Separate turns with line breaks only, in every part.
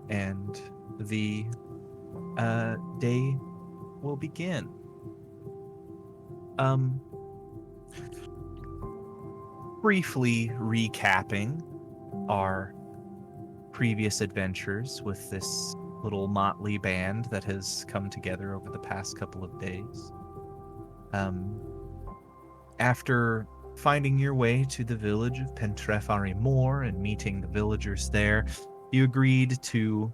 and the day will begin. Um, Briefly recapping our previous adventures with this little motley band that has come together over the past couple of days. Um, After finding your way to the village of Pentrefari Moor and meeting the villagers there, you agreed to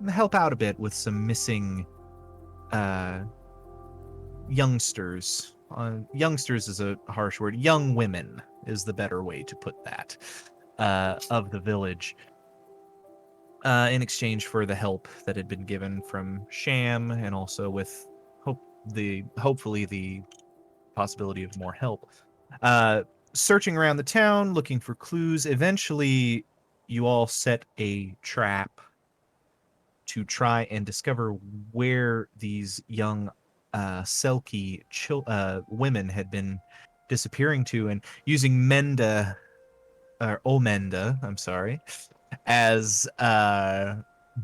help out a bit with some missing uh, youngsters. Youngsters is a harsh word. Young women is the better way to put that, of the village, in exchange for the help that had been given from Sham, and also with hopefully the possibility of more help. Uh, Searching around the town, looking for clues. Eventually, you all set a trap to try and discover where these young Selkie women had been disappearing to, and using Menda, or Omenda, I'm sorry, as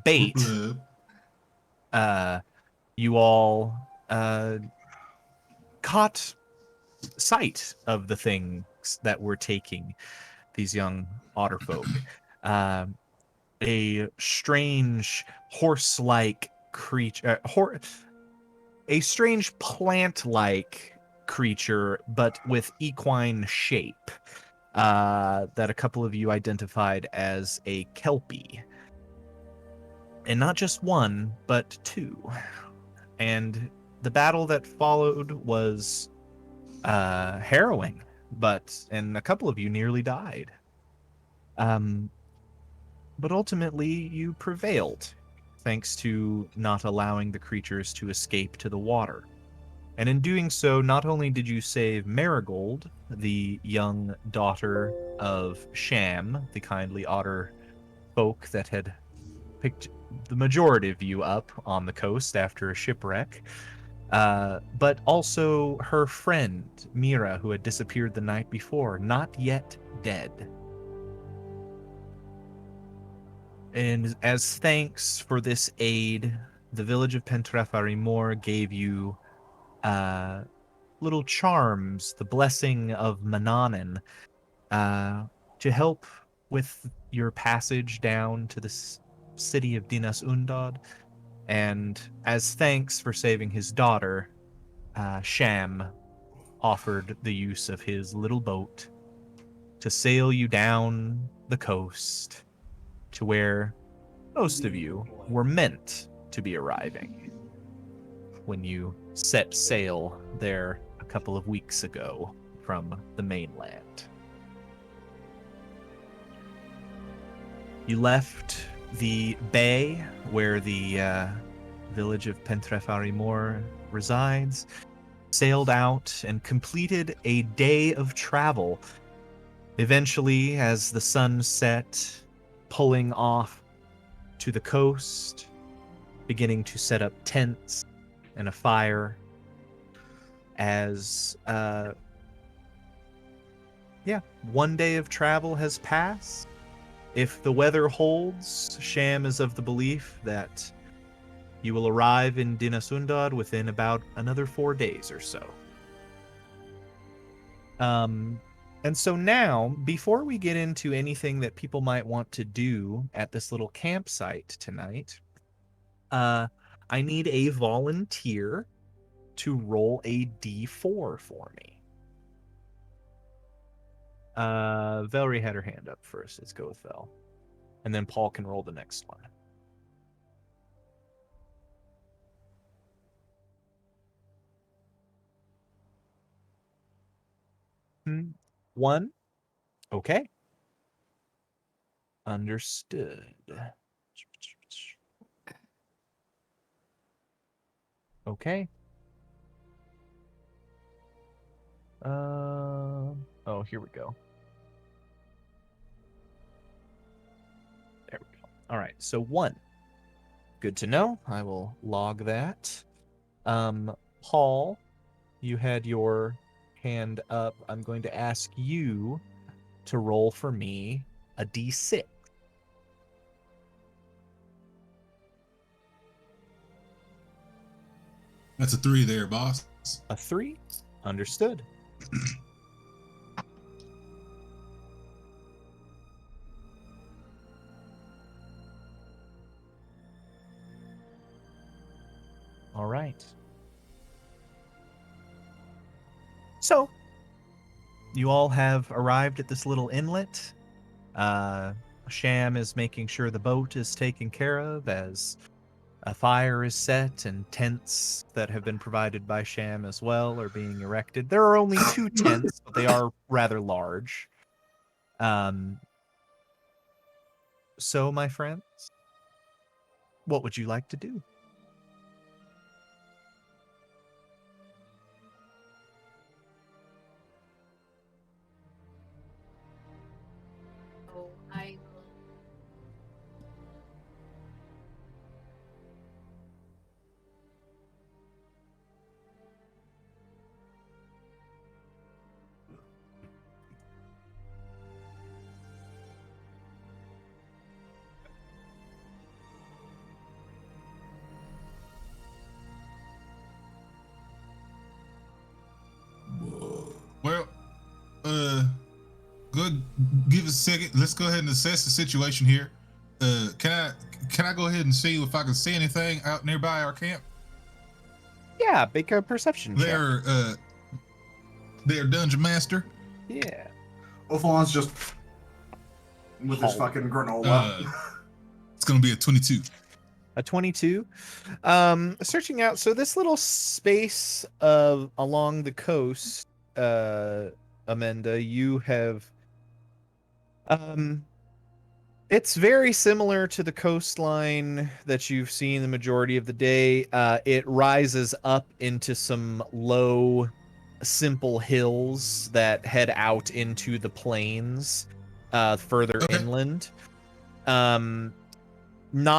bait,
Blurb.
uh, you all caught sight of the things that were taking these young otter folk. Um, a strange horse-like creature, a strange plant-like creature, but with equine shape, that a couple of you identified as a kelpie. And not just one, but two. And the battle that followed was harrowing, and a couple of you nearly died. Um, but ultimately, you prevailed, thanks to not allowing the creatures to escape to the water. And in doing so, not only did you save Marigold, the young daughter of Sham, the kindly otter folk that had picked the majority of you up on the coast after a shipwreck, but also her friend, Mira, who had disappeared the night before, not yet dead. And as thanks for this aid, the village of Pentrefari Moor gave you little charms, the blessing of Mananen, to help with your passage down to the city of Dinas Undad. And as thanks for saving his daughter, Sham offered the use of his little boat to sail you down the coast to where most of you were meant to be arriving when you set sail there a couple of weeks ago from the mainland. You left the bay where the village of Pentrefari Moor resides, sailed out, and completed a day of travel. Eventually, as the sun set, pulling off to the coast, beginning to set up tents and a fire, as one day of travel has passed. If the weather holds, Sham is of the belief that you will arrive in Dinasundad within about another 4 days or so. And so now, before we get into anything that people might want to do at this little campsite tonight, I need a volunteer to roll a d4 for me. Valerie had her hand up first. Let's go with Vel. And then Paul can roll the next one. One. Okay. Understood. Okay. Oh, here we go. There we go. All right. So 1. Good to know. I will log that. Paul, you had your hand up. I'm going to ask you to roll for me a d6.
That's a 3 there, boss.
A 3? Understood. All right. So, you all have arrived at this little inlet. Sham is making sure the boat is taken care of as a fire is set and tents that have been provided by Sham as well are being erected. There are only 2 tents, but they are rather large. So, my friends, what would you like to do?
So I will.
Well, good. Give us a second. Let's go ahead and assess the situation here. Can I go ahead and see if I can see anything out nearby our camp?
Yeah, make a perception check.
Their dungeon master.
Yeah.
Ophalon's just with his fucking granola.
It's gonna be a 22.
A 22. Searching out. So this little space of along the coast, Amanda, you have. It's very similar to the coastline that you've seen the majority of the day. It rises up into some low, simple hills that head out into the plains, further inland. Not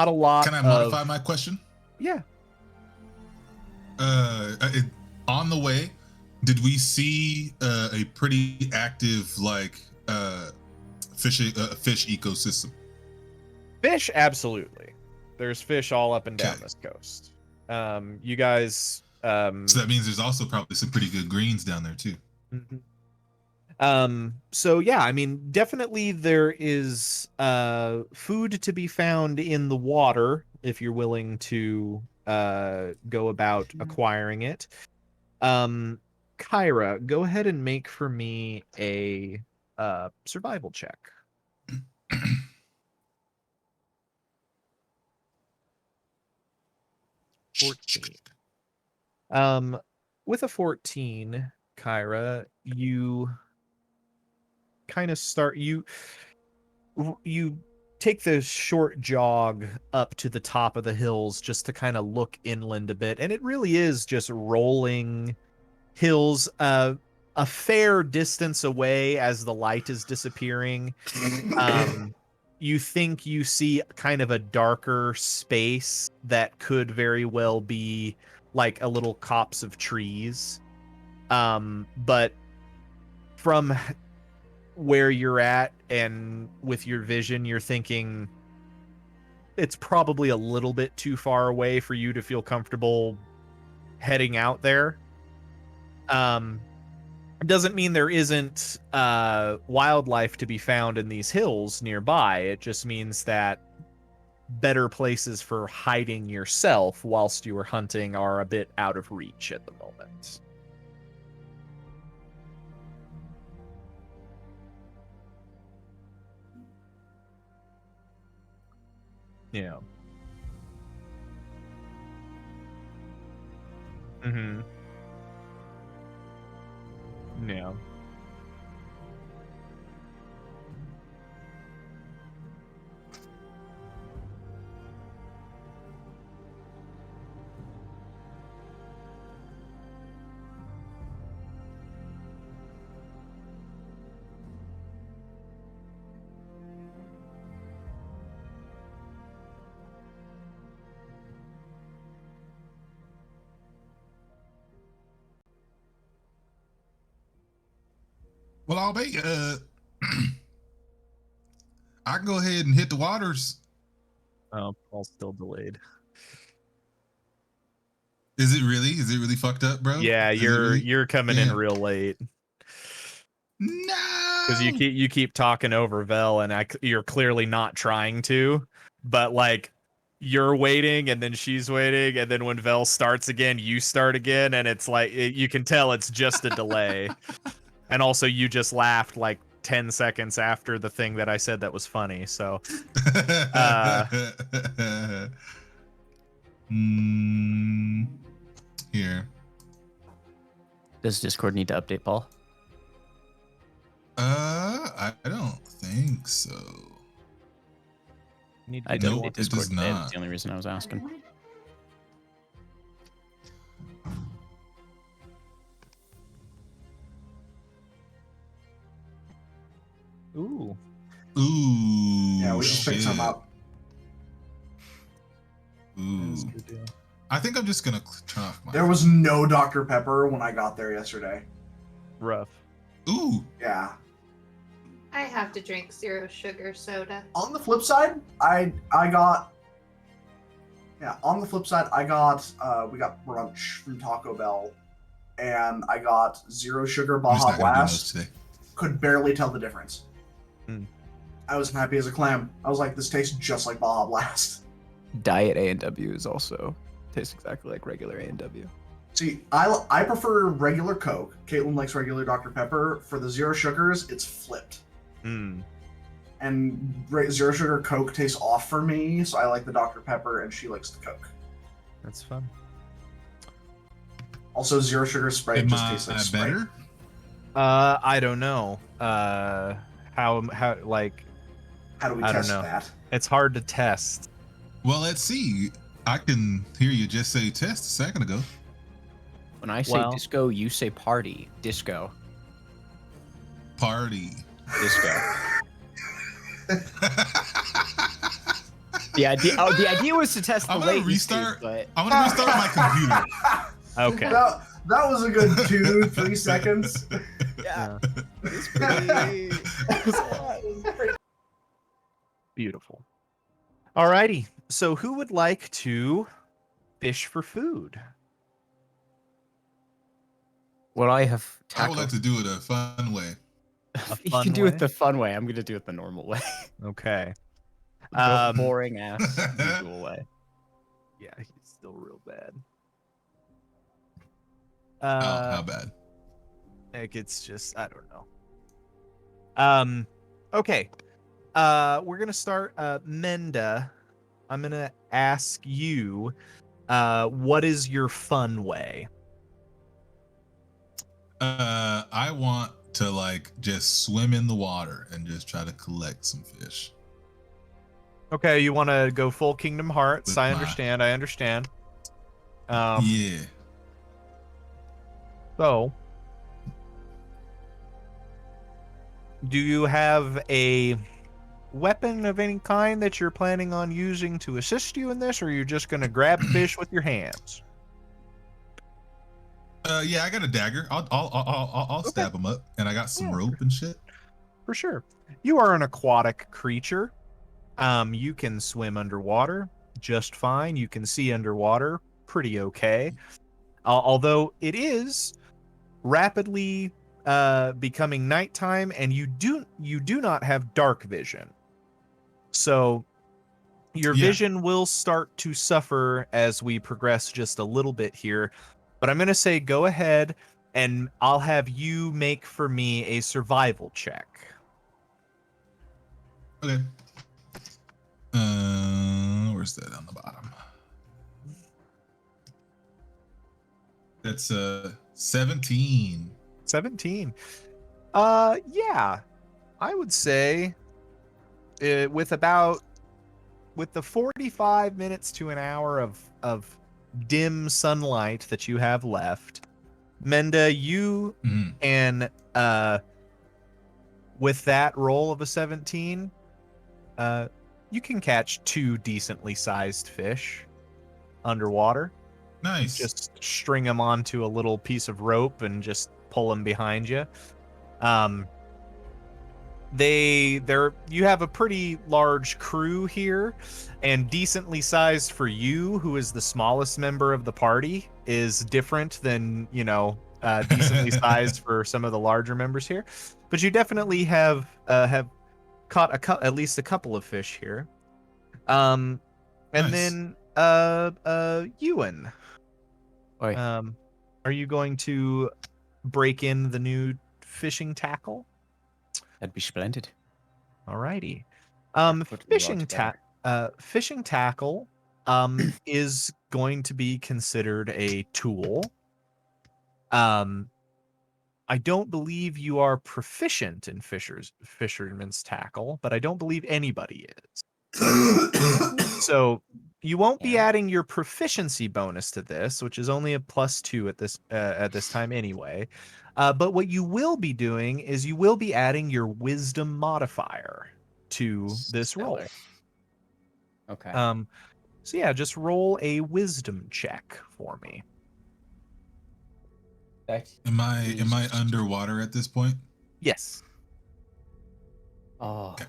a lot.
Can I modify my question?
Yeah.
On the way, did we see a pretty active fish ecosystem?
Fish, absolutely. There's fish all up and down this coast. You guys.
So that means there's also probably some pretty good greens down there too.
Mm-hmm. So yeah, I mean, definitely there is food to be found in the water if you're willing to go about acquiring it. Kyra, go ahead and make for me a survival check. 14. With a 14, Kyra, you kind of start you take the short jog up to the top of the hills just to kind of look inland a bit, and it really is just rolling hills a fair distance away as the light is disappearing. You think you see kind of a darker space that could very well be like a little copse of trees. But from where you're at and with your vision, you're thinking it's probably a little bit too far away for you to feel comfortable heading out there. Doesn't mean there isn't wildlife to be found in these hills nearby. It just means that better places for hiding yourself whilst you are hunting are a bit out of reach at the moment. Yeah. Mm-hmm. Yeah.
Well, I'll bet I can go ahead and hit the waters.
Oh, Paul's still delayed.
Is it really? Is it really fucked up, bro?
Yeah,
Is it
you're
really?
you're coming in
Damn.
real late
No.
because you keep talking over Vel, and you're clearly not trying to, but like you're waiting, and then she's waiting, and then when Vel starts again, you start again, and it's like you can tell it's just a delay. And also, you just laughed like 10 seconds after the thing that I said that was funny. So,
Mm, here.
Does Discord need to update, Paul?
I don't think so.
I did
Nope,
update
it
Discord
does
today.
not.
That's the only reason I was asking.
ooh,
Ooh.
Yeah, we just picked some
shit.
up.
Ooh. I think I'm just gonna turn off my.
There was no Dr. Pepper when I got there yesterday.
rough.
Ooh.
Yeah.
I have to drink zero sugar soda.
On the flip side, I got. Yeah, on the flip side, we got brunch from Taco Bell, and I got zero sugar
I'm just
Baja
not gonna do those
Blast.
today.
Could barely tell the difference.
Hmm.
I was happy as a clam. I was like, this tastes just like Baja Blast.
Diet A&W is also tastes exactly like regular A&W.
See, I prefer regular Coke. Caitlin likes regular Dr. Pepper. For the zero sugars, it's flipped.
Mm.
And zero sugar Coke tastes off for me, so I like the Dr. Pepper, and she likes the Coke.
That's fun.
Also, zero sugar Sprite
Am
just
I
tastes like Sprite.
better?
I don't know. How like
How do we
I don't
test
know.
that?
it's hard to test.
Well, let's see. I can hear you just say test a second ago.
When I say
Well-
disco, you say party. Disco.
Party.
Disco. The idea was to test the
I'm gonna
latency,
restart.
but
I'm gonna restart my computer.
Okay.
That was a good 2-3 seconds.
yeah. It's pretty...
Beautiful. Alrighty. So who would like to fish for food?
What I have
I would
tackled.
like to do it a fun way.
You
fun
can do
way?
it the fun way. I'm gonna do it the normal way.
Okay.
The boring ass usual way.
Yeah, he's still real bad.
How bad?
Like it's just I don't know. Okay. We're gonna start Menda. I'm gonna ask you what is your fun way?
I want to like just swim in the water and just try to collect some fish.
Okay, you want to go full Kingdom Hearts.
With
I
my-
understand. I understand.
Yeah.
So, do you have a weapon of any kind that you're planning on using to assist you in this, or you're just gonna grab fish with your hands?
Yeah, I got a dagger. I'll stab them up, and I got some
Yeah.
rope and shit.
For sure. You are an aquatic creature. You can swim underwater just fine. You can see underwater pretty okay. Although it is rapidly becoming nighttime, and you do not have dark vision. So your
Yeah.
vision will start to suffer as we progress just a little bit here. But I'm gonna say go ahead, and I'll have you make for me a survival check.
Okay. Where's that on the bottom? That's 17.
17. Yeah. I would say with the 45 minutes to an hour of dim sunlight that you have left, Menda, you
Mhm.
can with that roll of a 17, you can catch 2 decently sized fish underwater.
Nice.
Just string them onto a little piece of rope and just pull them behind you. you have a pretty large crew here, and decently sized for you, who is the smallest member of the party, is different than decently sized for some of the larger members here. But you definitely have caught at least a couple of fish here. And
Nice.
then Ewan,
Oi.
are you going to break in the new fishing tackle?
That'd be splendid.
Alrighty.
Put it all
Fishing
together.
tackle is going to be considered a tool. I don't believe you are proficient in fisherman's tackle, but I don't believe anybody is. So you won't be
Yeah.
adding your proficiency bonus to this, which is only a +2 at this time anyway. But what you will be doing is you will be adding your wisdom modifier to this roll.
Stellar. Okay.
So yeah, just roll a wisdom check for me.
Am I underwater at this point?
Yes.
Oh.
Okay.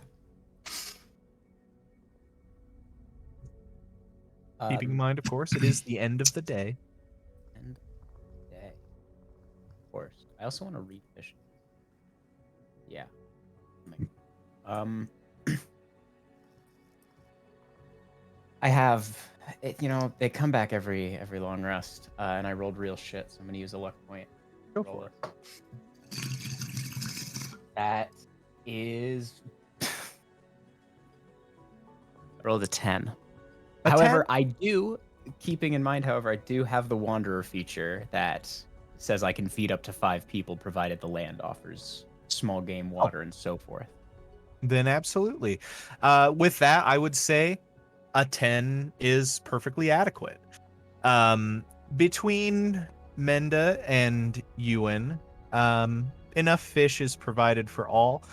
Keeping in mind, of course, it is the end of the day.
End of day. Of course. I also want to read fish. Yeah. I have, they come back every long rest, and I rolled real shit, so I'm gonna use a luck point.
Go
Roll
for it.
That is. I rolled a 10.
A
However,
10?
keeping in mind, I do have the Wanderer feature that says I can feed up to 5 people provided the land offers small game, water, and so forth.
Then absolutely. With that, I would say a 10 is perfectly adequate. Between Menda and Ewan, enough fish is provided for all.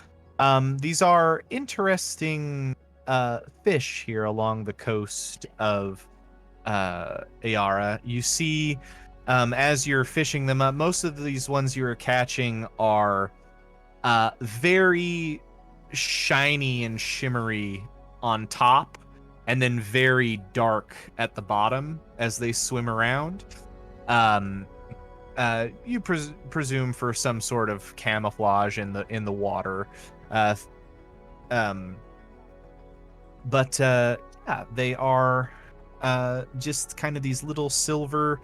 These are interesting fish here along the coast of Ayara. You see, as you're fishing them up, most of these ones you're catching are very shiny and shimmery on top, and then very dark at the bottom as they swim around. You presume for some sort of camouflage in the water. But yeah, they are just kind of these little silver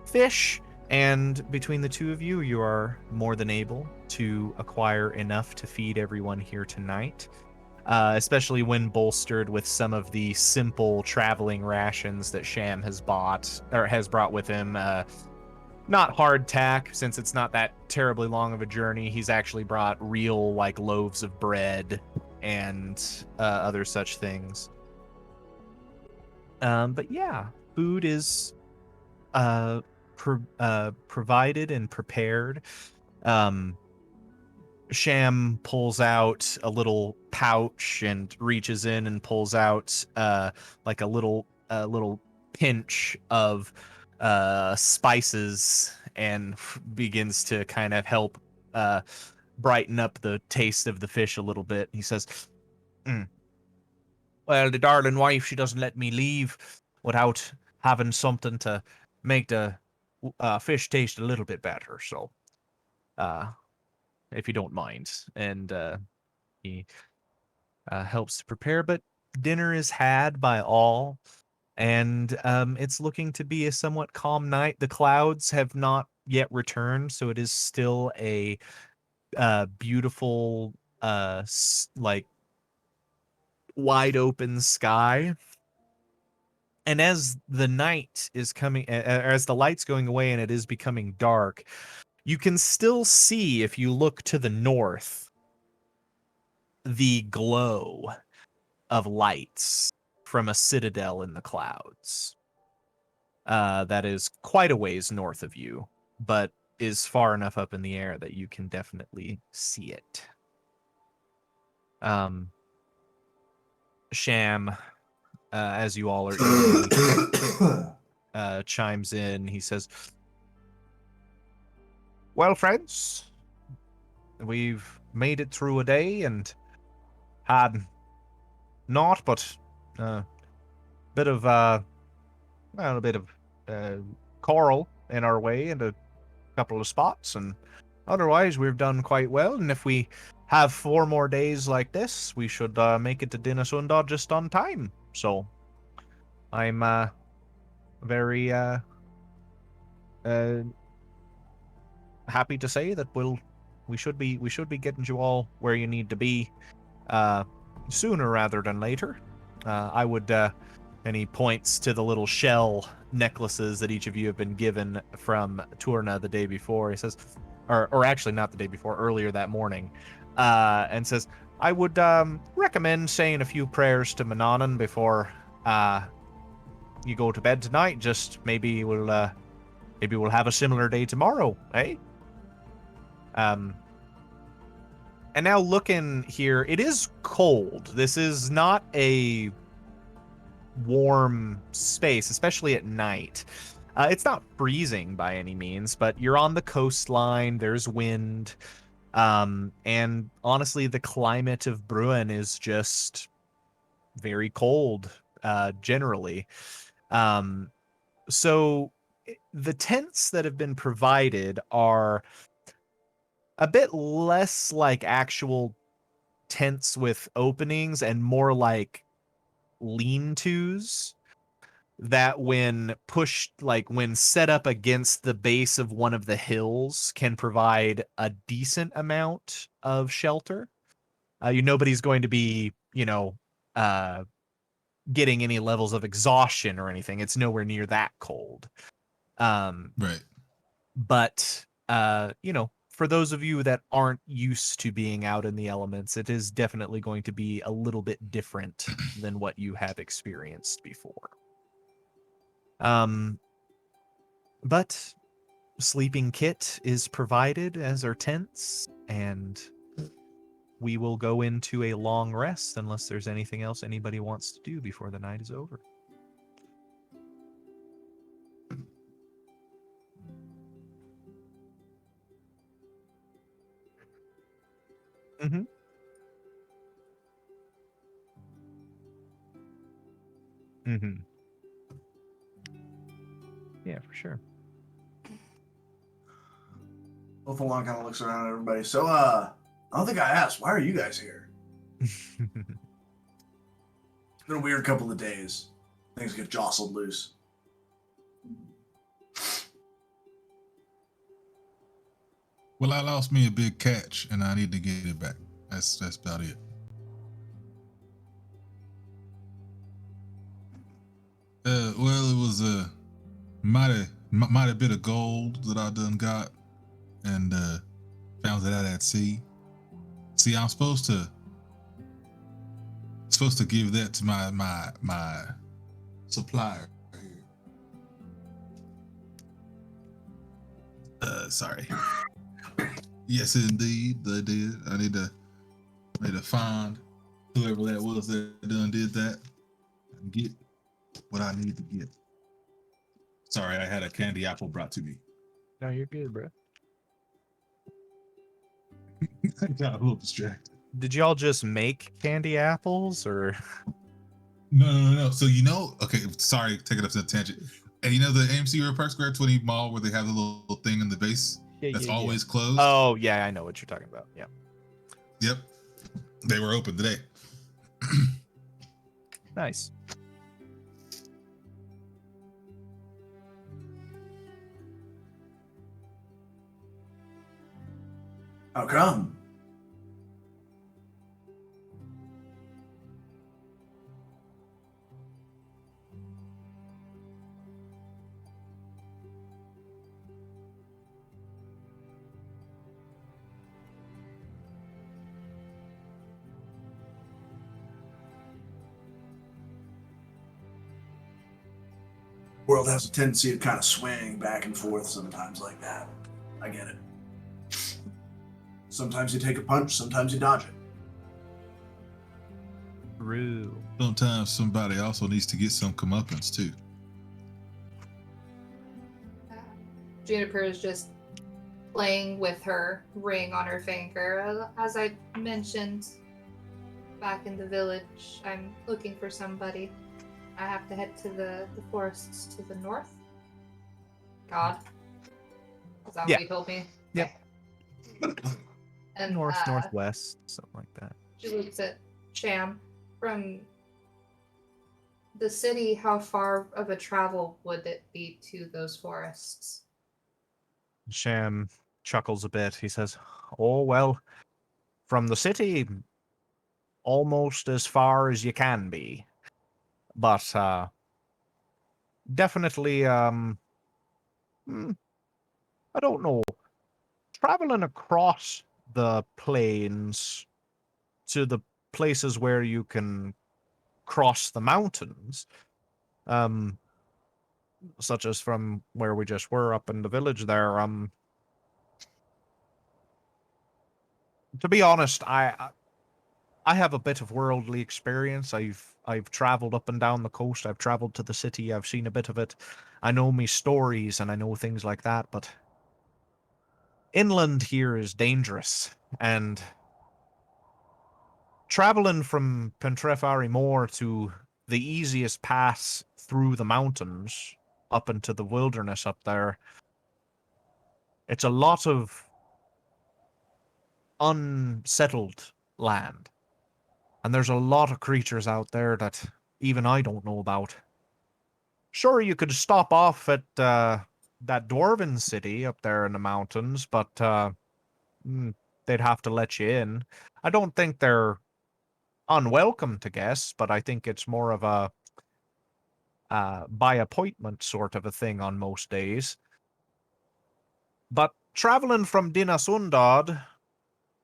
fish, and between the two of you, you are more than able to acquire enough to feed everyone here tonight. Especially when bolstered with some of the simple traveling rations that Sham has brought with him. Not hardtack, since it's not that terribly long of a journey. He's actually brought real loaves of bread and other such things. But yeah, food is provided and prepared. Sham pulls out a little pouch and reaches in and pulls out a little pinch of spices and begins to kind of help brighten up the taste of the fish a little bit. He says, well, the darling wife, she doesn't let me leave without having something to make the fish taste a little bit better. So, if you don't mind. And he helps to prepare, but dinner is had by all, and it's looking to be a somewhat calm night. The clouds have not yet returned, so it is still a beautiful wide open sky. And as the night is coming, as the light's going away and it is becoming dark, you can still see, if you look to the north, the glow of lights from a citadel in the clouds. That is quite a ways north of you, but is far enough up in the air that you can definitely see it. Sham, as you all are eating, chimes in. He says, well, friends, we've made it through a day and had naught but a bit of coral in our way and a couple of spots, and otherwise we've done quite well. And if we have 4 more days like this, we should make it to Dinasunda just on time. So I'm very happy to say that we should be getting you all where you need to be sooner rather than later. I would and he points to the little shell necklaces that each of you have been given from Tourna the day before. He says, or actually not the day before, earlier that morning, and says, I would recommend saying a few prayers to Manannan before you go to bed tonight. Just maybe we'll have a similar day tomorrow, eh? And now looking here, it is cold. This is not a warm space, especially at night. It's not freezing by any means, but you're on the coastline. There's wind. And honestly, the climate of Bruin is just very cold, generally. So the tents that have been provided are a bit less like actual tents with openings and more like lean-tos that when pushed, like when set up against the base of one of the hills, can provide a decent amount of shelter. Nobody's going to be, getting any levels of exhaustion or anything. It's nowhere near that cold.
Right.
But, for those of you that aren't used to being out in the elements, it is definitely going to be a little bit different than what you have experienced before. But sleeping kit is provided, as are tents, and we will go into a long rest unless there's anything else anybody wants to do before the night is over. Mm-hmm. Mm-hmm. Yeah, for sure.
Ulthalon kind of looks around at everybody. So, I don't think I asked. Why are you guys here? It's been a weird couple of days. Things get jostled loose.
Well, I lost me a big catch, and I need to get it back. That's about it. Well, it was a mighty bit of gold that I done got, and found it out at sea. See, I'm supposed to give that to my supplier. Sorry. Yes, indeed, I did. I need to find whoever that was that done did that and get what I need to get. Sorry, I had a candy apple brought to me.
No, you're good, bro.
I got a little distracted.
Did y'all just make candy apples, or?
No. So okay, sorry, taking up to the tangent. And the AMC Park Square 20 mall where they have the little thing in the base that's always closed?
Oh, yeah, I know what you're talking about. Yeah.
Yep. They were open today.
Nice.
How come? World has a tendency to kind of swing back and forth sometimes like that. I get it. Sometimes you take a punch, sometimes you dodge it.
True.
Sometimes somebody also needs to get some comeuppance too.
Juniper is just playing with her ring on her finger. As I mentioned back in the village, I'm looking for somebody. I have to head to the forests to the north. God. Is that
Yeah.
what you told me?
Yep.
Okay. And
Northwest, something like that.
she looks at Sham. From the city, how far of a travel would it be to those forests?
Sham chuckles a bit. He says, "Oh, well, from the city, almost as far as you can be. But definitely, I don't know. Traveling across the plains to the places where you can cross the mountains, um, such as from where we just were up in the village there, to be honest, I have a bit of worldly experience. I've traveled up and down the coast. I've traveled to the city. I've seen a bit of it. I know me stories and I know things like that, but inland here is dangerous, and traveling from Pentrefari Moor to the easiest pass through the mountains up into the wilderness up there, it's a lot of unsettled land. And there's a lot of creatures out there that even I don't know about. Sure, you could stop off at that dwarven city up there in the mountains, but they'd have to let you in. I don't think they're unwelcome to guests, but I think it's more of a by appointment sort of a thing on most days. But traveling from Dinasundad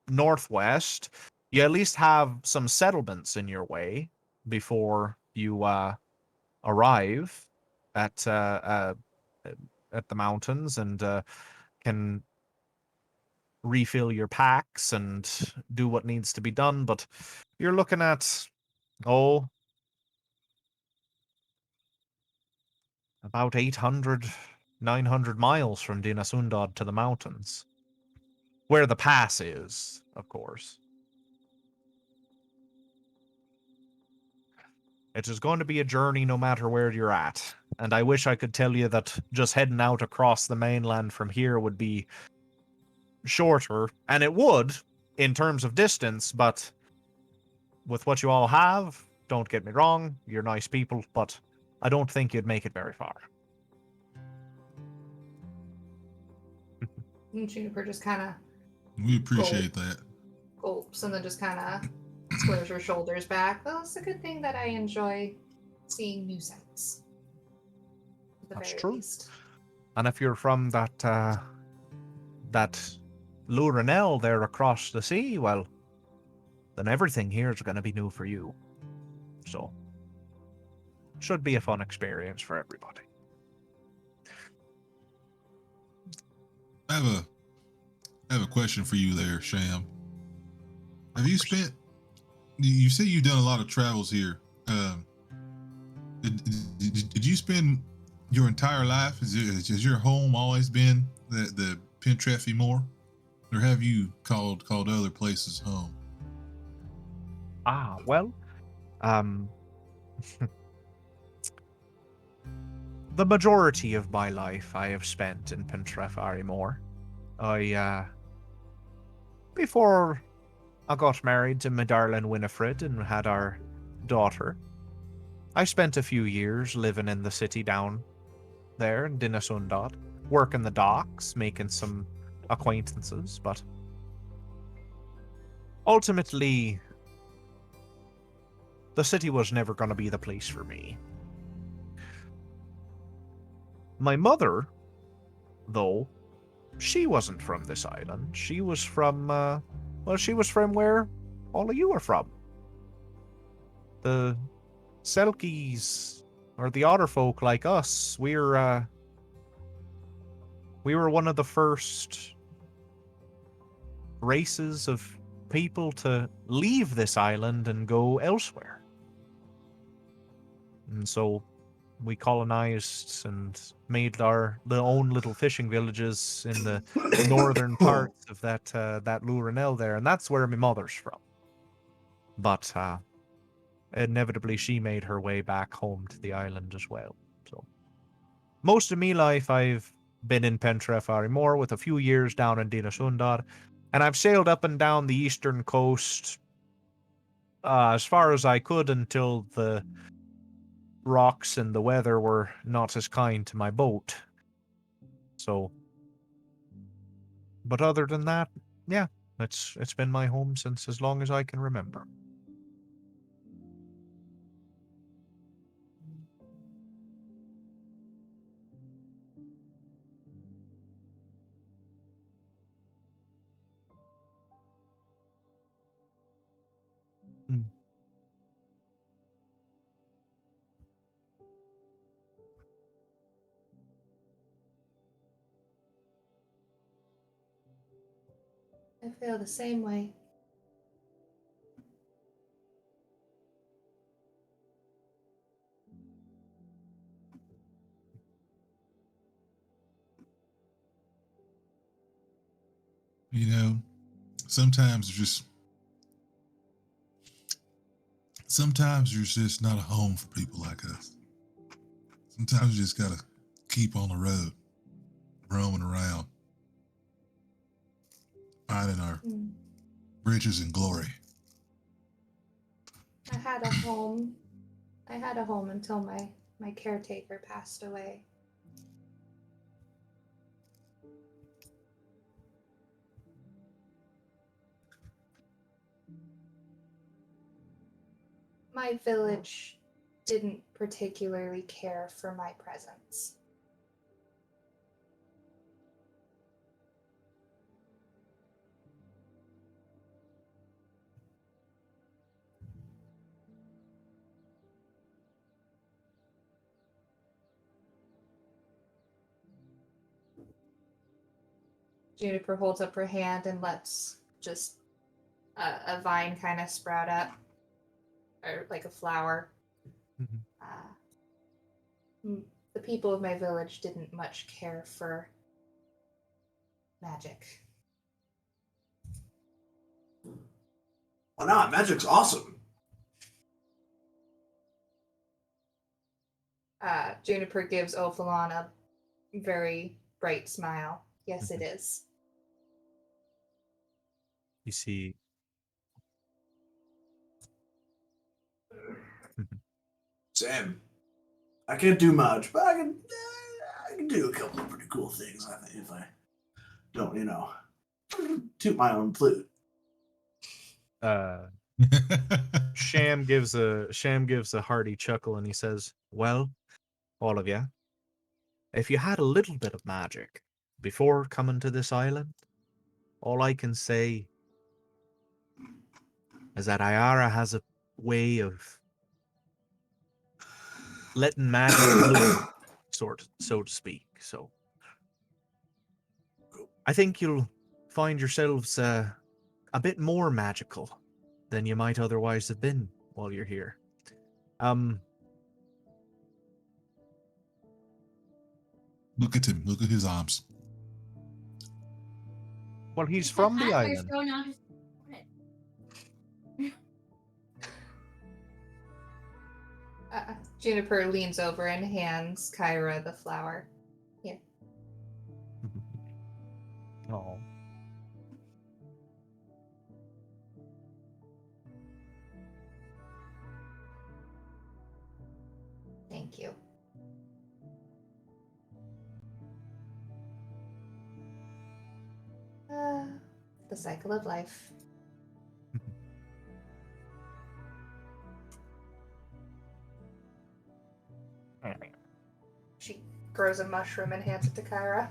northwest, you at least have some settlements in your way before you arrive at the mountains and can refill your packs and do what needs to be done. But you're looking at about 800, 900 miles from Dinasundad to the mountains, where the pass is, of course. It is going to be a journey no matter where you're at. And I wish I could tell you that just heading out across the mainland from here would be shorter. And it would, in terms of distance, but with what you all have, don't get me wrong, you're nice people, but I don't think you'd make it very far.
And Juniper just kind of
We appreciate that.
gulps and then just kind of squares her shoulders back. Well, it's a good thing that I enjoy seeing new sights. At the
That's
very
true.
least.
And if you're from that Luranel there across the sea, well, then everything here is going to be new for you. So, should be a fun experience for everybody.
I have a question for you there, Sham. Have you spent? You say you've done a lot of travels here. Did you spend your entire life? Has your home always been the Pentreffi Moor, or have you called other places home?
Well, the majority of my life I have spent in Pentrefari Moor. Before I got married to my darling Winifred and had our daughter, I spent a few years living in the city down there in Dinasundad, working the docks, making some acquaintances, but ultimately, the city was never going to be the place for me. My mother, though, she wasn't from this island. She was from, she was from where all of you are from. The Selkies, or the otter folk like us, we were one of the first races of people to leave this island and go elsewhere. And so we colonized and made our own little fishing villages in the northern parts of that Luranel there, and that's where my mother's from. But inevitably, she made her way back home to the island as well. So most of me life, I've been in Pentref Arimor with a few years down in Dina Sundar, and I've sailed up and down the eastern coast as far as I could until the rocks and the weather were not as kind to my boat. So, but other than that, yeah, it's been my home since as long as I can remember. Mm.
I feel the same way.
You know, sometimes there's just not a home for people like us. Sometimes you just gotta keep on the road, roaming around, finding our
Mm.
riches and glory.
I had a home. I had a home until my caretaker passed away. My village didn't particularly care for my presence. Juniper holds up her hand and lets just a vine kind of sprout up, or like a flower.
Mhm.
The people of my village didn't much care for magic.
Why not? Magic's awesome.
Juniper gives Ophalon a very bright smile. Yes, it is.
You see,
Sam, I can't do much, but I can do a couple of pretty cool things. I think if I don't, toot my own flute.
Sham gives a hearty chuckle and he says, "Well, all of you, if you had a little bit of magic before coming to this island, all I can say is that Ayara has a way of letting magic loose, so to speak. So I think you'll find yourselves a bit more magical than you might otherwise have been while you're here.
Look at him. Look at his arms.
Well, he's from the
Asper's
island.
going on his
Juniper leans over and hands Kyra the flower. Here.
Oh.
Thank you. The cycle of life. She grows a mushroom and hands it to Kyra.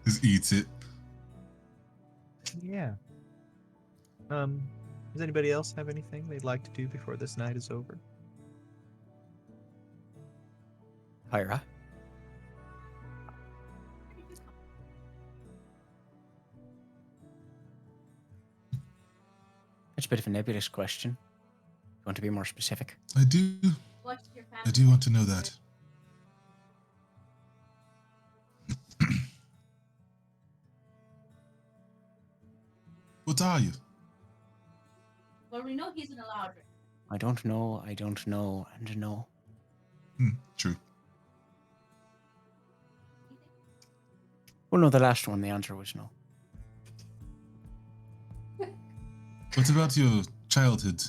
Just eats it.
Yeah. Does anybody else have anything they'd like to do before this night is over?
Hyra? That's a bit of a nebulous question. You want to be more specific?
I do want to know that. What are you?
Well, we know he's an Eladrin.
I don't know, and no.
True.
Well, no, the last one, the answer was no.
What about your childhood?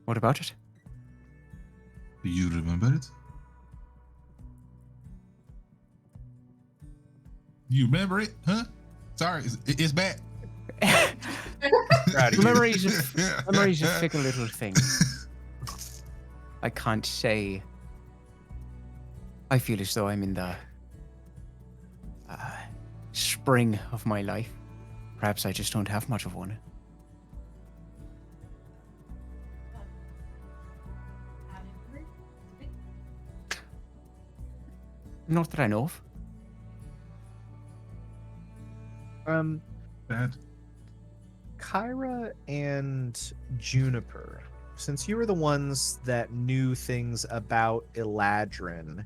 What about it?
Do you remember it? You remember it, huh? Sorry, it's bad.
Memory's a fickle little thing. I can't say. I feel as though I'm in the spring of my life. Perhaps I just don't have much of one. Not that I know of.
Bad.
Kyra and Juniper, since you were the ones that knew things about Eladrin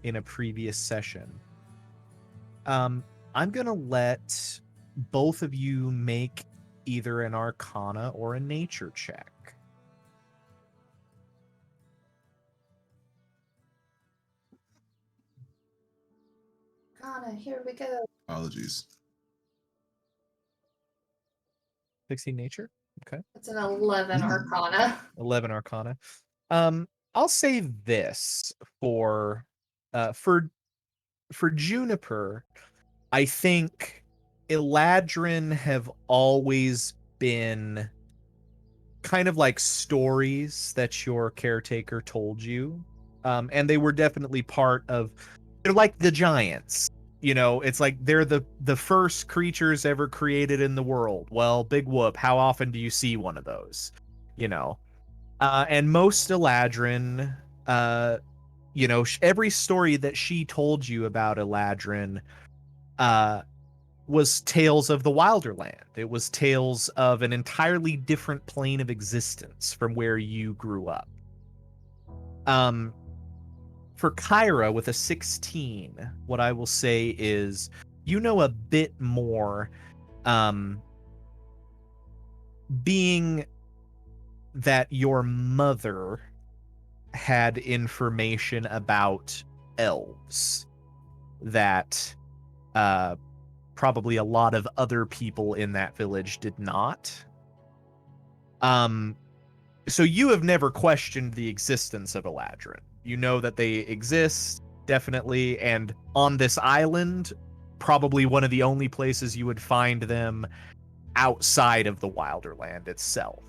in a previous session, I'm gonna let both of you make either an Arcana or a Nature check.
Arcana, here we go.
Apologies.
16 Nature? Okay.
It's an 11 Arcana.
11 Arcana. I'll say this for Juniper. I think Eladrin have always been kind of like stories that your caretaker told you, and they were definitely part of. They're like the giants. You know, it's like they're the first creatures ever created in the world. Well, big whoop. How often do you see one of those? You know, and most Eladrin, you know, every story that she told you about Eladrin, was tales of the Wilderland. It was tales of an entirely different plane of existence from where you grew up. For Kyra with a 16, what I will say is you know a bit more, being that your mother had information about elves that probably a lot of other people in that village did not. So you have never questioned the existence of Eladrin. You know that they exist, definitely, and on this island, probably one of the only places you would find them outside of the Wilderland itself.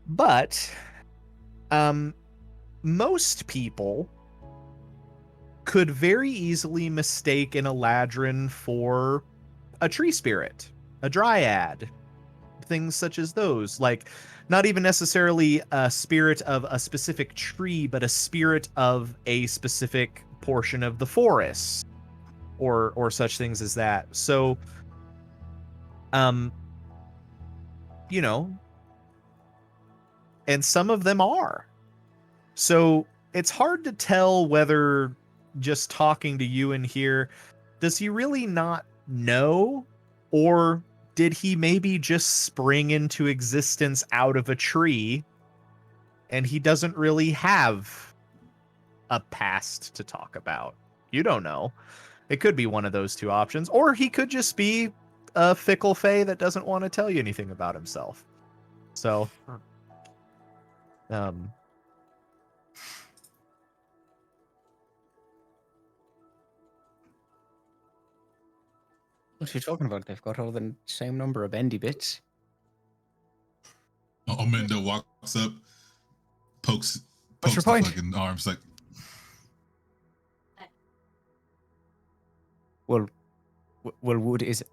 But most people could very easily mistake an Eladrin for a tree spirit, a dryad, things such as those. Like, not even necessarily a spirit of a specific tree, but a spirit of a specific portion of the forest, or such things as that. So, you know, and some of them are. So it's hard to tell whether just talking to you in here, does he really not know, or did he maybe just spring into existence out of a tree and he doesn't really have a past to talk about? You don't know. It could be one of those two options, or he could just be a fickle fae that doesn't want to tell you anything about himself. So,
What are you talking about? They've got all the same number of bendy bits.
Amanda walks up, pokes
What's your
the
point?
fucking arms like,
Well, wood is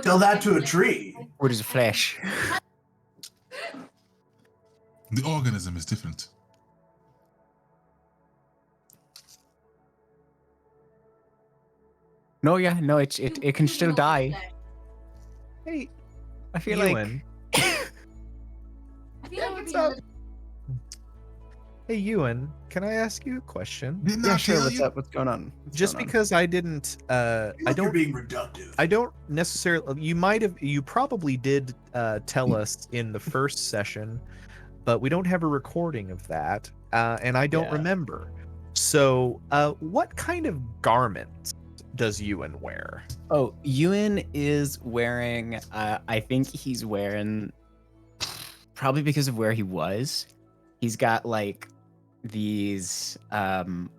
Tell that to a tree.
wood is flesh.
the organism is different.
No, yeah, no, it can still die.
Hey,
I feel
Ewan.
I feel
Yeah,
like you're
what's
being a
up?
little.
Hey, Ewan, can I ask you a question?
Didn't
Yeah,
I
sure.
tell
What's
you?
up? What's going on? What's
Just
going on?
because I didn't,
I feel
I
like you're
don't,
being reductive.
I don't necessarily. You probably did tell us in the first session, but we don't have a recording of that, and I don't
Yeah.
remember. So, what kind of garments does Ewan wear?
Oh, Ewan is wearing. I think he's wearing. Probably because of where he was. He's got like these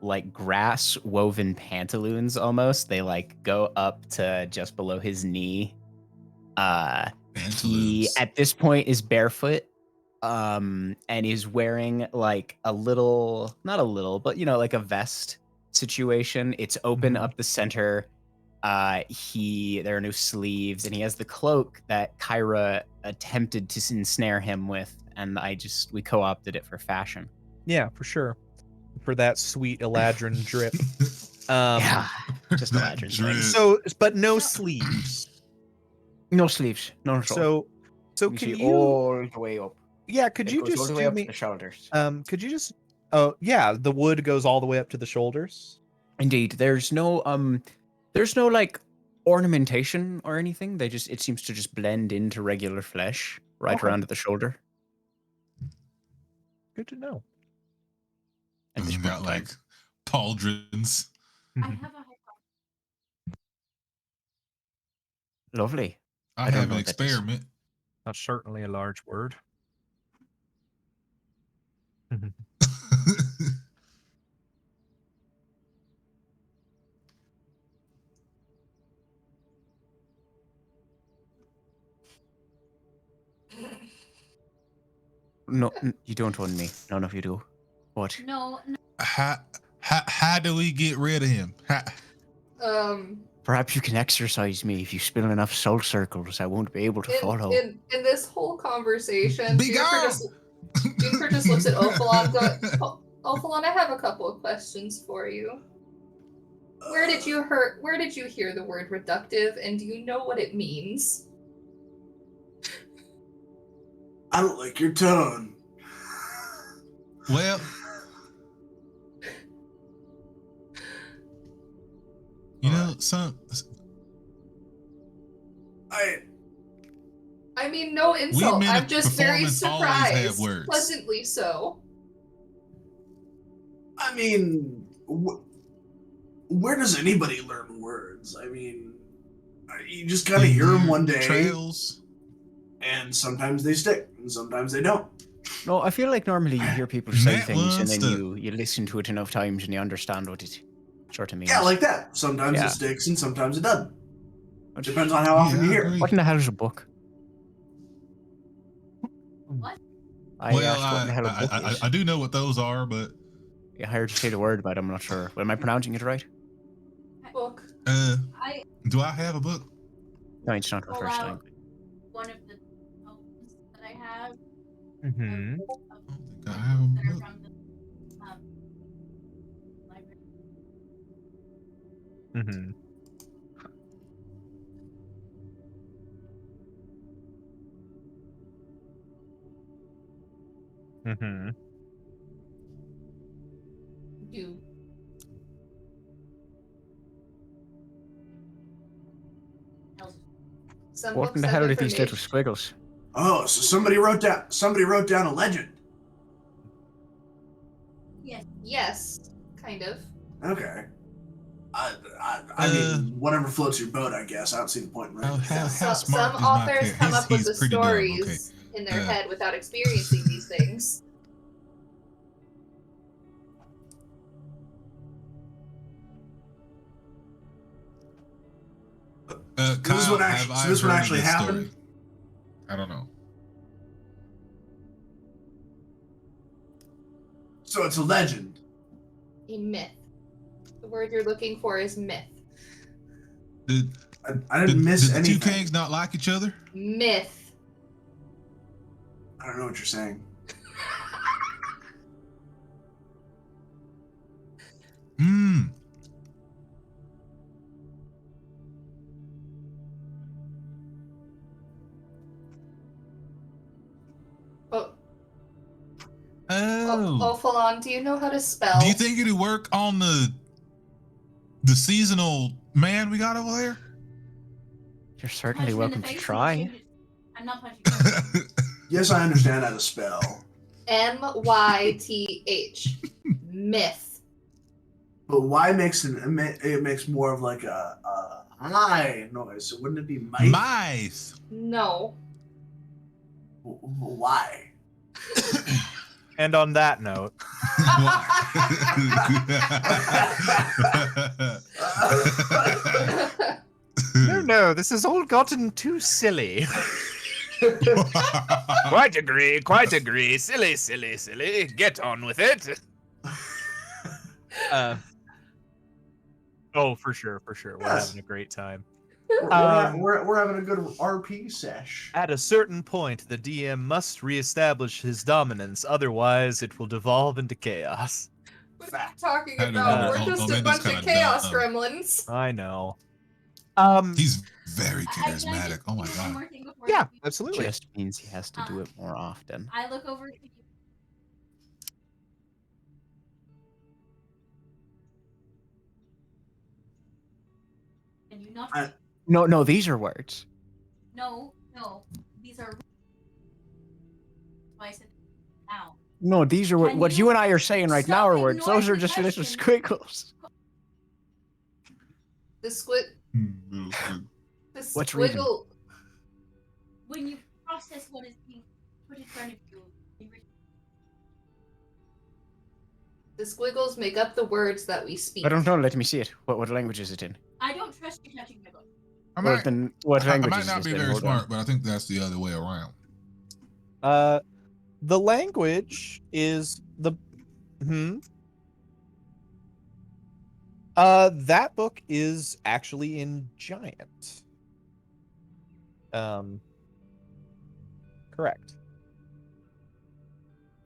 like grass woven pantaloons almost. They like go up to just below his knee. He
Pantaloons.
at this point is barefoot. And is wearing like a little, not a little, but like a vest situation. It's open
Mhm.
up the center. There are no sleeves, and he has the cloak that Kyra attempted to ensnare him with, and we co-opted it for fashion.
Yeah, for sure. For that sweet Eladrin drip.
Yeah, just a
That
Ladrin
drip.
thing.
So, but no sleeves.
No sleeves, no shorts.
So
You
can
see
you?
all the way up.
Yeah, could
It
you
goes all
just
the way
do
up to
me?
the shoulders.
Could you just? Oh, yeah, the wood goes all the way up to the shoulders.
Indeed, there's no like ornamentation or anything. It seems to just blend into regular flesh right
Okay.
around at the shoulder.
Good to know.
At
And
this
you
point
got
in time.
like pauldrons.
I have a
Lovely.
I
I don't
have
know
an
what that is.
experiment.
That's certainly a large word.
No, you don't own me. None of you do. What?
no.
how do we get rid of him?
Perhaps you can exercise me if you spin enough soul circles. I won't be able to follow.
In this whole conversation,
Be gone!
Juniper just looks at Ophalon. Ophalon, I have a couple of questions for you. Where did you hear the word reductive, and do you know what it means?
I don't like your tone.
Well, you know,
I mean, no insult.
men
I'm
of
just very
performance always have
surprised,
words.
pleasantly so.
I mean, where does anybody learn words? I mean, you just kind of hear them one day,
trails.
and sometimes they stick, and sometimes they don't.
No, I feel like normally you hear people say
Matt
things and
wants
then
to-
you listen to it enough times and you understand what it sort of means.
Yeah, like that. Sometimes
Yeah.
it sticks, and sometimes it doesn't. Depends on how often
Yeah,
you
I
hear it.
agree.
What in the hell is a book?
What?
I asked what in the hell a book is.
I do know what those are, but
I heard you say the word, but I'm not sure. Am I pronouncing it right?
Book.
I
do I have a book?
No, it's not my
pull
first
out
time.
one of the tomes that I have.
Mm-hmm.
Of
I don't think I have a
that are
book.
from the library.
Mm-hmm. Mm-hmm.
Do. Some
What in
books
the
have
hell are these little
information.
squiggles?
Oh, so somebody wrote down a legend.
Yes, kind of.
Okay. I mean, whatever floats your boat, I guess. I don't see the point in writing it down.
How
Some
smart is my
authors
character?
come up with
He's
the
pretty dumb, okay.
stories in their
Uh,
head without experiencing these things.
This is what
Kyle,
actually-
have
so
I
this what
heard
actually
this story?
happened?
I don't know.
So it's a legend.
A myth. The word you're looking for is myth.
Did,
I didn't miss
did the
anything.
two kings not like each other?
Myth.
I don't know what you're saying.
Hmm. know.
Ophalon, do you know how to spell?
Do you think it'd work on the seasonal man we got over there?
You're
Punch
certainly
him in
welcome
the
to
face and
try.
change it. I'm not punching him.
Yes, I understand how to spell.
MYTH. Myth.
But Y makes it makes more of like a I noise. So wouldn't it be mice?
Mice.
No.
Why?
And on that note, no, this has all gotten too silly. Quite agree. Silly. Get on with it. Oh, for sure. We're
Yes.
having a great time.
We're having a good RP sesh.
At a certain point, the DM must reestablish his dominance, otherwise it will devolve into chaos.
What are you talking
I don't
about?
know.
We're
Oh,
just
oh,
a
man, that's
bunch of
kinda
chaos
dumb.
gremlins.
I know.
He's very
Can I
charismatic.
just
Oh my
do one
god.
more thing before
Yeah,
you-
absolutely.
Just means he has to do it more often.
I look over to you. And you not
No, these are words.
no, these are why I said now.
No, these are
Can
what you
you
and I are saying right now
stop
are words.
ignoring
Those are
the
just little
question?
squiggles.
The squid. The
What's reading?
squiggle.
When you process what is being put in front of you, you re-
The squiggles make up the words that we speak.
I don't know. Let me see it. What language is it in?
I don't trust you touching my book.
I
Well,
might,
then what
I
language
might
is
not
this
be
in?
very
Hold on.
smart, but I think that's the other way around.
The language is the that book is actually in Giant. Correct.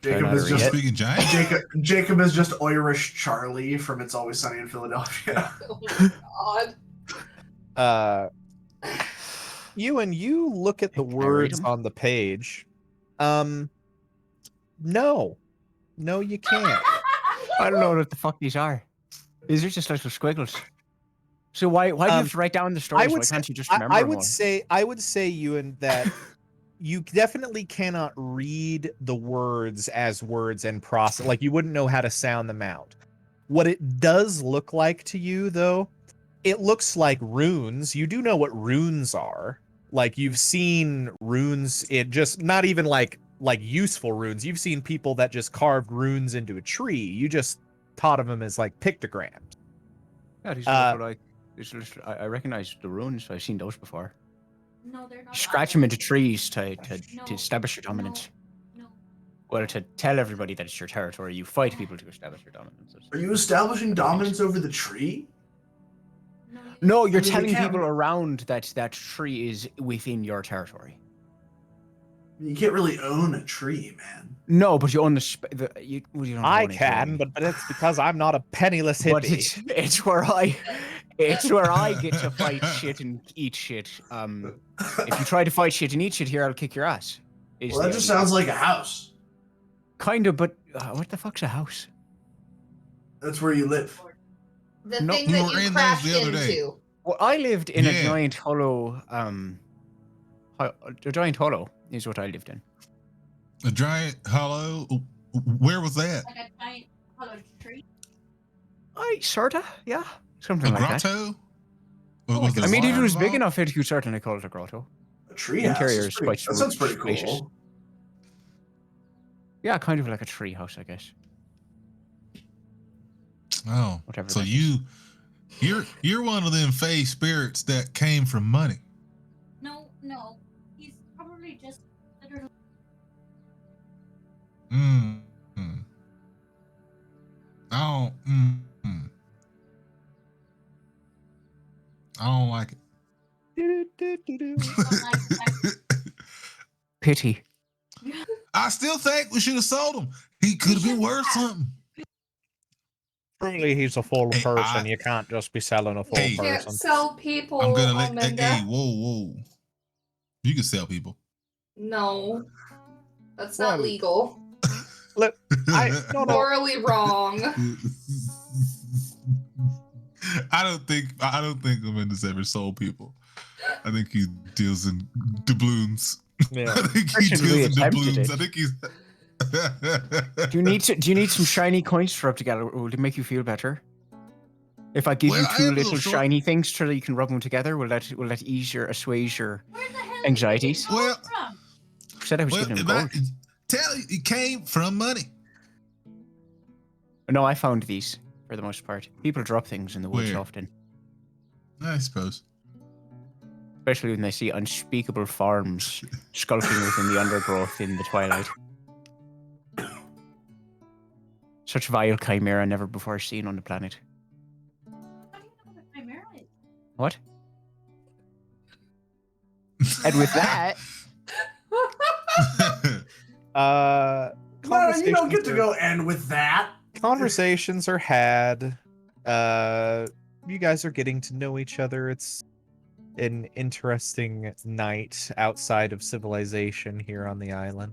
Jacob
not
is
to
Just
read
just
it.
speaking giant.
Jacob is just Irish Charlie from It's Always Sunny in Philadelphia.
Oh my god.
Ewan, you look at the
Can I read
words
'em?
on the page. No, you can't.
I don't know what the fuck these are. These are just little squiggles. So why do you have to write down the stories? Why can't you just remember
I
them
would
all?
say, Ewan, that you definitely cannot read the words as words and process. Like you wouldn't know how to sound them out. What it does look like to you, though, it looks like runes. You do know what runes are. Like you've seen runes. It just not even like useful runes. You've seen people that just carved runes into a tree. You just thought of them as like pictograms.
Yeah, these
Uh,
look like. I recognize the runes. I've seen those before.
No, they're not.
You scratch them into trees to
No,
establish your dominance.
No.
Well, to tell everybody that it's your territory, you fight people to establish your dominance.
Are you establishing dominance over the tree?
No,
No, you're
I mean, you
telling
can't-
people around that that tree is within your territory.
You can't really own a tree, man.
No, but you own you don't
I
own it,
can,
really.
but it's because I'm not a penniless
But
hippie.
it's where I get to fight shit and eat shit. If you try to fight shit and eat shit here, I'll kick your ass. Is
Well, that
the
just
idea.
sounds like a house.
Kind of, but what the fuck's a house?
That's where you live.
The
No,
thing
we
that
were
you
in those
crashed
the other day.
into.
Well, I lived in a
Yeah.
giant hollow. A giant hollow is what I lived in.
A giant hollow. Where was that?
like a giant hollow tree.
Sorta, yeah,
A
something like that.
grotto? Or was
I
there
mean, it
water
was big
involved?
enough that you could certainly call it a grotto.
A tree
The
house.
interior
is
is
pretty-
quite
that sounds pretty
spacious.
cool.
Yeah, kind of like a tree house, I guess.
Oh,
Whatever
so
that is.
you're one of them fey spirits that came from money.
No. He's probably just literally.
Mm. I don't. I don't like it.
Don't like that.
Pity.
I still think we should have sold him. He could have been
should
worth
have.
something.
Truly, he's a full
Hey,
person. You can't just be selling a full
Hey.
You can't
person.
sell people,
I'm gonna let.
Amanda.
Hey, whoa. You can sell people.
No. That's
Well,
not legal.
No.
Morally wrong.
I don't think Amendus ever sold people. I think he deals in doubloons.
Yeah.
I think he
Certainly
deals in
attempted
doubloons.
it.
I think he's.
Do you need some shiny coins to rub together? Will it make you feel better? If I give
Well,
you
I
two
am a
little
little short.
shiny things so that you can rub them together, will that assuage your
Where the hell
anxieties?
did you
Well-
get gold from?
Who said I was giving him gold?
It came from money.
No, I found these for the most part. People drop things in the woods
Where?
often,
I suppose.
especially when they see unspeakable forms skulking within the undergrowth in the twilight. Such vile chimera never before seen on the planet.
How do you know what a chimera is?
What? And with that,
No, you don't get to
conversations
go end with that.
conversations are had. You guys are getting to know each other. It's an interesting night outside of civilization here on the island.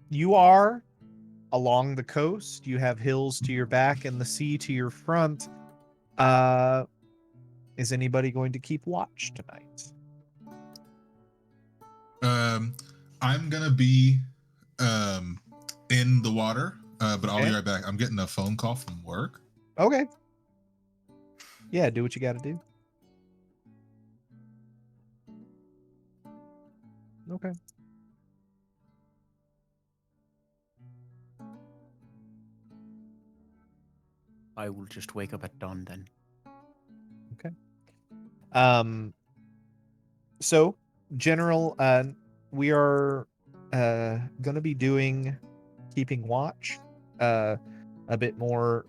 You are along the coast. You have hills to your back and the sea to your front. Is anybody going to keep watch tonight?
I'm gonna be in the water, but I'll be
Okay.
right back. I'm getting a phone call from work.
Okay. Yeah, do what you got to do. Okay.
I will just wake up at dawn then.
So general, we are gonna be doing keeping watch, a bit more,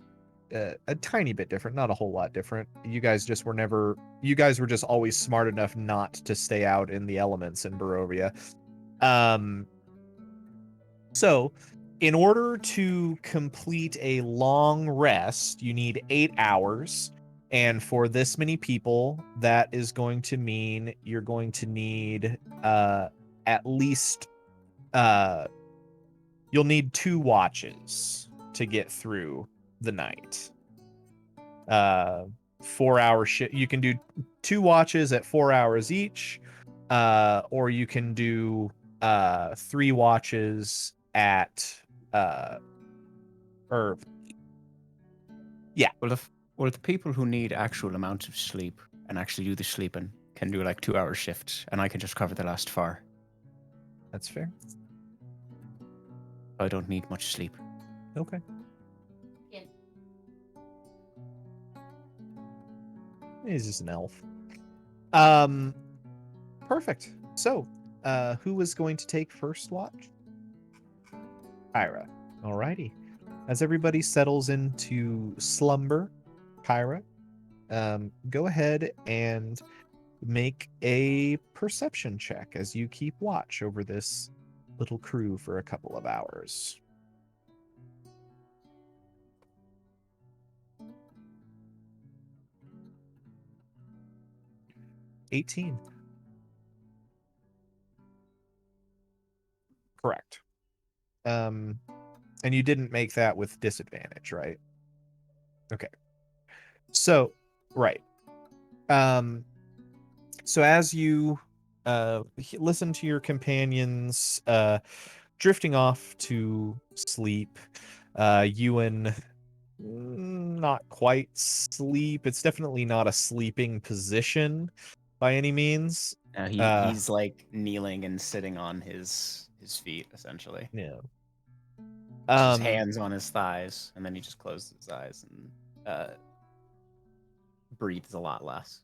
a tiny bit different, not a whole lot different. You guys were just always smart enough not to stay out in the elements in Barovia. So in order to complete a long rest, you need 8 hours. And for this many people, that is going to mean you're going to need at least you'll need 2 watches to get through the night. 4-hour shift. You can do 2 watches at 4 hours each, or you can do 3 watches at or
Well, the people who need actual amounts of sleep and actually do the sleeping can do like 2-hour shifts, and I can just cover the last 4.
that's fair.
I don't need much sleep.
Okay.
Yeah.
He's just an elf. Perfect. So, who is going to take first watch? Kyra. Alrighty. As everybody settles into slumber, Kyra, go ahead and make a perception check as you keep watch over this little crew for a couple of hours. $18. Correct. And you didn't make that with disadvantage, right? Okay. So, right. So as you listen to your companions drifting off to sleep, Ewan not quite sleep. It's definitely not a sleeping position by any means.
He's like kneeling and sitting on his feet, essentially.
Yeah.
His hands on his thighs, and then he just closes his eyes and breathes a lot less.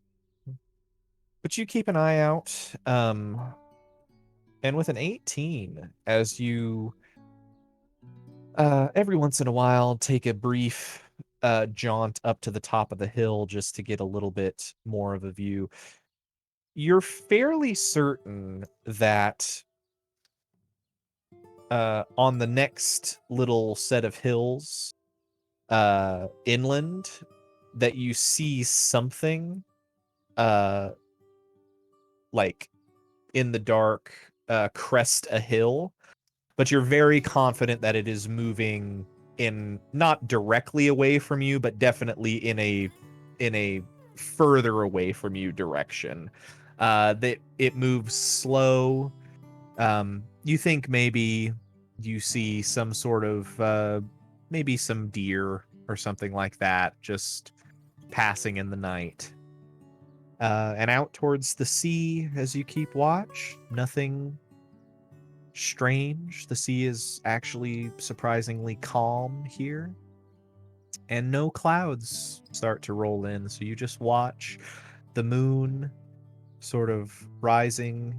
But you keep an eye out, and with an 18, as you every once in a while take a brief jaunt up to the top of the hill just to get a little bit more of a view, you're fairly certain that on the next little set of hills inland that you see something like in the dark crest a hill, but you're very confident that it is moving in not directly away from you, but definitely in a further away from you direction. That it moves slow. You think maybe you see some sort of maybe some deer or something like that just passing in the night. And out towards the sea as you keep watch, nothing strange. The sea is actually surprisingly calm here. And no clouds start to roll in, so you just watch the moon sort of rising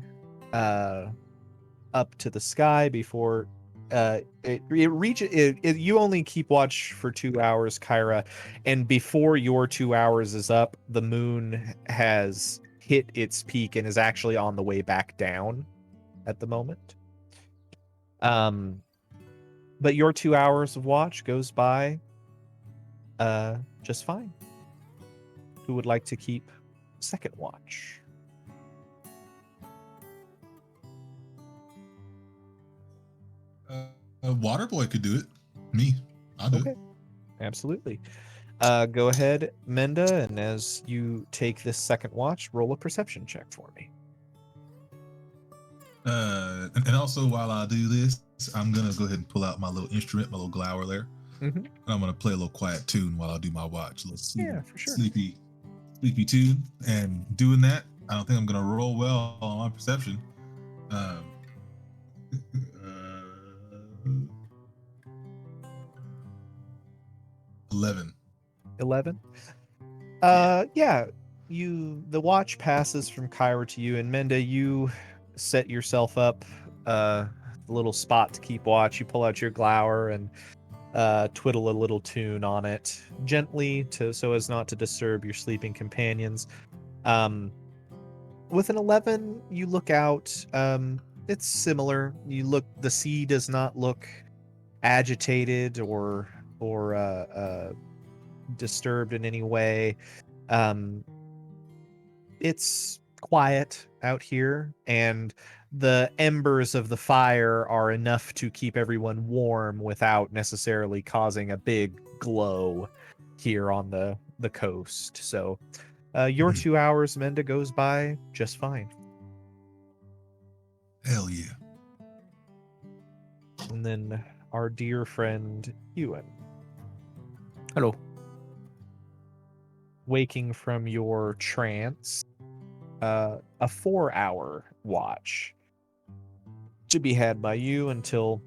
up to the sky before it reaches you only keep watch for 2 hours, Kyra, and before your 2 hours is up, the moon has hit its peak and is actually on the way back down at the moment. But your 2 hours of watch goes by just fine. Who would like to keep second watch?
Waterboy could do it. Me. I'll do it.
Absolutely. Go ahead, Menda, and as you take this second watch, roll a perception check for me.
And also while I do this, I'm gonna go ahead and pull out my little instrument, my little glower there.
Mhm.
And I'm gonna play a little quiet tune while I do my watch. A little
For sure.
sleepy tune. And doing that, I don't think I'm gonna roll well on my perception. 11.
11. Yeah, the watch passes from Kyra to you, and Menda, you set yourself up a little spot to keep watch. You pull out your glower and twiddle a little tune on it gently so as not to disturb your sleeping companions. With an 11, you look out. It's similar. The sea does not look agitated or disturbed in any way. It's quiet out here, and the embers of the fire are enough to keep everyone warm without necessarily causing a big glow here on the coast. So your 2 hours, Menda, goes by just fine.
Hell yeah.
And then our dear friend Ewan,
Hello.
waking from your trance, a 4-hour watch to be had by you until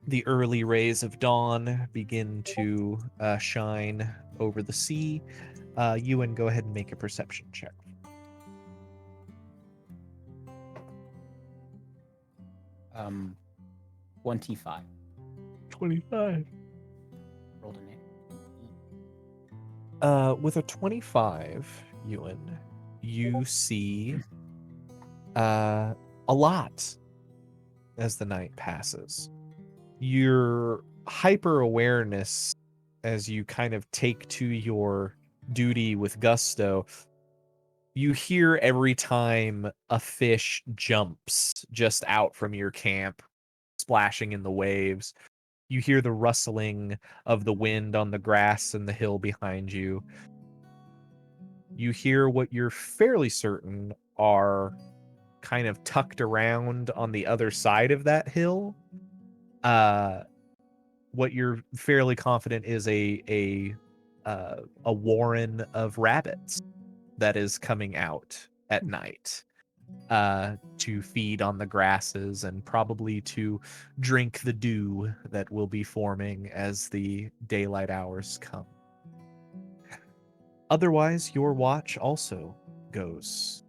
the early rays of dawn begin to shine over the sea. Ewan, go ahead and make a perception check.
25.
25.
Rolled an 8.
With a 25, Ewan, you see a lot as the night passes. Your hyper awareness, as you kind of take to your duty with gusto, you hear every time a fish jumps just out from your camp, splashing in the waves. You hear the rustling of the wind on the grass and the hill behind you. You hear what you're fairly certain are kind of tucked around on the other side of that hill. What you're fairly confident is a warren of rabbits that is coming out at night to feed on the grasses and probably to drink the dew that will be forming as the daylight hours come. Otherwise, your watch also goes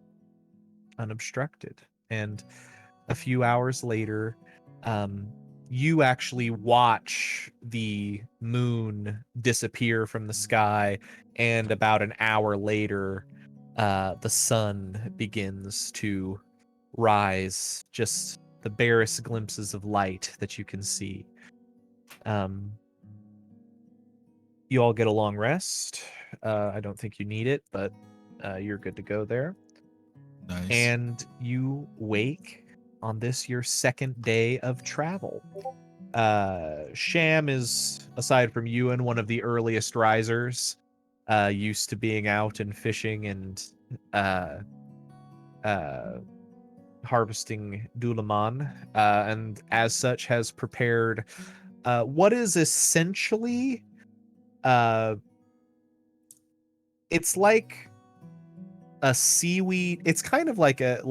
unobstructed. And a few hours later, you actually watch the moon disappear from the sky, and about an hour later, the sun begins to rise, just the barest glimpses of light that you can see. You all get a long rest. I don't think you need it, but you're good to go there.
Nice.
And you wake on this your second day of travel. Sham is, aside from Ewan, one of the earliest risers, used to being out and fishing and harvesting Dulaman, and as such has prepared what is essentially it's like a seaweed. It's kind of like a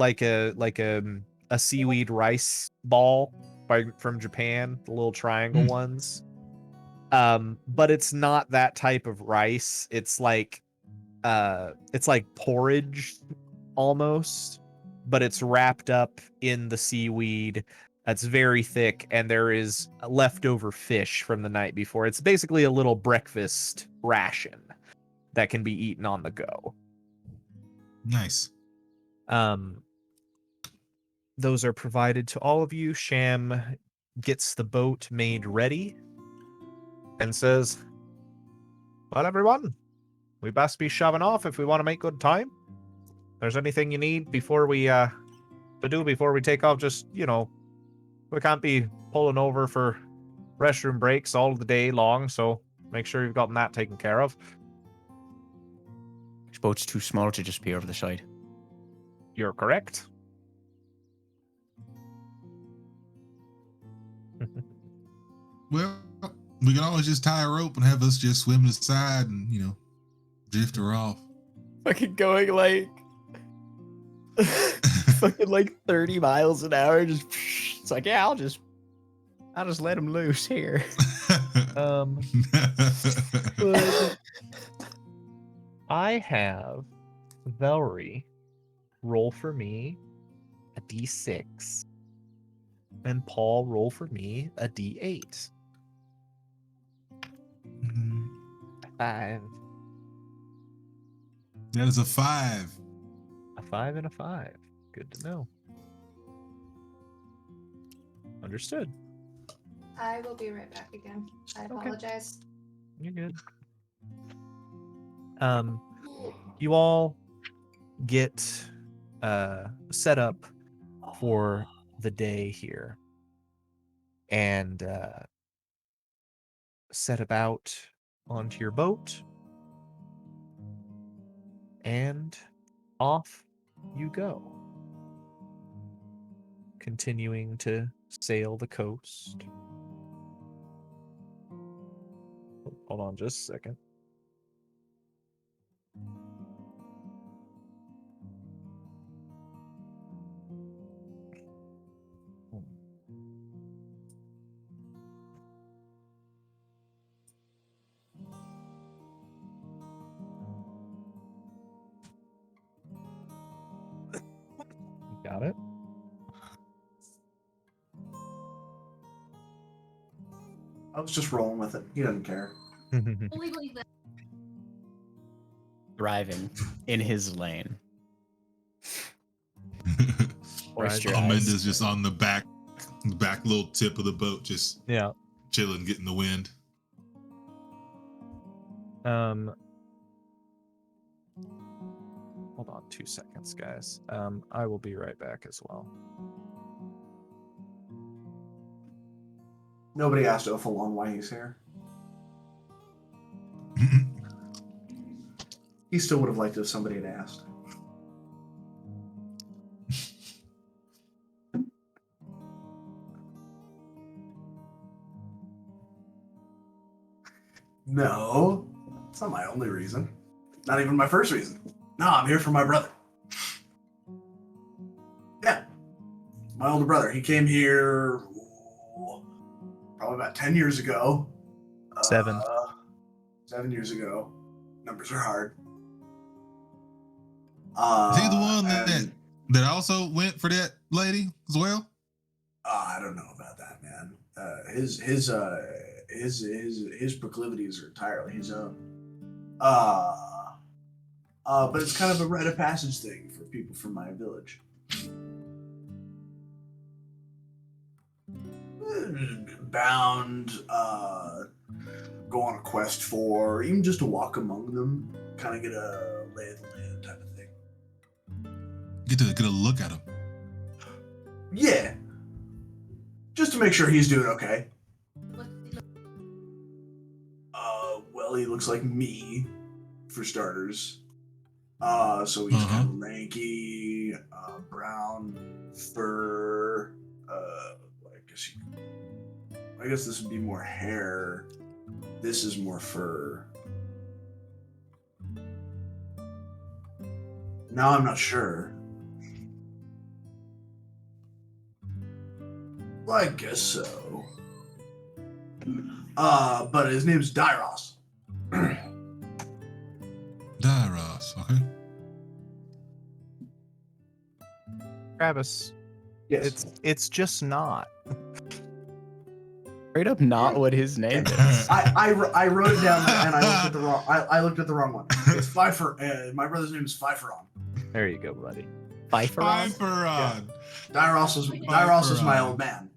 seaweed rice ball from Japan, the little triangle ones. But it's not that type of rice. It's like porridge almost, but it's wrapped up in the seaweed. That's very thick, and there is leftover fish from the night before. It's basically a little breakfast ration that can be eaten on the go.
Nice.
Those are provided to all of you. Sham gets the boat made ready and says, well, everyone, we best be shoving off if we want to make good time. If there's anything you need before we take off, just, we can't be pulling over for restroom breaks all the day long, so make sure you've gotten that taken care of.
This boat's too small to just be over the side.
You're correct.
Well, we can always just tie a rope and have us just swim to the side and, drift her off.
Fucking going like fucking like 30 miles an hour. Just it's like, yeah, I'll just let him loose here.
I have Valerie roll for me a d6, and Paul roll for me a d8. 5.
That is a 5.
A 5 and a 5. Good to know. Understood.
I will be right back again. I apologize.
You're good. You all get set up for the day here and set about onto your boat, and off you go, continuing to sail the coast. Hold on just a second. Got it.
I was just rolling with it. He doesn't care.
Fully believe that.
Thriving in his lane.
Almenda's just on the back little tip of the boat, just chilling, getting the wind.
Hold on 2 seconds, guys. I will be right back as well.
Nobody asked Ophalon why he's here. He still would have liked it if somebody had asked. No, it's not my only reason. Not even my first reason. No, I'm here for my brother. Yeah, my older brother. He came here probably about 10 years ago.
7.
7 years ago. Numbers are hard.
Is he the one that also went for that lady as well?
I don't know about that, man. His proclivities are entirely his own. But it's kind of a rite of passage thing for people from my village. Bound, go on a quest for, or even just to walk among them, kind of get a lay of the land type of thing.
Get a look at him.
Yeah. Just to make sure he's doing okay.
What does he look
Well, he looks like me, for starters. So he's kind of lanky, brown fur. I guess this would be more hair. This is more fur. Now I'm not sure. Well, I guess so. But his name's Dairos.
Dairos, okay.
Travis,
Yes.
it's just not.
Straight up, not what his name is.
I wrote it down and I looked at the wrong. I looked at the wrong one. It's Pfeiffer. My brother's name is Pfeifferon.
There you go, buddy.
Pfeifferon?
Pfeifferon.
Dairos is my old man.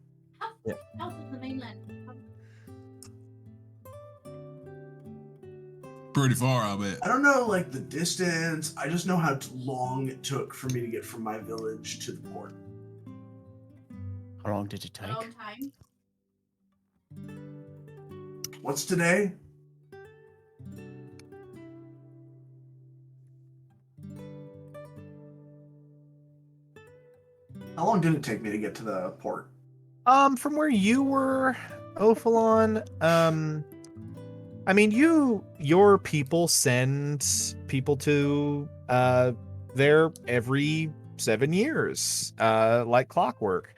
out of the mainland?
Pretty far, I bet.
I don't know like the distance. I just know how long it took for me to get from my village to the port.
How long did it
A
take?
long time.
What's today? How long did it take me to get to the port?
From where you were, Ophalon, I mean, your people send people to there every 7 years, like clockwork.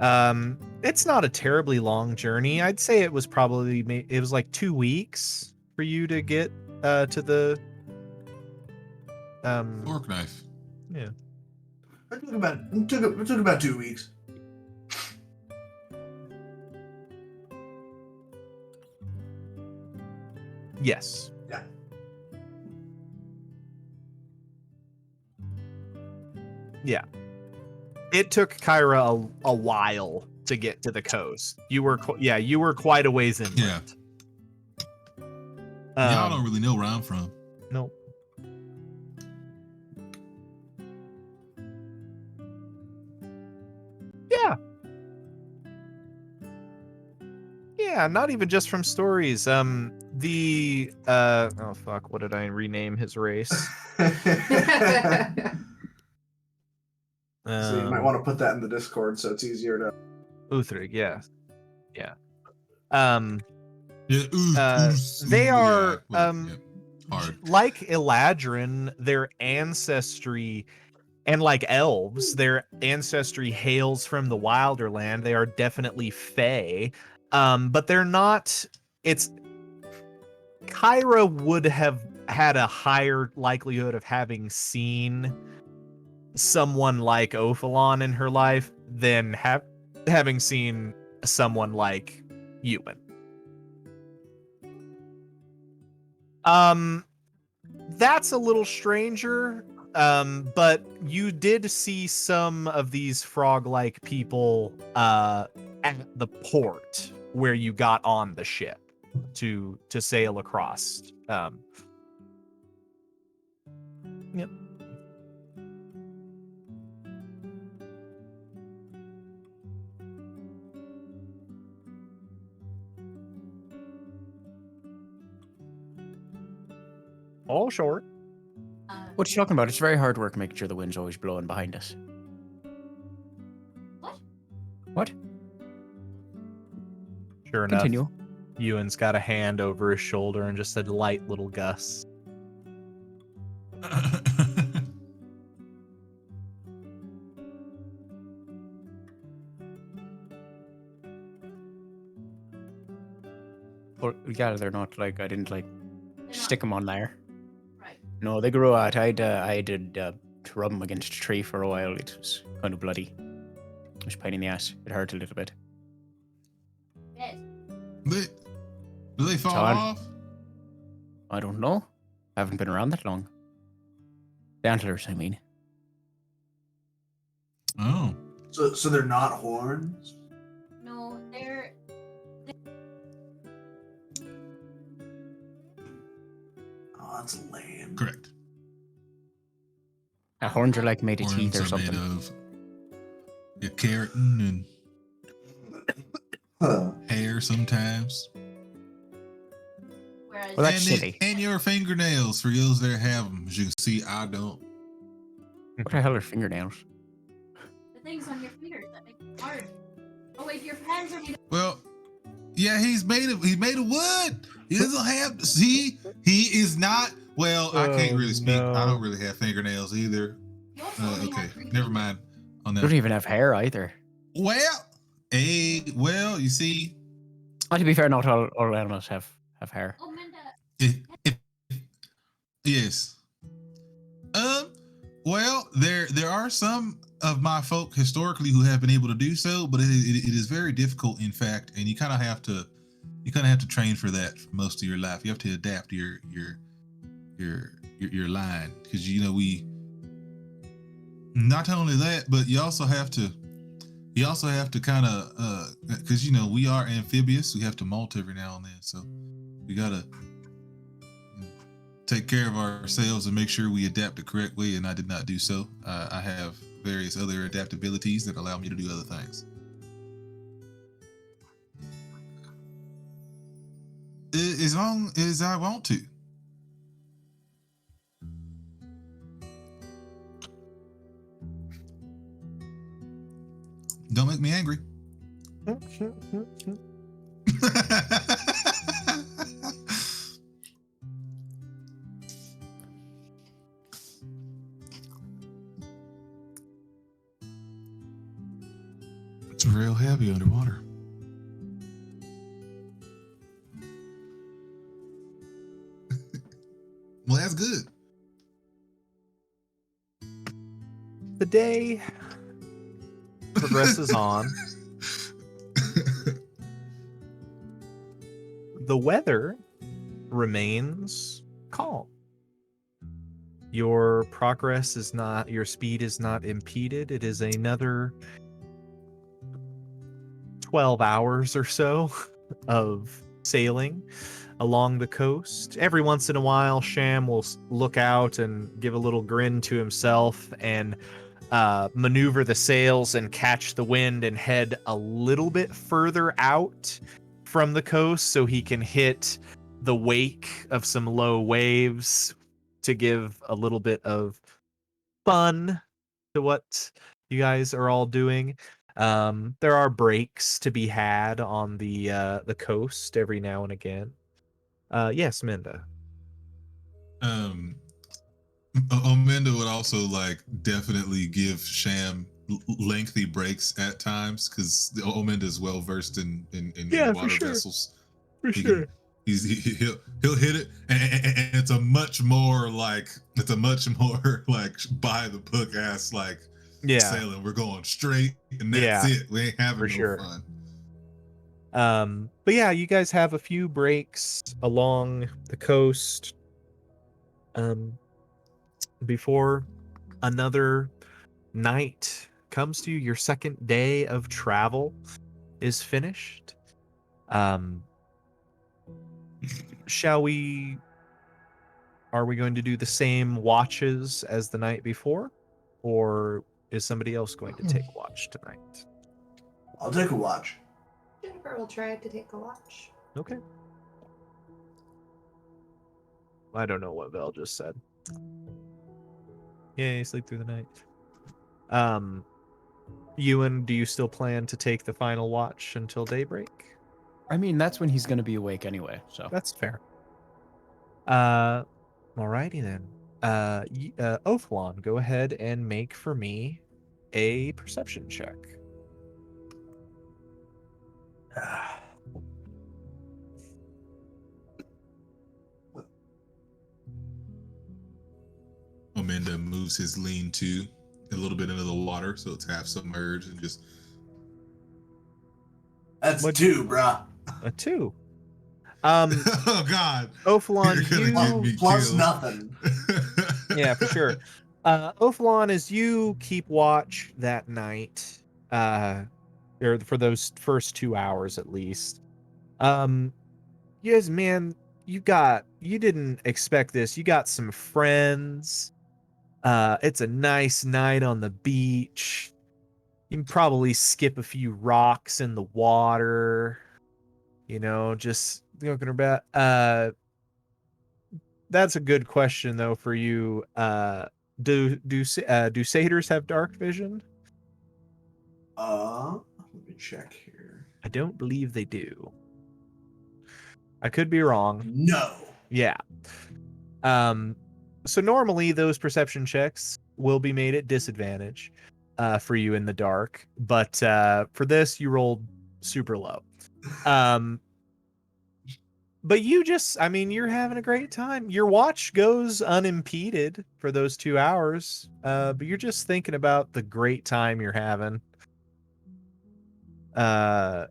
It's not a terribly long journey. I'd say it was probably it was like 2 weeks for you to get to the
Fork knife.
It took about 2 weeks.
Yes.
Yeah.
Yeah. It took Kyra a while to get to the coast. You were quite a ways inland.
Y'all don't really know where I'm from.
Nope. Yeah. Yeah, not even just from stories. Oh fuck, what did I rename his race?
So you might want to put that in the Discord so it's easier to.
Uthrig, yeah. Yeah.
Yeah,
They are
hard.
like Eladrin, their ancestry, and like elves, their ancestry hails from the Wilderland. They are definitely Fae. But they're not. Kyra would have had a higher likelihood of having seen someone like Ophalon in her life than having seen someone like Ewan. That's a little stranger. But you did see some of these frog-like people at the port where you got on the ship to sail across. Yep. All short.
What you talking about? It's very hard work making sure the wind's always blowing behind us.
What?
What?
Sure enough,
Continue.
Ewan's got a hand over his shoulder and just a light little gust.
But yeah, they're not like I didn't like
They're
stick them on there.
Right.
No, they grew out. I did to rub them against a tree for a while. It was kind of bloody. It was a pain in the ass. It hurt a little bit.
Yes.
Do they fall
John.
off?
I don't know. I haven't been around that long. The antlers, I mean.
Oh.
So they're not horns.
No, they're
Oh, that's lame.
Correct.
Horns are like made of
Horns
teeth or
are made
something.
of your keratin
Huh.
and hair sometimes.
Whereas
Well, that's
and,
shitty.
and your fingernails for those that have them. As you can see, I don't.
What the hell are fingernails?
the things on your fingers that make it hard. Oh wait, your hands are made of
Well, yeah, he's made of wood. He doesn't have. See, he is not. Well, I can't really speak. I don't really have fingernails either.
you also only
Okay,
have 3
never
fingers.
mind on
You don't
that.
even have hair either.
Well, you see,
To be fair, not all animals have hair.
Oh, Minda,
if yes. Well, there are some of my folk historically who have been able to do so, but it is very difficult, in fact, and you kind of have to train for that for most of your life. You have to adapt your line, because we. Not only that, but you also have to kind of because we are amphibious. We have to molt every now and then, so we gotta take care of ourselves and make sure we adapt the correct way, and I did not do so. I have various other adaptabilities that allow me to do other things. As long as I want to. Don't make me angry. It's real heavy underwater. Well, that's good.
The day progresses on. The weather remains calm. Your progress is not, your speed is not impeded. It is another 12 hours or so of sailing along the coast. Every once in a while, Sham will look out and give a little grin to himself and maneuver the sails and catch the wind and head a little bit further out from the coast so he can hit the wake of some low waves to give a little bit of fun to what you guys are all doing. There are breaks to be had on the coast every now and again. Yes, Minda.
Ominda would also definitely give Sham lengthy breaks at times, because Ominda is well versed in water vessels.
For
He'll hit it, and it's a much more by the book ass sailing. We're going straight, and that's it. We ain't having fun.
But yeah, you guys have a few breaks along the coast before another night comes to you. Your second day of travel is finished. Are we going to do the same watches as the night before, or is somebody else going to take watch tonight?
I'll take a watch.
Jennifer will try to take a watch.
Okay. I don't know what Vel just said. Yay, sleep through the night. Ewan, do you still plan to take the final watch until daybreak?
I mean, that's when he's going to be awake anyway, so.
That's fair. Alrighty then. Ophlon, go ahead and make for me a perception check.
Ominda moves his lean-to a little bit into the water, so it's half submerged, and just.
That's
What-
2, bruh.
A 2.
Oh God!
Ophlon,
You're gonna give me
Plus
chills.
nothing.
yeah, for sure. Ophlon, as you keep watch that night, or for those first 2 hours at least, yes, man, you didn't expect this. You got some friends. It's a nice night on the beach. You can probably skip a few rocks in the water. Just looking about. That's a good question though for you. Do satyrs have dark vision?
Let me check here.
I don't believe they do. I could be wrong.
No.
Yeah. So normally those perception checks will be made at disadvantage for you in the dark, but for this you rolled super low. But you're having a great time. Your watch goes unimpeded for those 2 hours, but you're just thinking about the great time you're having. A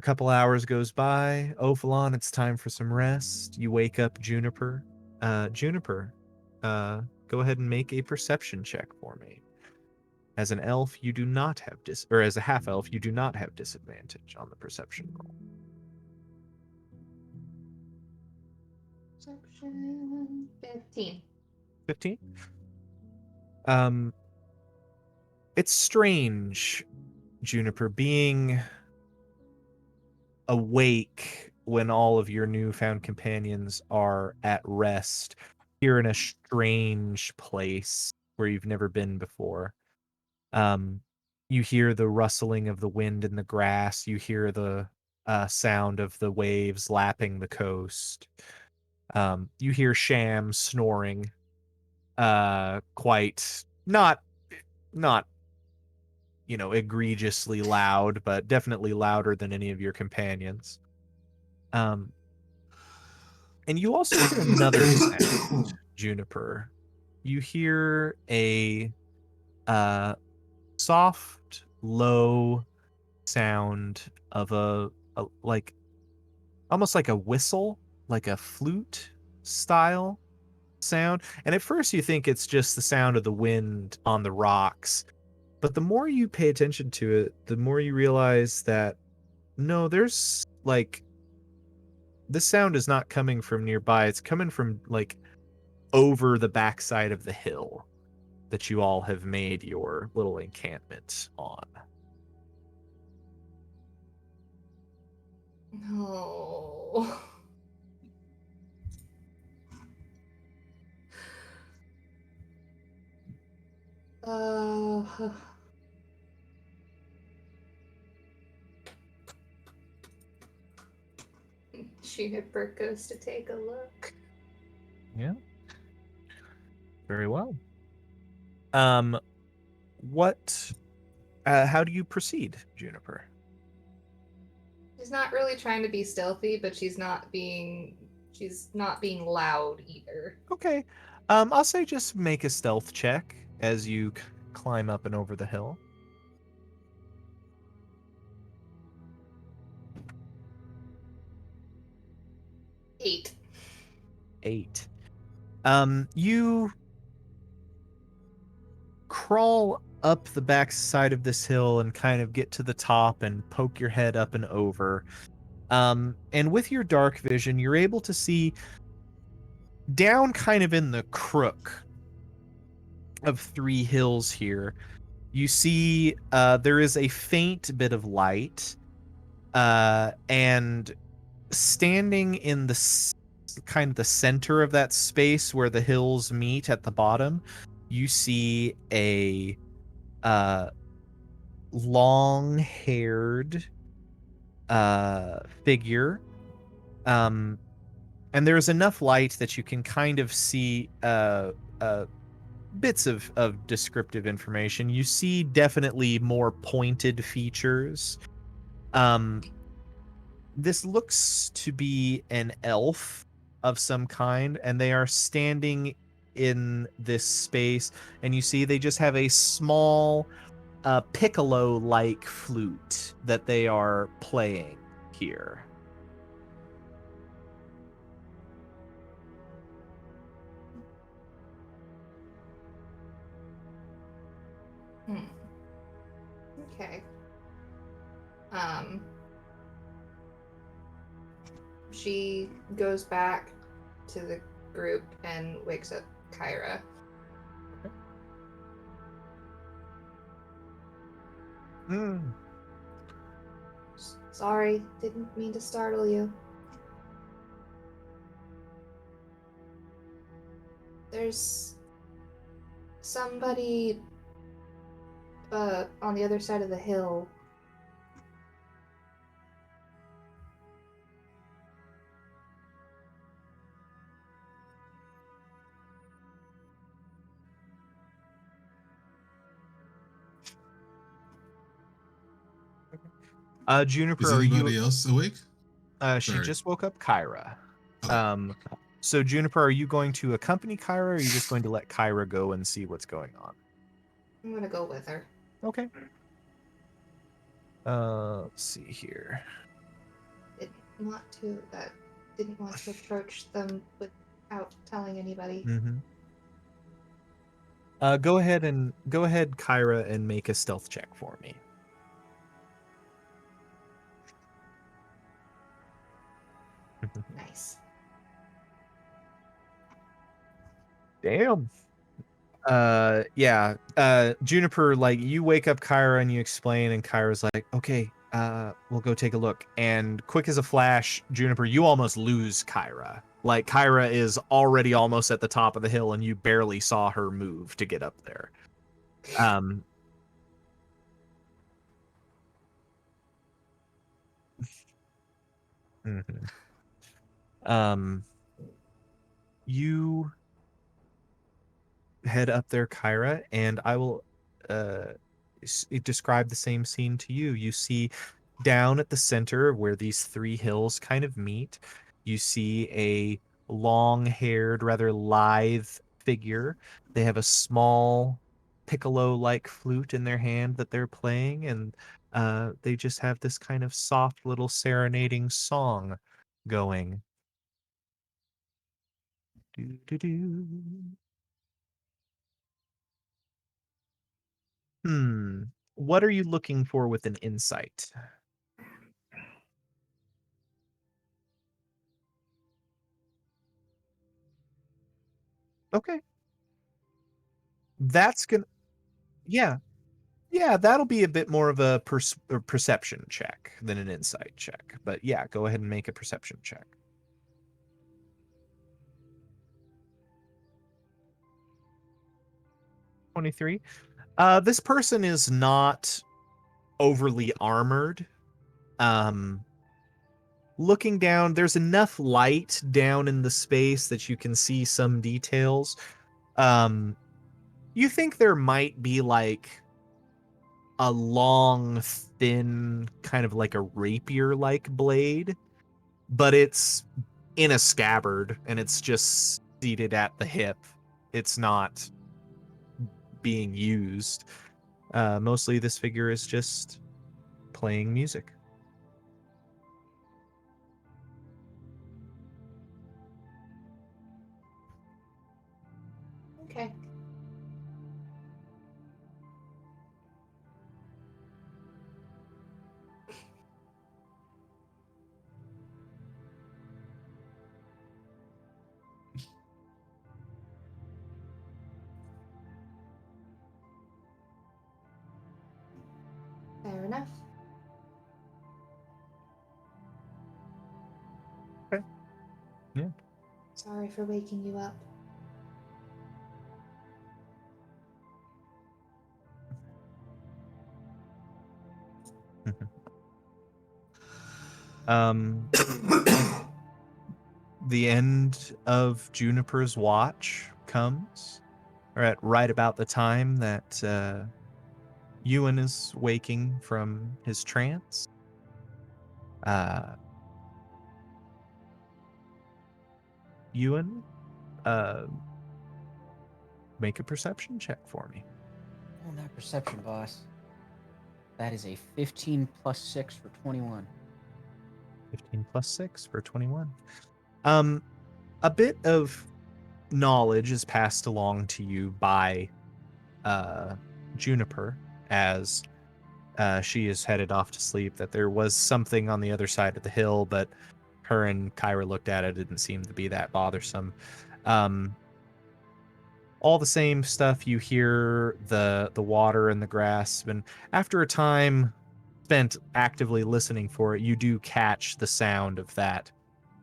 couple hours goes by. Ophalon, it's time for some rest. You wake up Juniper. Juniper, go ahead and make a perception check for me. As an elf, you do not have as a half elf, you do not have disadvantage on the perception roll.
Perception 15.
15. It's strange, Juniper, being awake when all of your newfound companions are at rest. You're in a strange place where you've never been before. You hear the rustling of the wind in the grass. You hear the sound of the waves lapping the coast. You hear Sham snoring, quite not egregiously loud, but definitely louder than any of your companions. And you also hear another sound, Juniper. You hear a soft, low sound of a like almost like a whistle, like a flute style sound. And at first you think it's just the sound of the wind on the rocks. But the more you pay attention to it, the more you realize that no, there's this sound is not coming from nearby. It's coming from over the backside of the hill that you all have made your little encampment on.
No. Uh, Juniper goes to take a look.
Yeah. Very well. How do you proceed, Juniper?
She's not really trying to be stealthy, but she's not being loud either.
Okay. I'll say just make a stealth check as you climb up and over the hill.
8.
8. You crawl up the back side of this hill and kind of get to the top and poke your head up and over. And with your dark vision, you're able to see down kind of in the crook of 3 hills here. You see there is a faint bit of light, and standing in the kind of the center of that space where the hills meet at the bottom, you see a long-haired figure. And there's enough light that you can kind of see bits of descriptive information. You see definitely more pointed features. This looks to be an elf of some kind, and they are standing in this space, and you see they just have a small piccolo-like flute that they are playing here.
Okay. She goes back to the group and wakes up Kyra.
Mm.
Sorry, didn't mean to startle you. There's somebody on the other side of the hill.
Juniper,
Is
are
anybody
you?
else awake?
She
Sorry.
just woke up Kyra.
Oh.
So Juniper, are you going to accompany Kyra, or are you just going to let Kyra go and see what's going on?
I'm gonna go with her.
Okay. Let's see here.
Didn't want to approach them without telling anybody.
Mm-hmm. Go ahead, Kyra, and make a stealth check for me.
Nice.
Damn. Yeah. Juniper, like, you wake up Kyra and you explain, and Kyra's like, okay, we'll go take a look. And quick as a flash, Juniper, you almost lose Kyra. Like, Kyra is already almost at the top of the hill, and you barely saw her move to get up there. Mhm. You head up there, Kyra, and I will describe the same scene to you. You see down at the center where these three hills kind of meet, you see a long-haired, rather lithe figure. They have a small piccolo-like flute in their hand that they're playing, and they just have this kind of soft little serenading song going. Do, do, do. What are you looking for with an insight? Okay. That's gonna Yeah. Yeah, that'll be a bit more of a perception check than an insight check. But yeah, go ahead and make a perception check. 23. This person is not overly armored. Looking down, there's enough light down in the space that you can see some details. You think there might be like a long, thin, kind of like a rapier-like blade, but it's in a scabbard and it's just seated at the hip. It's not being used. Mostly this figure is just playing music.
Okay. Fair enough.
Okay. Yeah.
Sorry for waking you up.
Mm-hmm.
The end of Juniper's watch comes, or at right about the time that Ewan is waking from his trance. Ewan, make a perception check for me.
Oh, that perception, boss. That is a 15 plus 6 for 21.
15 plus 6 for 21. A bit of knowledge is passed along to you by Juniper as she is headed off to sleep, that there was something on the other side of the hill, but her and Kyra looked at it. It didn't seem to be that bothersome. all the same stuff. You hear the water and the grass, and after a time spent actively listening for it, you do catch the sound of that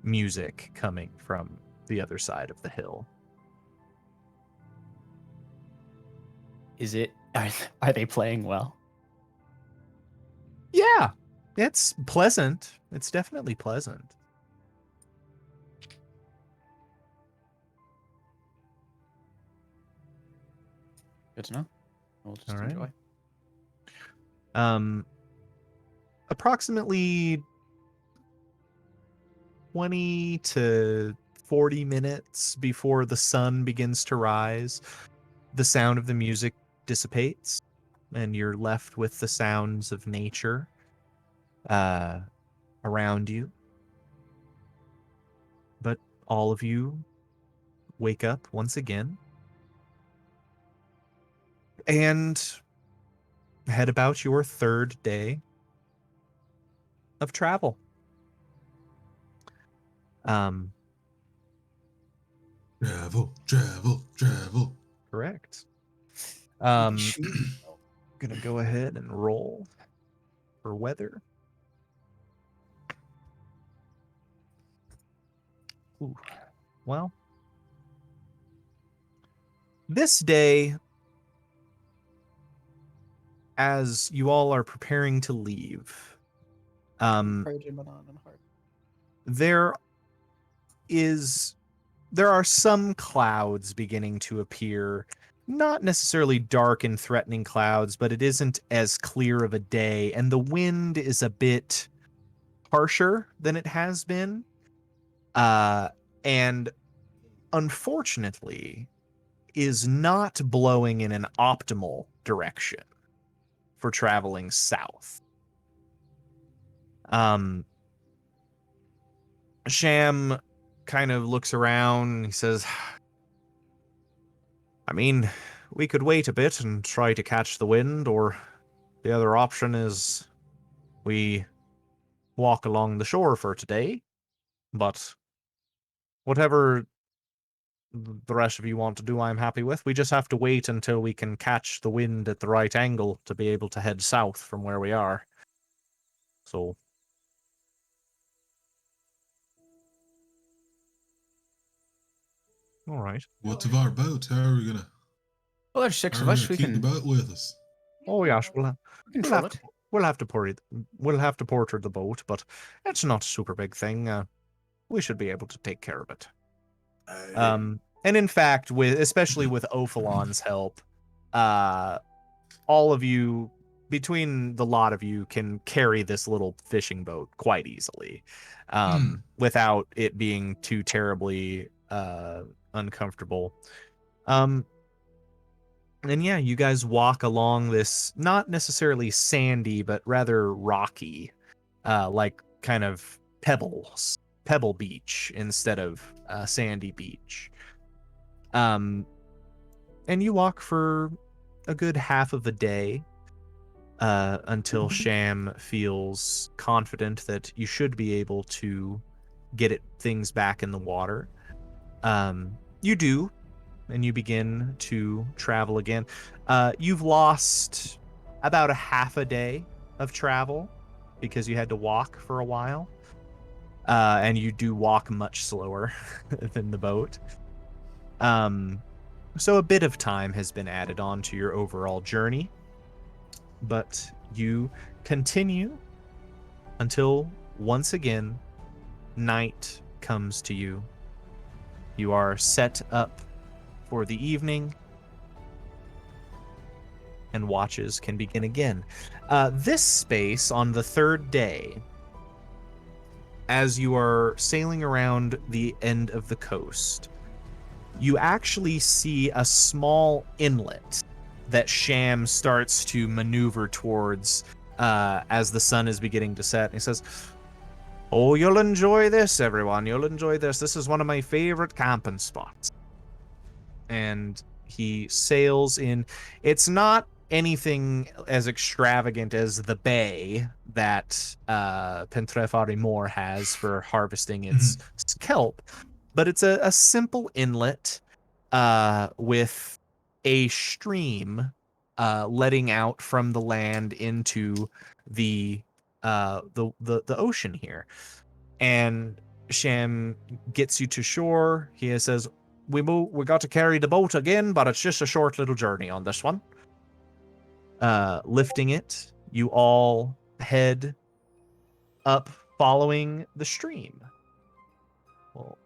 music coming from the other side of the hill.
Is it? Are they playing well?
Yeah, it's pleasant. It's definitely pleasant.
Good to know. We'll just
All right.
enjoy.
Approximately 20 to 40 minutes before the sun begins to rise, the sound of the music dissipates, and you're left with the sounds of nature around you. But all of you wake up once again and head about your third day of travel.
Travel.
Correct.
Shoot.
Gonna go ahead and roll for weather. Ooh. Well, this day, as you all are preparing to leave, there are some clouds beginning to appear. Not necessarily dark and threatening clouds, but it isn't as clear of a day, and the wind is a bit harsher than it has been. And unfortunately, is not blowing in an optimal direction for traveling south. Sham kind of looks around and he says, I mean, we could wait a bit and try to catch the wind, or the other option is we walk along the shore for today. But whatever the rest of you want to do, I'm happy with. We just have to wait until we can catch the wind at the right angle to be able to head south from where we are. So all right.
What's of our boat? How are we gonna?
Well, there's 6
How
of
are we
us.
gonna
We
keep
can
the boat with us?
Oh yes, we'll
control
have
it.
to we'll have to porter the boat, but it's not a super big thing. We should be able to take care of it. And in fact, especially with Ophalon's help, all of you, between the lot of you, can carry this little fishing boat quite easily, without it being too terribly uncomfortable. And yeah, you guys walk along this not necessarily sandy, but rather rocky, like kind of pebble beach instead of sandy beach. And you walk for a good half of a day until Sham feels confident that you should be able to get things back in the water. You do, and you begin to travel again. You've lost about a half a day of travel because you had to walk for a while. And you do walk much slower than the boat. So a bit of time has been added on to your overall journey, but you continue until once again night comes to you. You are set up for the evening, and watches can begin again. This space on the third day, as you are sailing around the end of the coast, you actually see a small inlet that Sham starts to maneuver towards as the sun is beginning to set. And he says, oh, you'll enjoy this, everyone. You'll enjoy this. This is one of my favorite camping spots. And he sails in. It's not anything as extravagant as the bay that Pentrefari Moor has for harvesting its kelp, but it's a simple inlet with a stream letting out from the land into the ocean here. And Sham gets you to shore. He says, we got to carry the boat again, but it's just a short little journey on this one. Lifting it, you all head up following the stream. Well,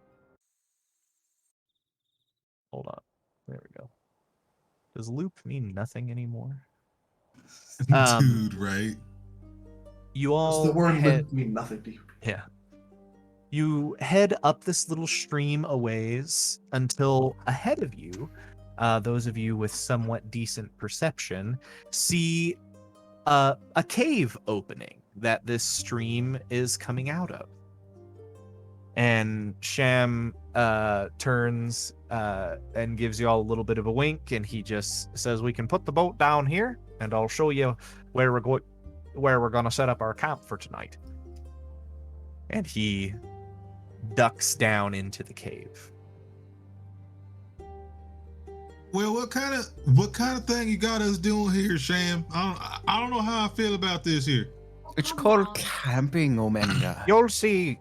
hold on. There we go. Does loop mean nothing anymore?
Dude, right?
You
Does
all
the word
head,
loop mean nothing to you?
yeah. You head up this little stream a ways until ahead of you, those of you with somewhat decent perception, see a cave opening that this stream is coming out of. And Sham turns and gives you all a little bit of a wink, and he just says, we can put the boat down here, and I'll show you where we're gonna set up our camp for tonight. And he ducks down into the cave.
Well, what kind of thing you got us doing here, Sham? I don't know how I feel about this here.
It's
Come
called
on.
camping, Omenda.
You'll see.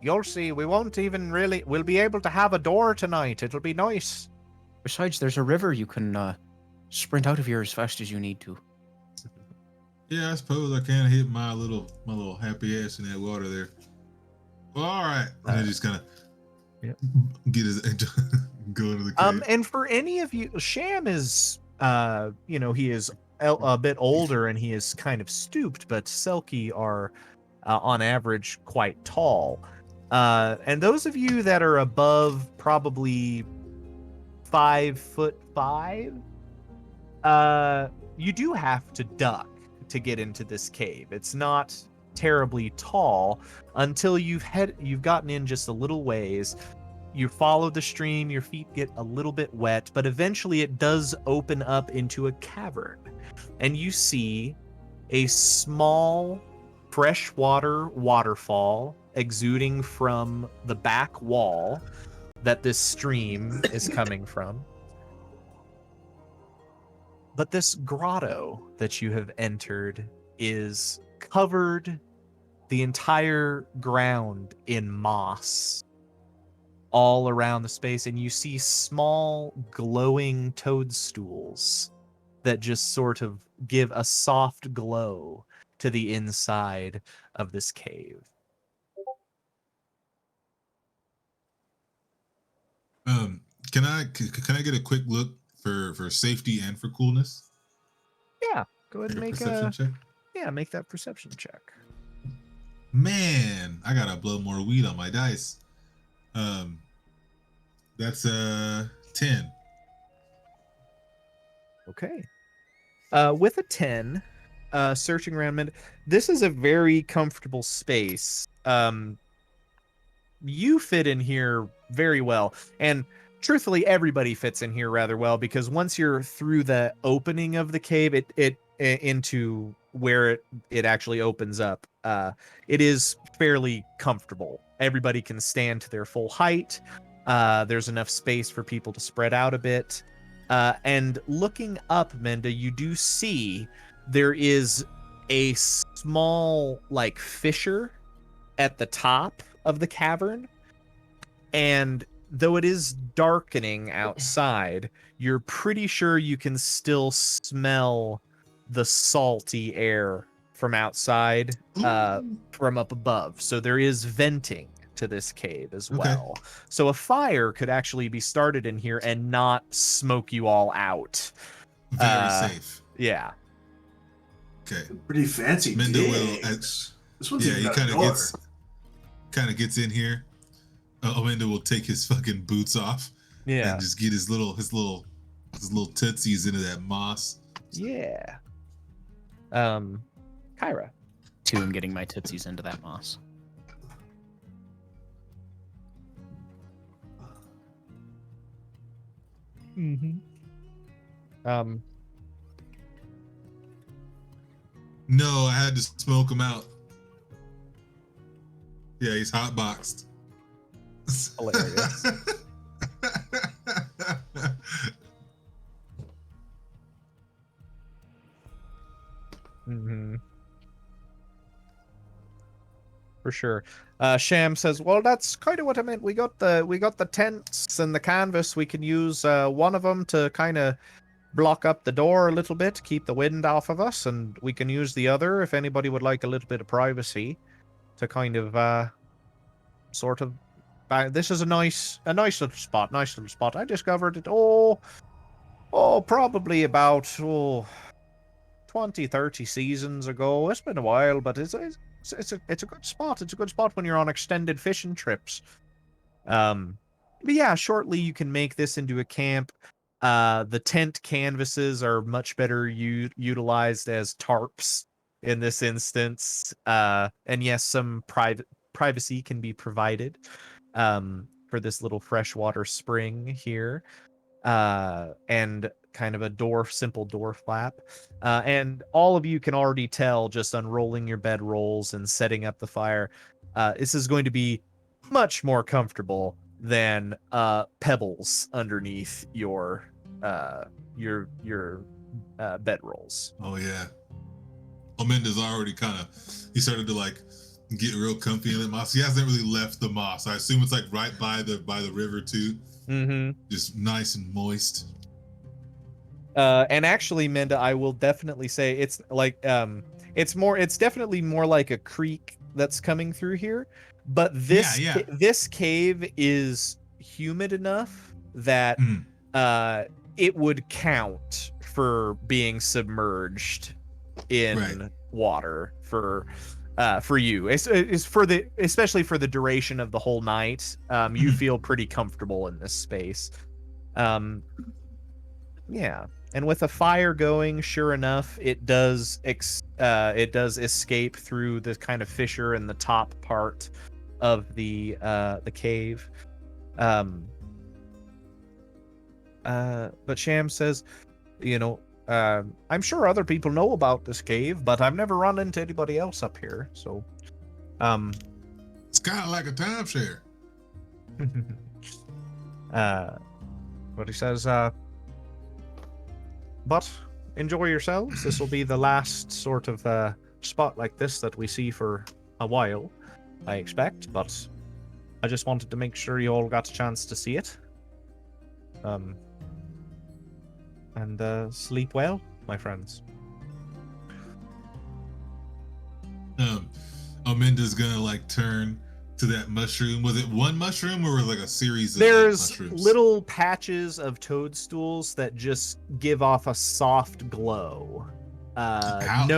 We won't even really. We'll be able to have a door tonight. It'll be nice.
Besides, there's a river you can sprint out of here as fast as you need to.
Yeah, I suppose I can hit my little happy ass in that water there. Well, all right. And I just kind of get his go into the cave.
And for any of you, Sham is, he is a bit older and he is kind of stooped, but Selkie are, on average, quite tall. And those of you that are above probably 5'5", you do have to duck to get into this cave. It's not terribly tall until you've gotten in just a little ways. You follow the stream, your feet get a little bit wet, but eventually it does open up into a cavern. And you see a small freshwater waterfall exuding from the back wall that this stream is coming from. But this grotto that you have entered is covered the entire ground in moss all around the space, and you see small glowing toadstools that just sort of give a soft glow to the inside of this cave.
Can I get a quick look for safety and for coolness?
Yeah, go ahead and make
perception check.
Make that perception check.
Man, I gotta blow more weed on my dice. That's 10.
Okay. With a 10, searching around, this is a very comfortable space. You fit in here very well, and truthfully, everybody fits in here rather well, because once you're through the opening of the cave, it into where it actually opens up, it is fairly comfortable. Everybody can stand to their full height. There's enough space for people to spread out a bit. And looking up, Menda, you do see there is a small, like, fissure at the top of the cavern. And though it is darkening outside, you're pretty sure you can still smell the salty air from outside, from up above. So there is venting to this cave as well. So a fire could actually be started in here and not smoke you all out.
Very safe.
Yeah.
Okay.
Pretty fancy.
Menda will.
This one's
Yeah,
even
he
got a door.
kind of gets in here. Menda will take his fucking boots off.
Yeah.
And just get his little tootsies into that moss.
Yeah. Kyra.
2, I'm getting my tootsies into that moss.
Mm-hmm.
No, I had to smoke him out. Yeah, he's hotboxed.
Hilarious. For sure. Sham says, "Well, that's kind of what I meant. We got the tents and the canvas. We can use one of them to kind of block up the door a little bit, keep the wind off of us, and we can use the other if anybody would like a little bit of privacy to kind of sort of. This is a nice little spot. Nice little spot. I discovered it. Probably about 20, 30 seasons ago. It's been a while, but it's a good spot. It's a good spot when you're on extended fishing trips. But yeah, shortly you can make this into a camp. The tent canvases are much better utilized as tarps in this instance. And yes, some privacy can be provided for this little freshwater spring here. And kind of a simple door flap. And all of you can already tell, just unrolling your bed rolls and setting up the fire, this is going to be much more comfortable than pebbles underneath your bed rolls.
Oh yeah. Ominda's already he started to like get real comfy in the moss. He hasn't really left the moss. I assume it's like right by the river too.
Mm-hmm.
Just nice and moist.
And actually, Minda, I will definitely say it's like it's definitely more like a creek that's coming through here. But this cave is humid enough that it would count for being submerged in water for you. It's for especially for the duration of the whole night. You feel pretty comfortable in this space. Yeah. And with a fire going, sure enough, it does escape through the kind of fissure in the top part of the cave. But Sham says, I'm sure other people know about this cave, but I've never run into anybody else up here. So,
it's kind of like a timeshare.
What he says, but enjoy yourselves. This will be the last sort of spot like this that we see for a while, I expect. But I just wanted to make sure you all got a chance to see it. And sleep well, my friends.
Ominda's gonna like turn to that mushroom. Was it one mushroom or was it like a series of
There's
mushrooms?
little patches of toadstools that just give off a soft glow.
How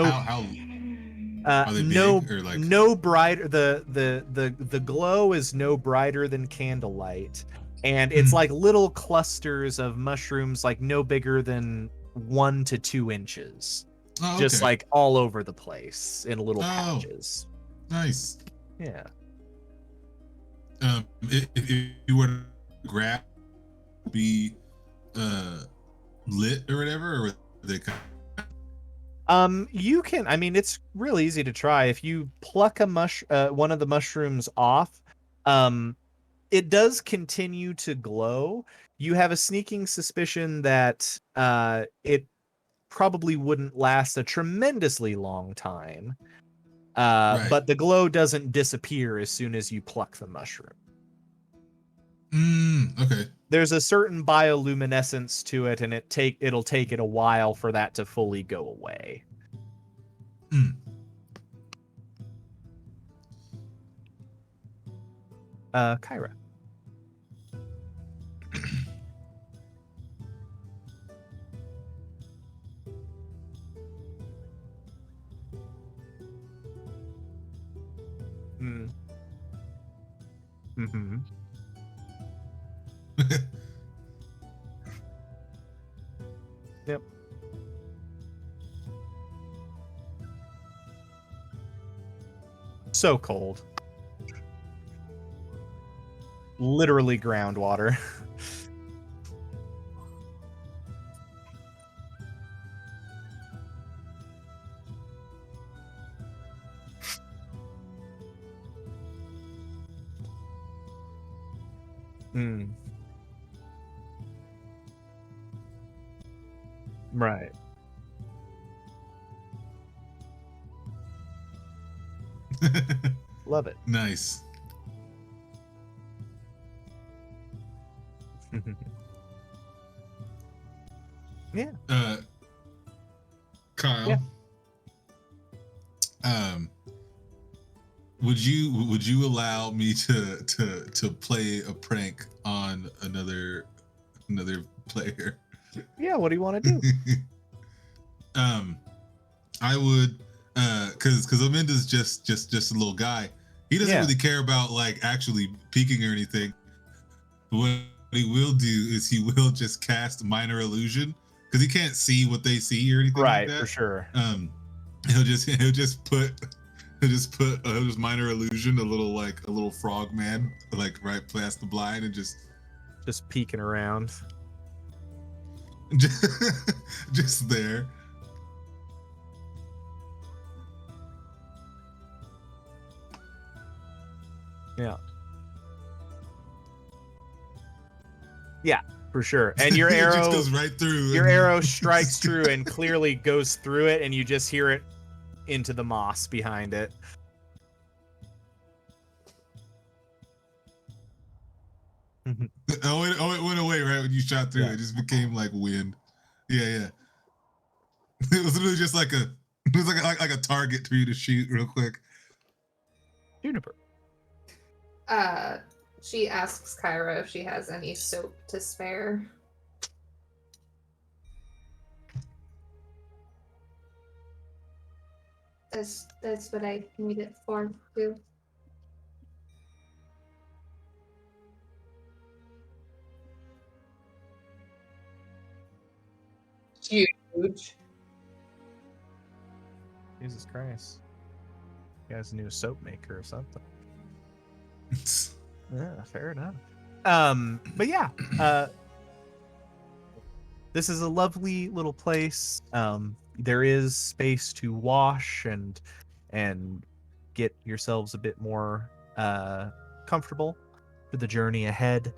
are they big or like...
no brighter. The glow is no brighter than candlelight, and it's like little clusters of mushrooms, like no bigger than 1 to 2 inches, just like all over the place in little patches.
Nice.
Yeah.
If you were to grab, be lit or whatever, or they
you can. I mean, it's really easy to try. If you pluck one of the mushrooms off, it does continue to glow. You have a sneaking suspicion that it probably wouldn't last a tremendously long time. But the glow doesn't disappear as soon as you pluck the mushroom.
Okay.
There's a certain bioluminescence to it, and it'll take it a while for that to fully go away. Kyra. Mm-hmm. Yep. So cold. Literally groundwater. Right. Love it.
Nice.
Yeah.
Kyle.
Yeah.
Would you allow me to play a prank on another player?
Yeah, what do you want to do?
I would, because Aminda's just a little guy. He doesn't
Yeah.
really care about like actually peeking or anything. What he will do is he will just cast minor illusion because he can't see what they see or anything
Right,
like that.
for sure.
He'll just minor illusion a little frog man like right past the blind and just
peeking around.
just there.
Yeah. Yeah, for sure. And your
It
arrow
just goes right through.
your arrow strikes through and clearly goes through it, and you just hear it into the moss behind it.
Oh, it went away right when you shot through.
Yeah.
It just became like wind. Yeah. It was literally just like a target for you to shoot real quick.
Juniper.
She asks Kyra if she has any soap to spare. That's what I need it for too. Huge.
Jesus Christ. You guys knew a soap maker or something. Yeah, fair enough. But yeah, this is a lovely little place. There is space to wash and get yourselves a bit more comfortable for the journey ahead.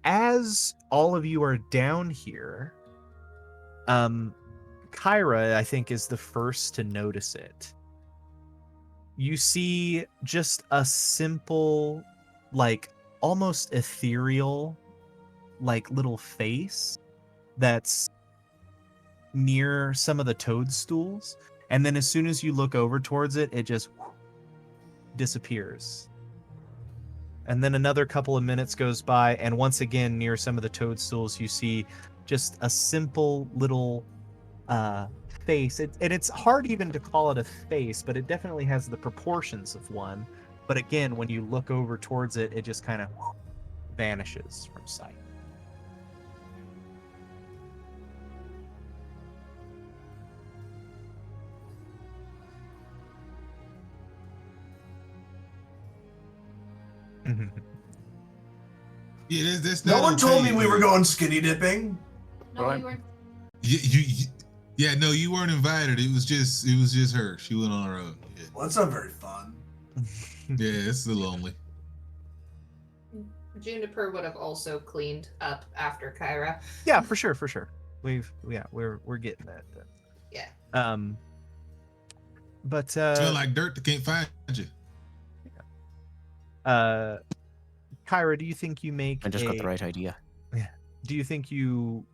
As all of you are down here, Kyra, I think, is the first to notice it. You see just a simple, like almost ethereal, like little face that's near some of the toadstools. And then as soon as you look over towards it, it just disappears. And then another couple of minutes goes by, and once again, near some of the toadstools, you see just a simple little face. And it's hard even to call it a face, but it definitely has the proportions of one. But again, when you look over towards it, it just kind of vanishes from sight.
Yeah, that's
No
not
one told
okay,
me we were
dude.
going skinny dipping.
No,
Well,
we weren't.
Yeah, no, you weren't invited. It was just her. She went on her own. Yeah,
Well, that's not very fun.
it's a little lonely.
Juniper would have also cleaned up after Kyra.
Yeah, for sure. We're getting that.
Yeah.
But
Smell like dirt. They can't find you.
Kyra, do you think you make
I just got the right idea.
do you think you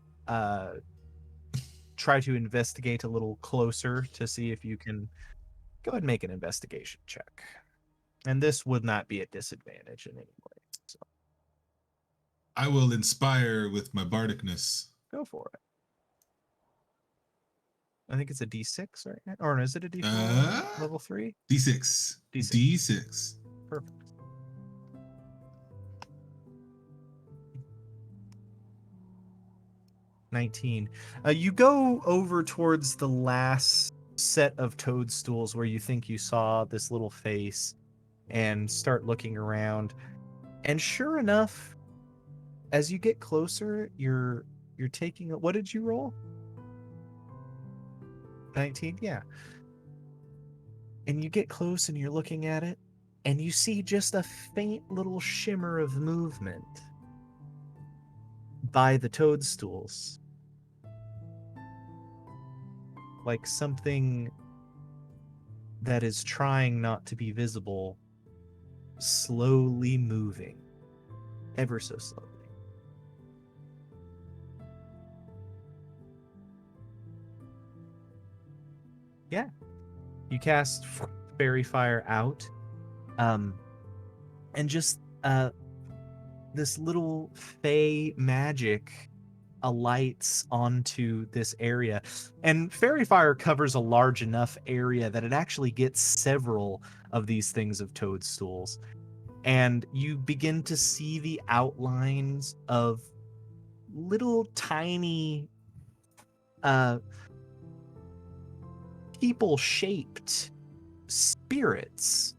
try to investigate a little closer to see if you can go ahead and make an investigation check? And this would not be a disadvantage in any way. So
I will inspire with my bardicness.
go for it. I think it's a D6, right? Or is it a D4? Level 3?
D6. D6.
Perfect. $19. You go over towards the last set of toadstools where you think you saw this little face and start looking around. And sure enough, as you get closer, you're taking a, what did you roll? 19? Yeah. And you get close and you're looking at it, and you see just a faint little shimmer of movement by the toadstools. Like something that is trying not to be visible, slowly moving, ever so slowly. Yeah, you cast Fairy Fire out, and just this little fey magic alights onto this area. And Fairy Fire covers a large enough area that it actually gets several of these things of toadstools. And you begin to see the outlines of little tiny people-shaped spirits.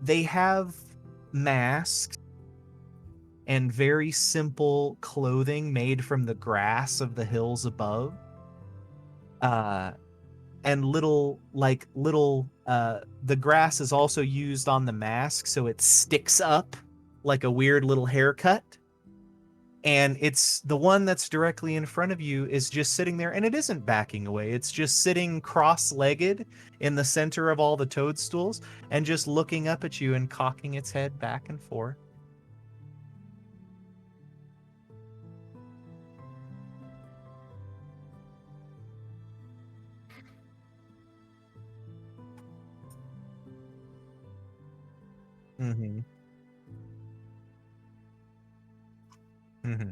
They have masks and very simple clothing made from the grass of the hills above. And the grass is also used on the mask, so it sticks up like a weird little haircut. And it's the one that's directly in front of you is just sitting there, and it isn't backing away. It's just sitting cross-legged in the center of all the toadstools and just looking up at you and cocking its head back and forth. Mm-hmm. Mm-hmm.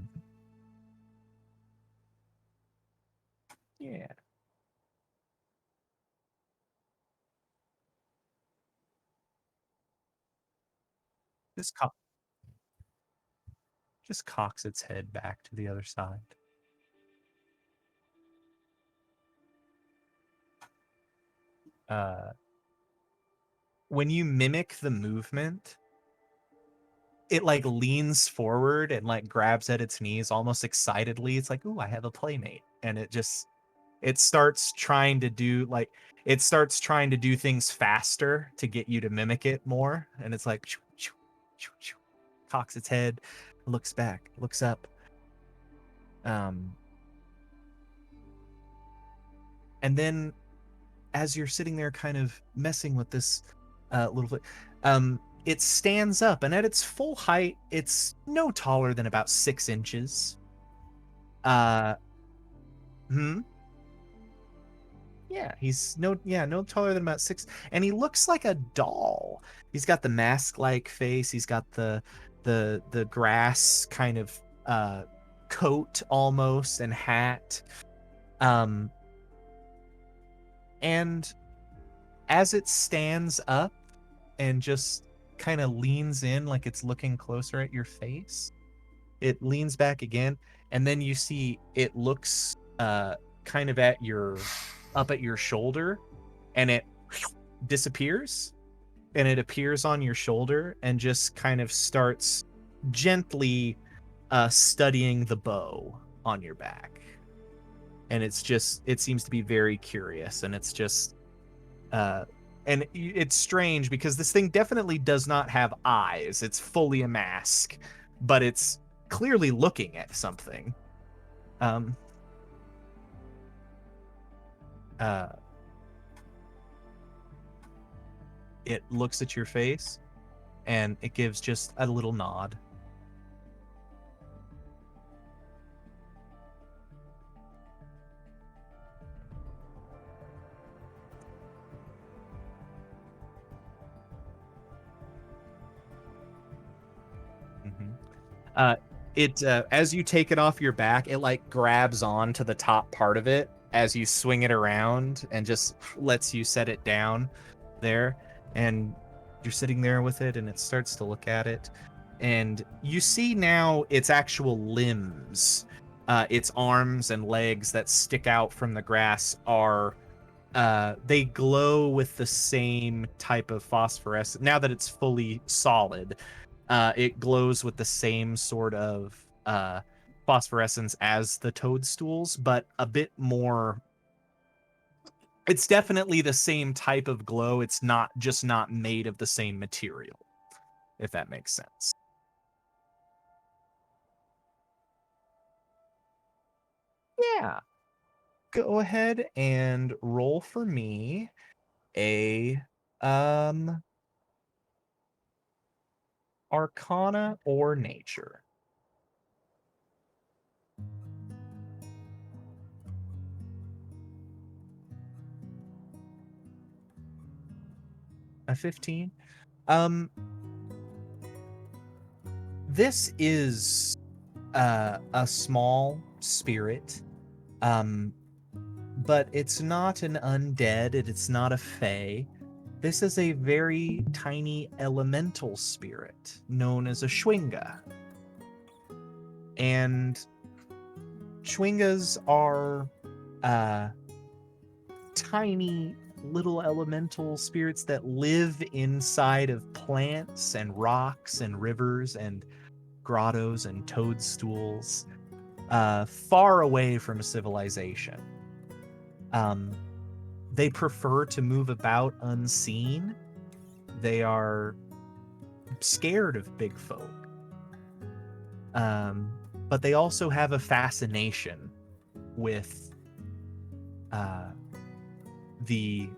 Yeah. Just cocks its head back to the other side. When you mimic the movement, it like leans forward and like grabs at its knees almost excitedly. It's like, ooh, I have a playmate. And it starts trying to do things faster to get you to mimic it more. And it's like choo, choo, choo, choo, cocks its head, looks back, looks up. And then as you're sitting there kind of messing with this little it stands up, and at its full height, it's no taller than about 6 inches. Yeah, he's no taller than about 6, and he looks like a doll. He's got the mask-like face. He's got the grass kind of coat almost and hat. And as it stands up and just kind of leans in like it's looking closer at your face, it leans back again, and then you see it looks kind of up at your shoulder, and it disappears, and it appears on your shoulder and just kind of starts gently studying the bow on your back. And it seems to be very curious, and it's just and it's strange because this thing definitely does not have eyes. It's fully a mask, but it's clearly looking at something. It looks at your face, and it gives just a little nod. It as you take it off your back, it like grabs on to the top part of it as you swing it around and just lets you set it down there. And you're sitting there with it, and it starts to look at it, and you see now its actual limbs, its arms and legs that stick out from the grass are they glow with the same type of phosphorescence. Now that it's fully solid, it glows with the same sort of phosphorescence as the toadstools, but a bit more. It's definitely the same type of glow. It's not made of the same material, if that makes sense. Yeah. go ahead and roll for me a Arcana or Nature. A 15. This is a small spirit, but it's not an undead. It's not a fae. This is a very tiny elemental spirit known as a Schwinga. And Schwingas are tiny little elemental spirits that live inside of plants and rocks and rivers and grottos and toadstools, far away from civilization. They prefer to move about unseen. They are scared of big folk. But they also have a fascination with the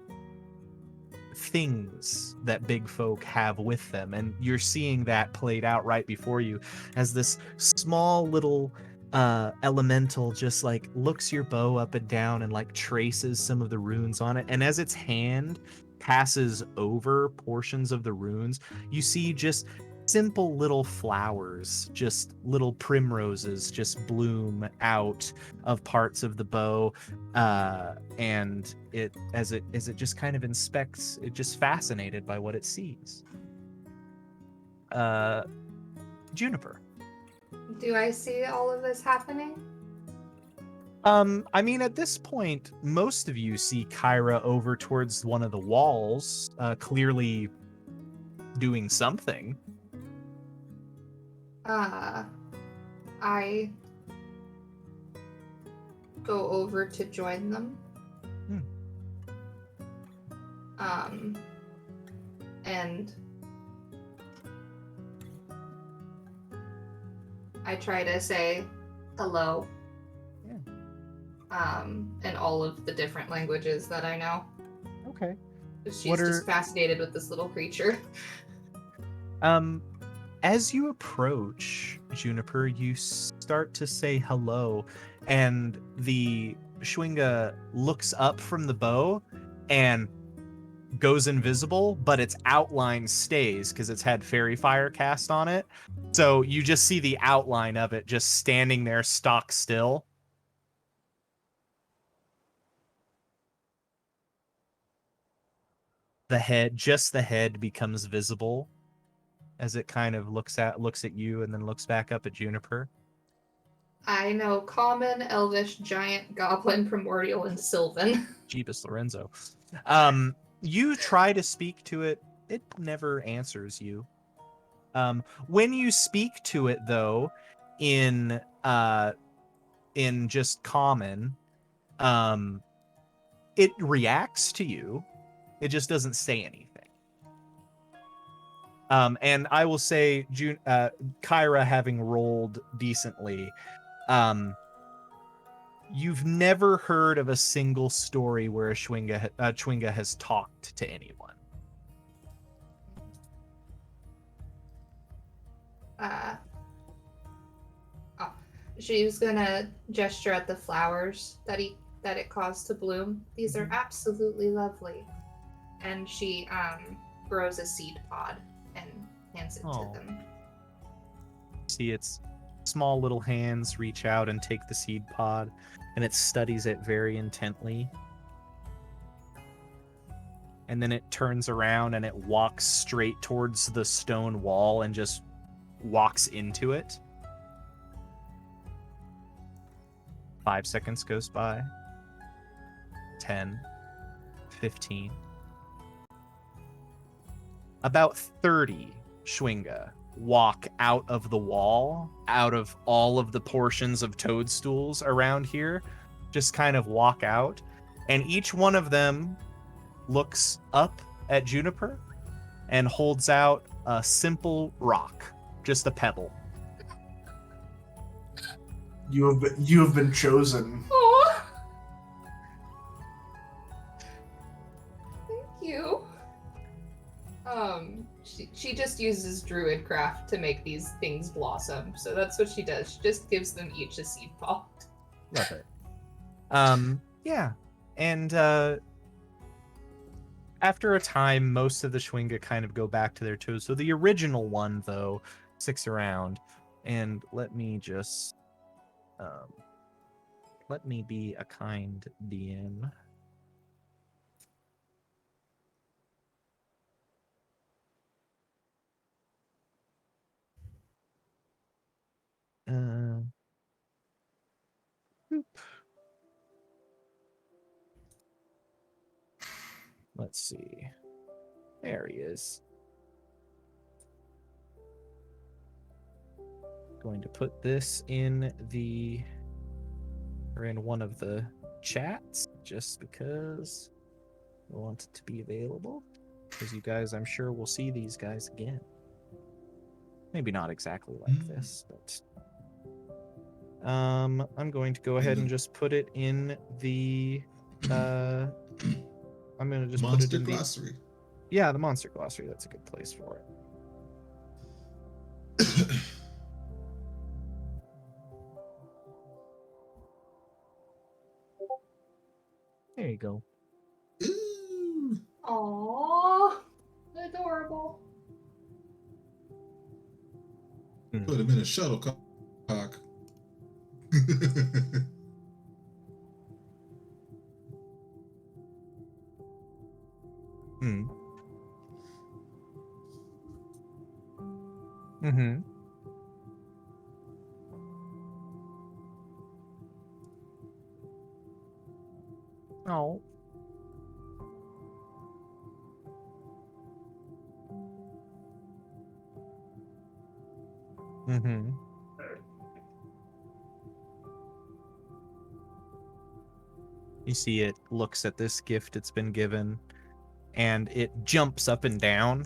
things that big folk have with them, and you're seeing that played out right before you as this small little elemental just like looks your bow up and down and like traces some of the runes on it, and as its hand passes over portions of the runes, you see just simple little flowers, just little primroses just bloom out of parts of the bow, and it as it just kind of inspects, it just fascinated by what it sees. Juniper.
Do I see all of this happening?
I mean, at this point, most of you see Kyra over towards one of the walls, clearly doing something.
I go over to join them. And I try to say hello. In all of the different languages that I know.
Okay.
She's just fascinated with this little creature.
As you approach, Juniper, you start to say hello, and the Schwinga looks up from the bow and goes invisible, but its outline stays because it's had fairy fire cast on it. So you just see the outline of it just standing there stock still. Just the head becomes visible as it kind of looks at you and then looks back up at Juniper.
I know Common, Elvish, Giant, Goblin, Primordial, and Sylvan.
Jeebus Lorenzo. You try to speak to it, it never answers you. When you speak to it, though, in just Common, it reacts to you. It just doesn't say anything. And I will say, Kyra, having rolled decently, you've never heard of a single story where a Schwinga has talked to anyone.
She's gonna gesture at the flowers that it caused to bloom. These are absolutely lovely. And she grows a seed pod and hands it to them.
See its small little hands reach out and take the seed pod, and it studies it very intently. And then it turns around and it walks straight towards the stone wall and just walks into it. 5 seconds goes by. 10, 15. About 30 Schwinga walk out of the wall, out of all of the portions of toadstools around here, just kind of walk out. And each one of them looks up at Juniper and holds out a simple rock, just a pebble.
You have been chosen.
Aww. you. She just uses druid craft to make these things blossom. So that's what she does. She just gives them each a seed pod.
Love it. Yeah. And after a time, most of the Schwinga kind of go back to their toes. So the original one, though, sticks around. And let me just let me be a kind DM. Boop. Let's see. There he is. Going to put this in one of the chats just because I want it to be available. Because you guys, I'm sure, will see these guys again. Maybe not exactly like this, but I'm going to go ahead and just put it in the I'm gonna just put it
Monster
in the
glossary.
the monster glossary. That's a good place for it. There you go.
Ooh.
Aww, adorable.
Put him in a shuttlecock.
Hmm. Mm-hmm. Oh. Mm-hmm. You see it looks at this gift it's been given, and it jumps up and down,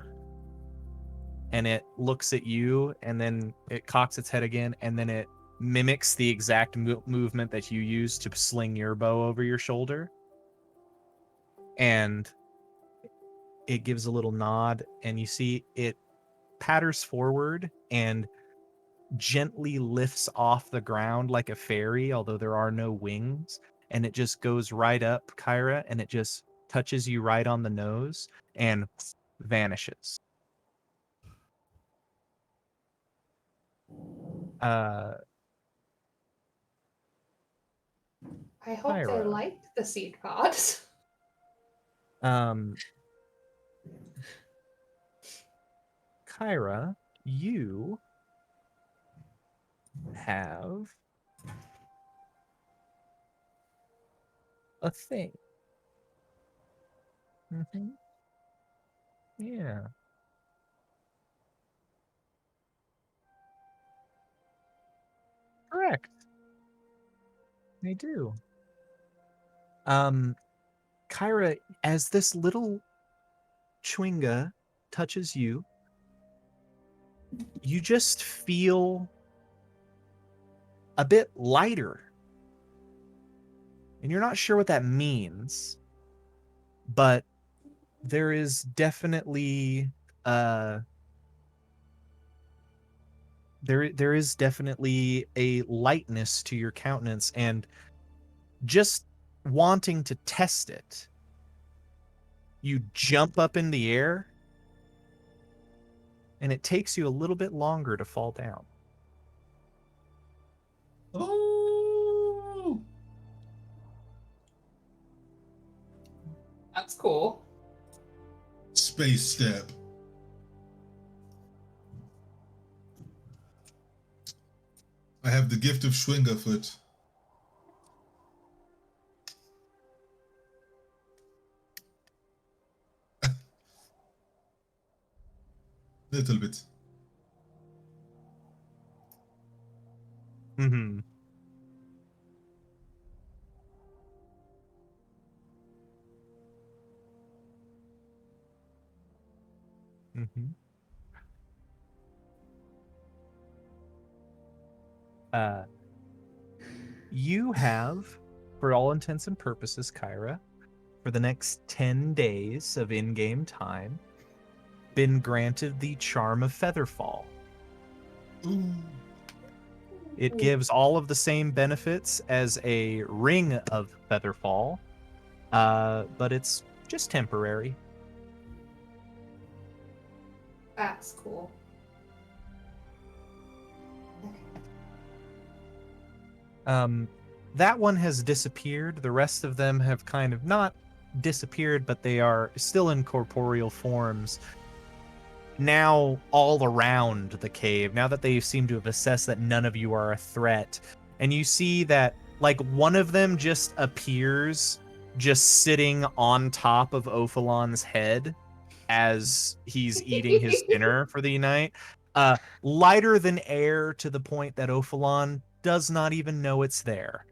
and it looks at you, and then it cocks its head again, and then it mimics the exact movement that you use to sling your bow over your shoulder. And it gives a little nod, and you see it patters forward and gently lifts off the ground like a fairy, although there are no wings, and it just goes right up, Kyra, and it just touches you right on the nose and vanishes.
I hope they
Kyra.
liked the seed pods.
Kyra, you have a thing. Mm-hmm. Yeah. Correct. They do. Kyra, as this little Chwinga touches you, you just feel a bit lighter. And you're not sure what that means, but there is definitely there is definitely a lightness to your countenance, and just wanting to test it, you jump up in the air, and it takes you a little bit longer to fall down.
Oh.
That's cool.
Space step. I have the gift of Schwingerfoot. Little bit.
Mm-hmm. Mm-hmm. You have, for all intents and purposes, Kyra, for the next 10 days of in-game time, been granted the Charm of Featherfall.
Ooh.
It gives all of the same benefits as a Ring of Featherfall, but it's just temporary.
That's cool.
That one has disappeared. The rest of them have kind of not disappeared, but they are still in corporeal forms. Now all around the cave, now that they seem to have assessed that none of you are a threat, and you see that like one of them just appears just sitting on top of Ophalon's head as he's eating his dinner for the night. Lighter than air to the point that Ophalon does not even know it's there.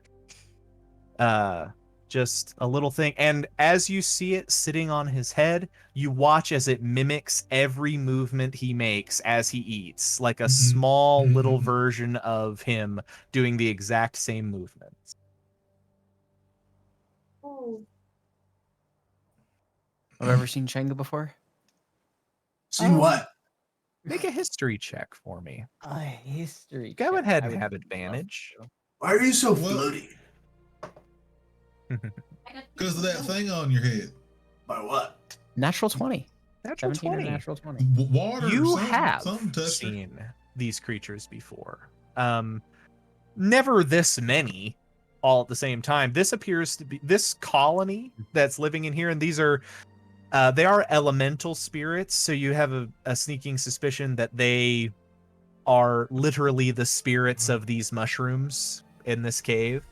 Just a little thing. And as you see it sitting on his head, you watch as it mimics every movement he makes as he eats, like a small little version of him doing the exact same movements.
Oh.
Have I ever seen Chenga before?
Seen what?
Make a history check for me.
A history.
Go
check.
ahead
I
and
would
have
love
advantage.
to.
Why are you so
Well-
floaty?
I got
Because of that thing on your head.
By what?
Natural 20.
Natural
17 or
20.
natural 20.
Water.
You
some
have
touched her.
seen these creatures before. Never this many all at the same time. This appears to be this colony that's living in here, and these are they are elemental spirits, so you have a sneaking suspicion that they are literally the spirits of these mushrooms in this cave.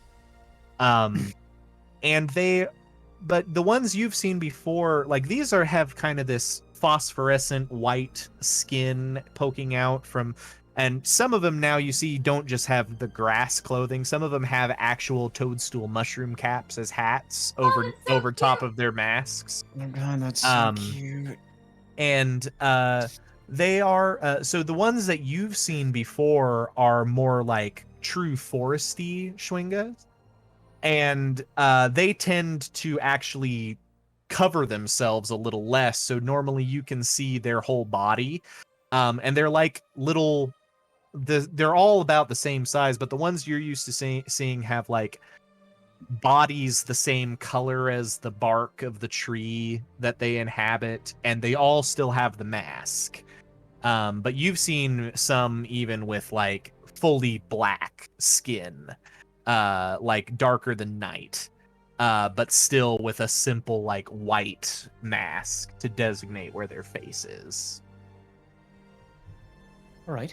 And but the ones you've seen before, like these have kind of this phosphorescent white skin poking out from, and some of them now you see don't just have the grass clothing. Some of them have actual toadstool mushroom caps as hats over
that's so
over top
cute.
of their masks.
Oh my god, that's so
Um,
cute.
And they are so the ones that you've seen before are more like true foresty Schwingas, and they tend to actually cover themselves a little less, so normally you can see their whole body, and they're like little they're all about the same size, but the ones you're used to seeing have like bodies the same color as the bark of the tree that they inhabit, and they all still have the mask. But you've seen some even with like fully black skin, like darker than night, but still with a simple like white mask to designate where their face is.
All right.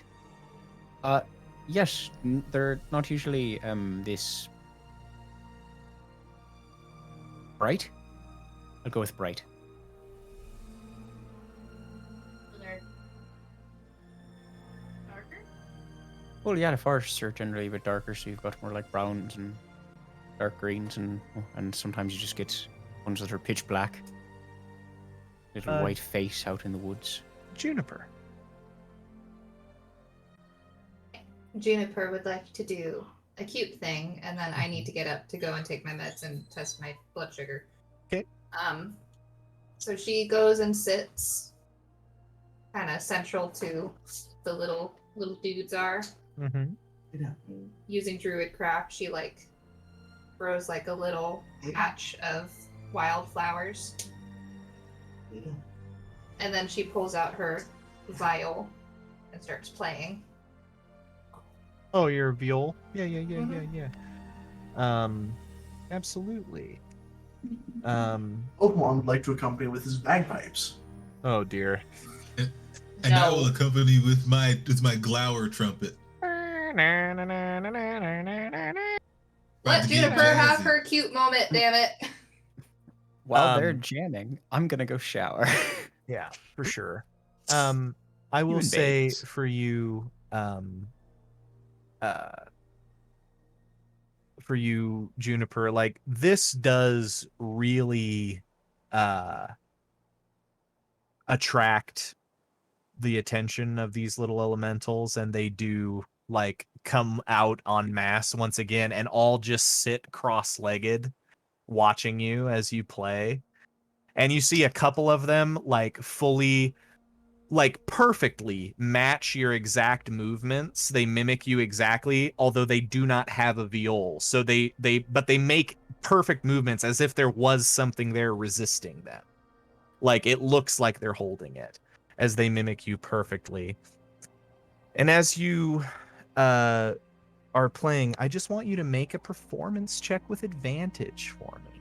Yes, they're not usually this bright. I'll go with bright.
They're darker.
Well, yeah, the forests are generally a bit darker, so you've got more like browns and dark greens, and sometimes you just get ones that are pitch black. Little white face out in the woods.
Juniper.
Juniper would like to do a cute thing, and then I need to get up to go and take my meds and test my blood sugar.
Okay.
So she goes and sits kind of central to the little dudes are.
Mm-hmm.
And using druidcraft, she like grows like a little patch of wildflowers. And then she pulls out her viol and starts playing.
Oh, you're a viol? Yeah. Absolutely.
Pokemon would like to accompany with his bagpipes.
Oh dear.
And I will accompany with my glower trumpet.
Let
to get
Juniper have
jazzy.
her cute moment, damn it.
While they're
Um,
jamming, I'm gonna go shower.
Yeah, for sure. I will
Human
say
babes.
for you, Juniper, like this does really attract the attention of these little elementals, and they do like come out en masse once again and all just sit cross-legged watching you as you play. And you see a couple of them like fully, like perfectly match your exact movements. They mimic you exactly, although they do not have a viol. So they make perfect movements as if there was something there resisting them. Like it looks like they're holding it as they mimic you perfectly. And as you are playing, I just want you to make a performance check with advantage for me.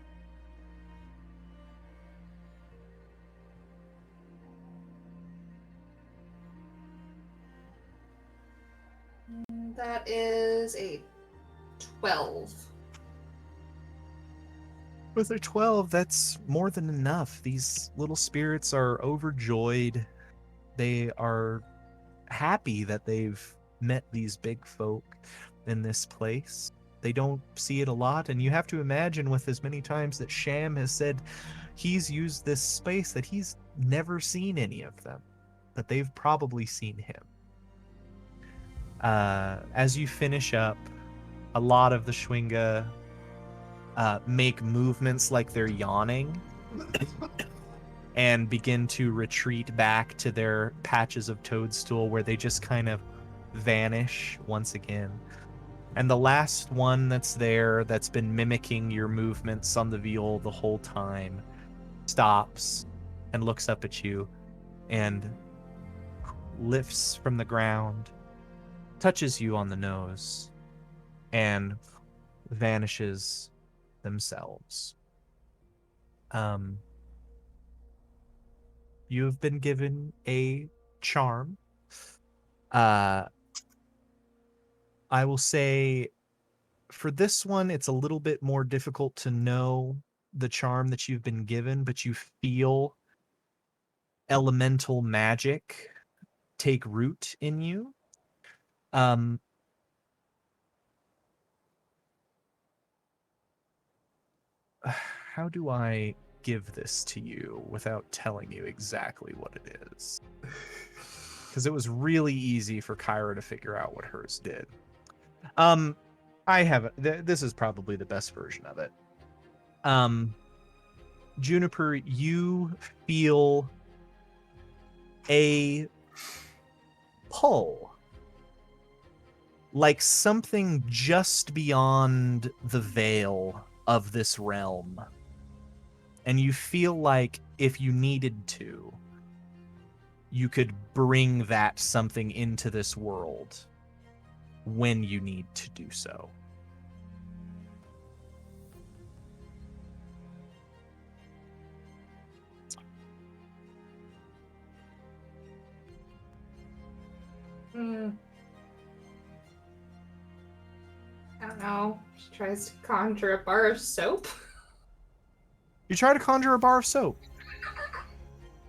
That is a 12.
With a 12, that's more than enough. These little spirits are overjoyed. They are happy that they've met these big folk in this place. They don't see it a lot, and you have to imagine with as many times that Sham has said he's used this space that he's never seen any of them, that they've probably seen him. As you finish up, a lot of the Schwinga make movements like they're yawning and begin to retreat back to their patches of toadstool where they just kind of vanish once again. And the last one that's there, that's been mimicking your movements on the viol the whole time, stops and looks up at you and lifts from the ground, touches you on the nose, and vanishes themselves. You have been given a charm. I will say for this one, it's a little bit more difficult to know the charm that you've been given, but you feel elemental magic take root in you. How do I give this to you without telling you exactly what it is? Because it was really easy for Kyra to figure out what hers did. I have this is probably the best version of it. Juniper, you feel a pull, like something just beyond the veil of this realm. And you feel like if you needed to, you could bring that something into this world when you need to do so.
I don't know. She tries to conjure a bar of soap.
You try to conjure a bar of soap.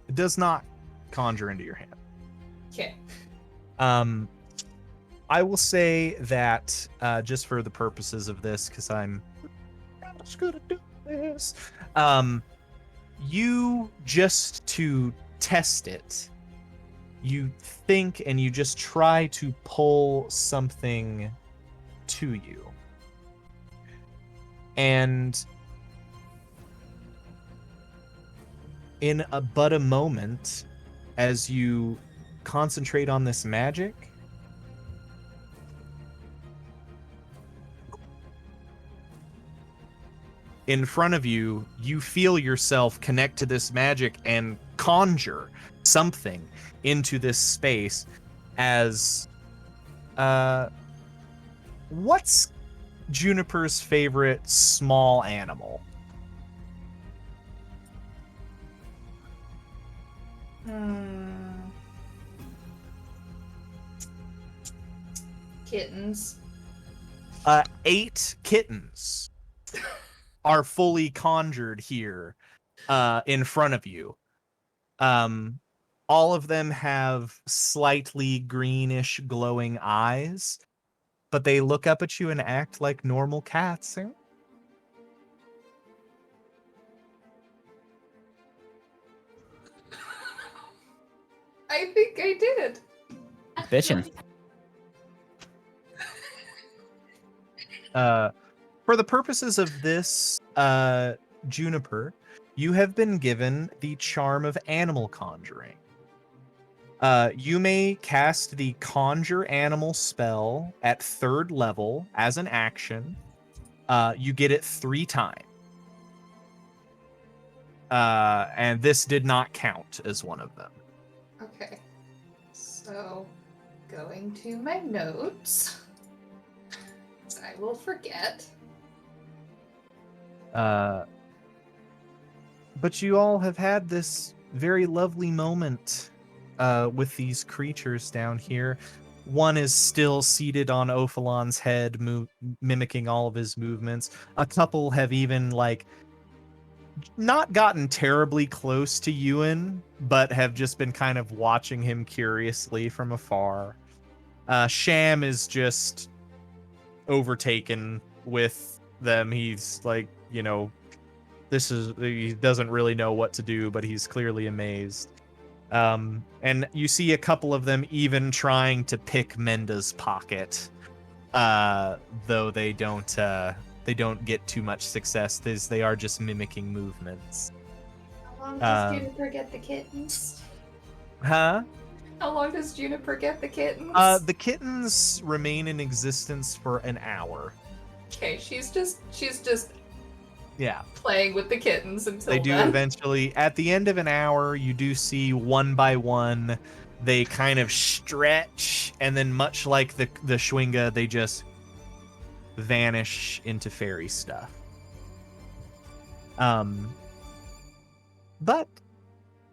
It does not conjure into your hand.
Okay.
I will say that just for the purposes of this, because I'm just gonna do this. You just to test it, you think and you just try to pull something to you. And in but a moment, as you concentrate on this magic, in front of you, you feel yourself connect to this magic and conjure something into this space as what's Juniper's favorite small animal?
Kittens.
8 kittens are fully conjured here in front of you. All of them have slightly greenish glowing eyes, but they look up at you and act like normal cats.
I think I did.
Bitchin'.
For the purposes of this, Juniper, you have been given the charm of animal conjuring. You may cast the conjure animal spell at 3rd level as an action. You get it 3 times. And this did not count as one of them.
Okay. So, going to my notes. I will forget.
But you all have had this very lovely moment with these creatures down here. One is still seated on Ophalon's head, mimicking all of his movements. A couple have even, like, not gotten terribly close to Ewan, but have just been kind of watching him curiously from afar. Sham is just overtaken with them. He's like, you know, he doesn't really know what to do, but he's clearly amazed. And you see a couple of them even trying to pick Menda's pocket, though they don't get too much success. They are just mimicking movements.
How long does Juniper get the kittens?
Huh?
How long does Juniper get the kittens?
The kittens remain in existence for an hour.
Okay, she's just
Yeah.
playing with the kittens until
They do
then.
eventually. At the end of an hour, you do see one by one, they kind of stretch, and then much like the Schwinga, they just vanish into fairy stuff. But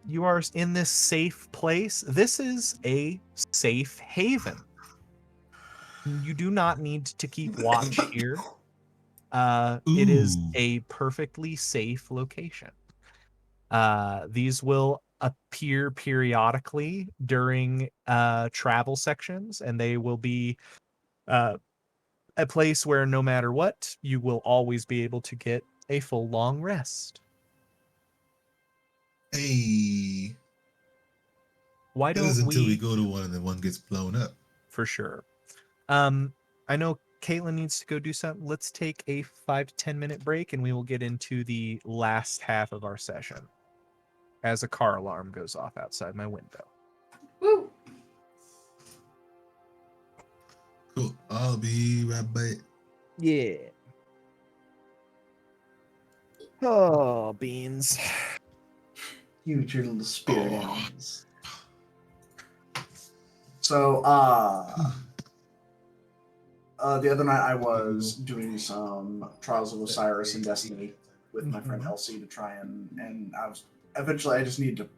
you are in this safe place. This is a safe haven. You do not need to keep watch here. It is
Ooh.
a perfectly safe location. These will appear periodically during travel sections, and they will be a place where no matter what, you will always be able to get a full long rest.
Hey,
Why
that is
don't
until we
we?
go to one and then one gets blown up.
For sure. I know Caitlin needs to go do something. Let's take a 5 to 10 minute break, and we will get into the last half of our session as a car alarm goes off outside my window.
Woo!
Cool. I'll be right back.
Yeah. Oh, beans.
You with your little spirit
Oh.
animals. So, the other night I was doing some Trials of Osiris and Destiny with my friend Elsie to try and I just need to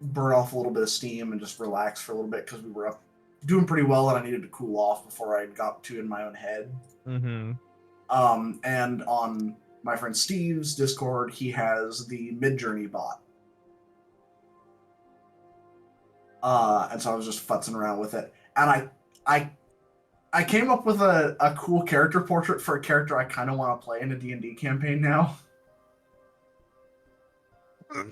burn off a little bit of steam and just relax for a little bit because we were up doing pretty well and I needed to cool off before I got too in my own head.
Mm-hmm.
And on my friend Steve's Discord, he has the Midjourney bot. And so I was just futzing around with it. And I came up with a cool character portrait for a character I kind of want to play in a D&D campaign now.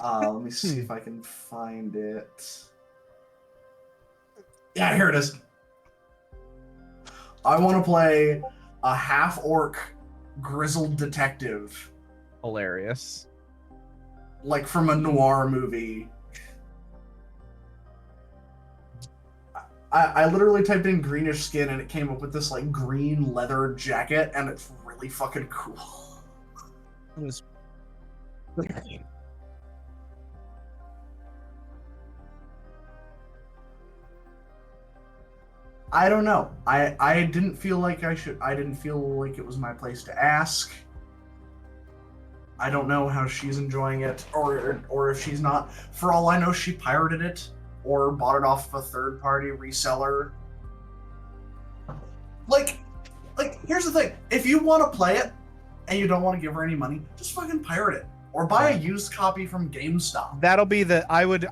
Let me see if I can find it. Yeah, here it is. I want to play a half-orc grizzled detective,
Hilarious.
like from a noir movie. I literally typed in greenish skin and it came up with this like green leather jacket and it's really fucking cool.
It was...
I don't know. I didn't feel like I didn't feel like it was my place to ask. I don't know how she's enjoying it or if she's not. For all I know, she pirated it or bought it off of a third-party reseller. Like here's the thing. If you want to play it and you don't want to give her any money, just fucking pirate it. Or buy a used copy from GameStop.
That'll be the I would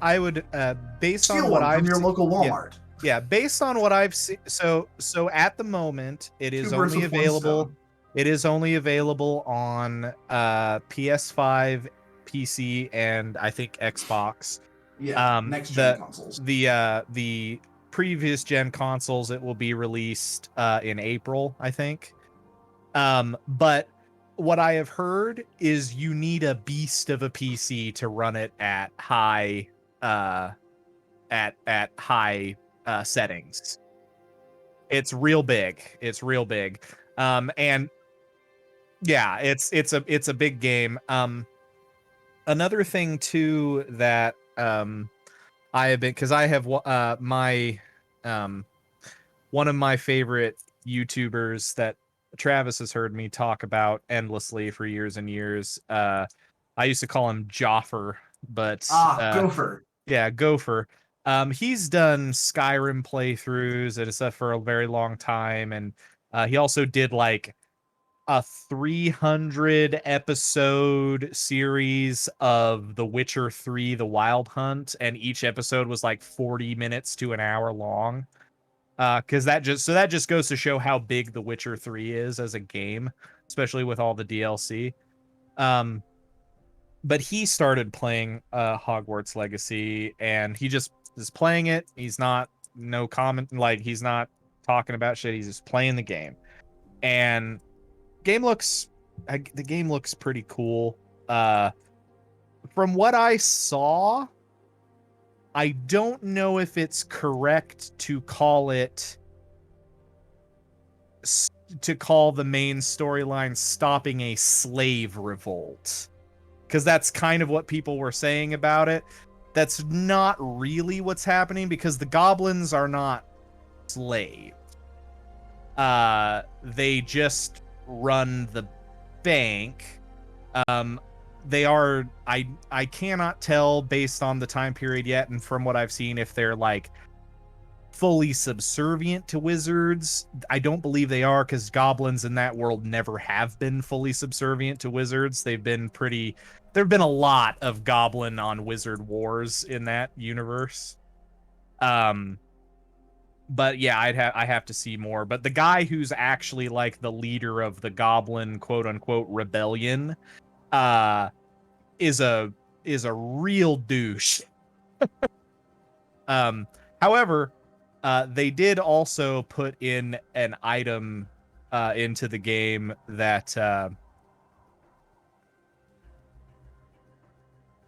based
Steal
on what
one
I've
from your
seen,
local Walmart.
yeah, based on what I've seen, so at the moment it is
Two birds
only
with one
available.
stone.
It is only available on PS5, PC, and I think Xbox.
Yeah, next gen
the
consoles.
the previous gen consoles, it will be released in April, I think. But what I have heard is you need a beast of a PC to run it at high settings. It's real big. It's real big. And yeah, it's a big game. Another thing too that I have been, because I have my one of my favorite YouTubers that Travis has heard me talk about endlessly for years and years. I used to call him Joffer, but
Gopher.
yeah, Gopher. He's done Skyrim playthroughs and stuff for a very long time, and he also did like a 300 episode series of The Witcher 3: The Wild Hunt, and each episode was like 40 minutes to an hour long. Because that just goes to show how big The Witcher 3 is as a game, especially with all the DLC. But he started playing Hogwarts Legacy, and he just is playing it. He's not no comment, like he's not talking about shit. He's just playing the game, and the game looks pretty cool. From what I saw, I don't know if it's correct to call the main storyline stopping a slave revolt, because that's kind of what people were saying about it. That's not really what's happening, because the goblins are not slaves. They just run the bank. They are, I cannot tell based on the time period yet, and from what I've seen, if they're like fully subservient to wizards. I don't believe they are, because goblins in that world never have been fully subservient to wizards. There have been a lot of goblin on wizard wars in that universe. But yeah, I have to see more. But the guy who's actually like the leader of the goblin quote unquote rebellion is a real douche. However, they did also put in an item into the game that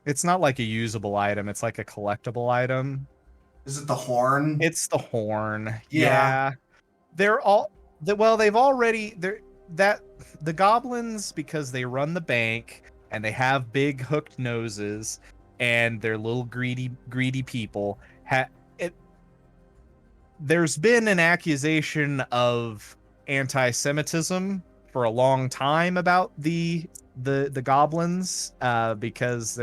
it's not like a usable item, it's like a collectible item.
Is it the horn?
It's the horn.
Yeah.
They've already the goblins, because they run the bank and they have big hooked noses and they're little greedy people. There's been an accusation of anti-Semitism for a long time about the goblins, because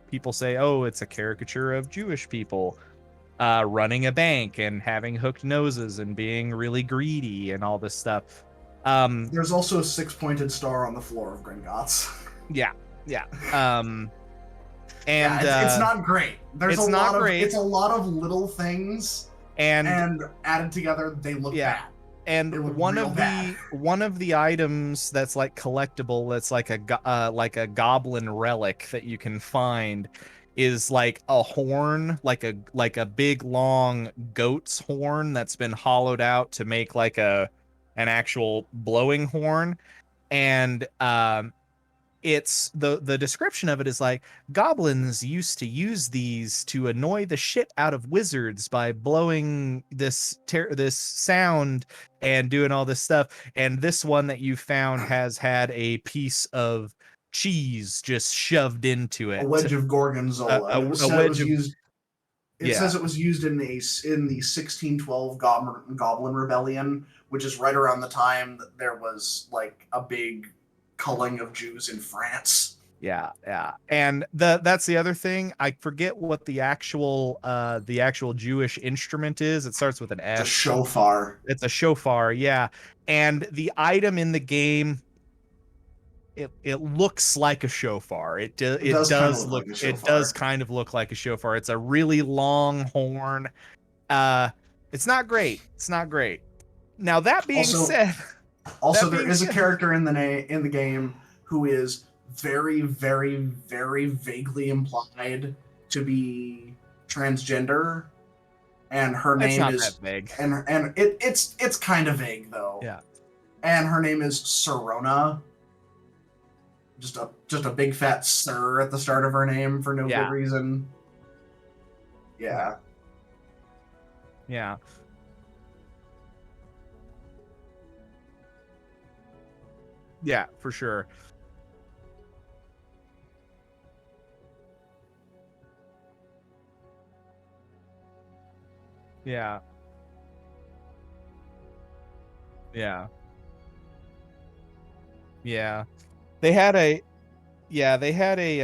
people say, oh, it's a caricature of Jewish people running a bank and having hooked noses and being really greedy and all this stuff.
There's also a 6-pointed star on the floor of Gringotts.
Yeah. And
it's not great.
It's
a lot of little things, and added together they look bad.
And one of the items that's like collectible, that's like a goblin relic that you can find, is like a horn, like a big long goat's horn that's been hollowed out to make like an actual blowing horn. And it's the description of it is like, goblins used to use these to annoy the shit out of wizards by blowing this sound and doing all this stuff. And this one that you found has had a piece of cheese just shoved into it.
A wedge of gorgonzola. It says it was used in the 1612 Goblin Rebellion, which is right around the time that there was like a big culling of Jews in France.
Yeah. And that's the other thing. I forget what the actual Jewish instrument is. It starts with an S.
It's a shofar.
It's a shofar, yeah. And the item in the game, it looks like a shofar. It does kind of look like a shofar. It's a really long horn. It's not great. Now that being said,
there is a character in the game who is very, very, very vaguely implied to be transgender, and her name is
that vague.
And it's kind of vague though.
Yeah.
and her name is Serona. Just a big fat sir at the start of her name for no
Yeah.
good reason. Yeah.
Yeah. Yeah, for sure. Yeah. Yeah. Yeah. They had a they had a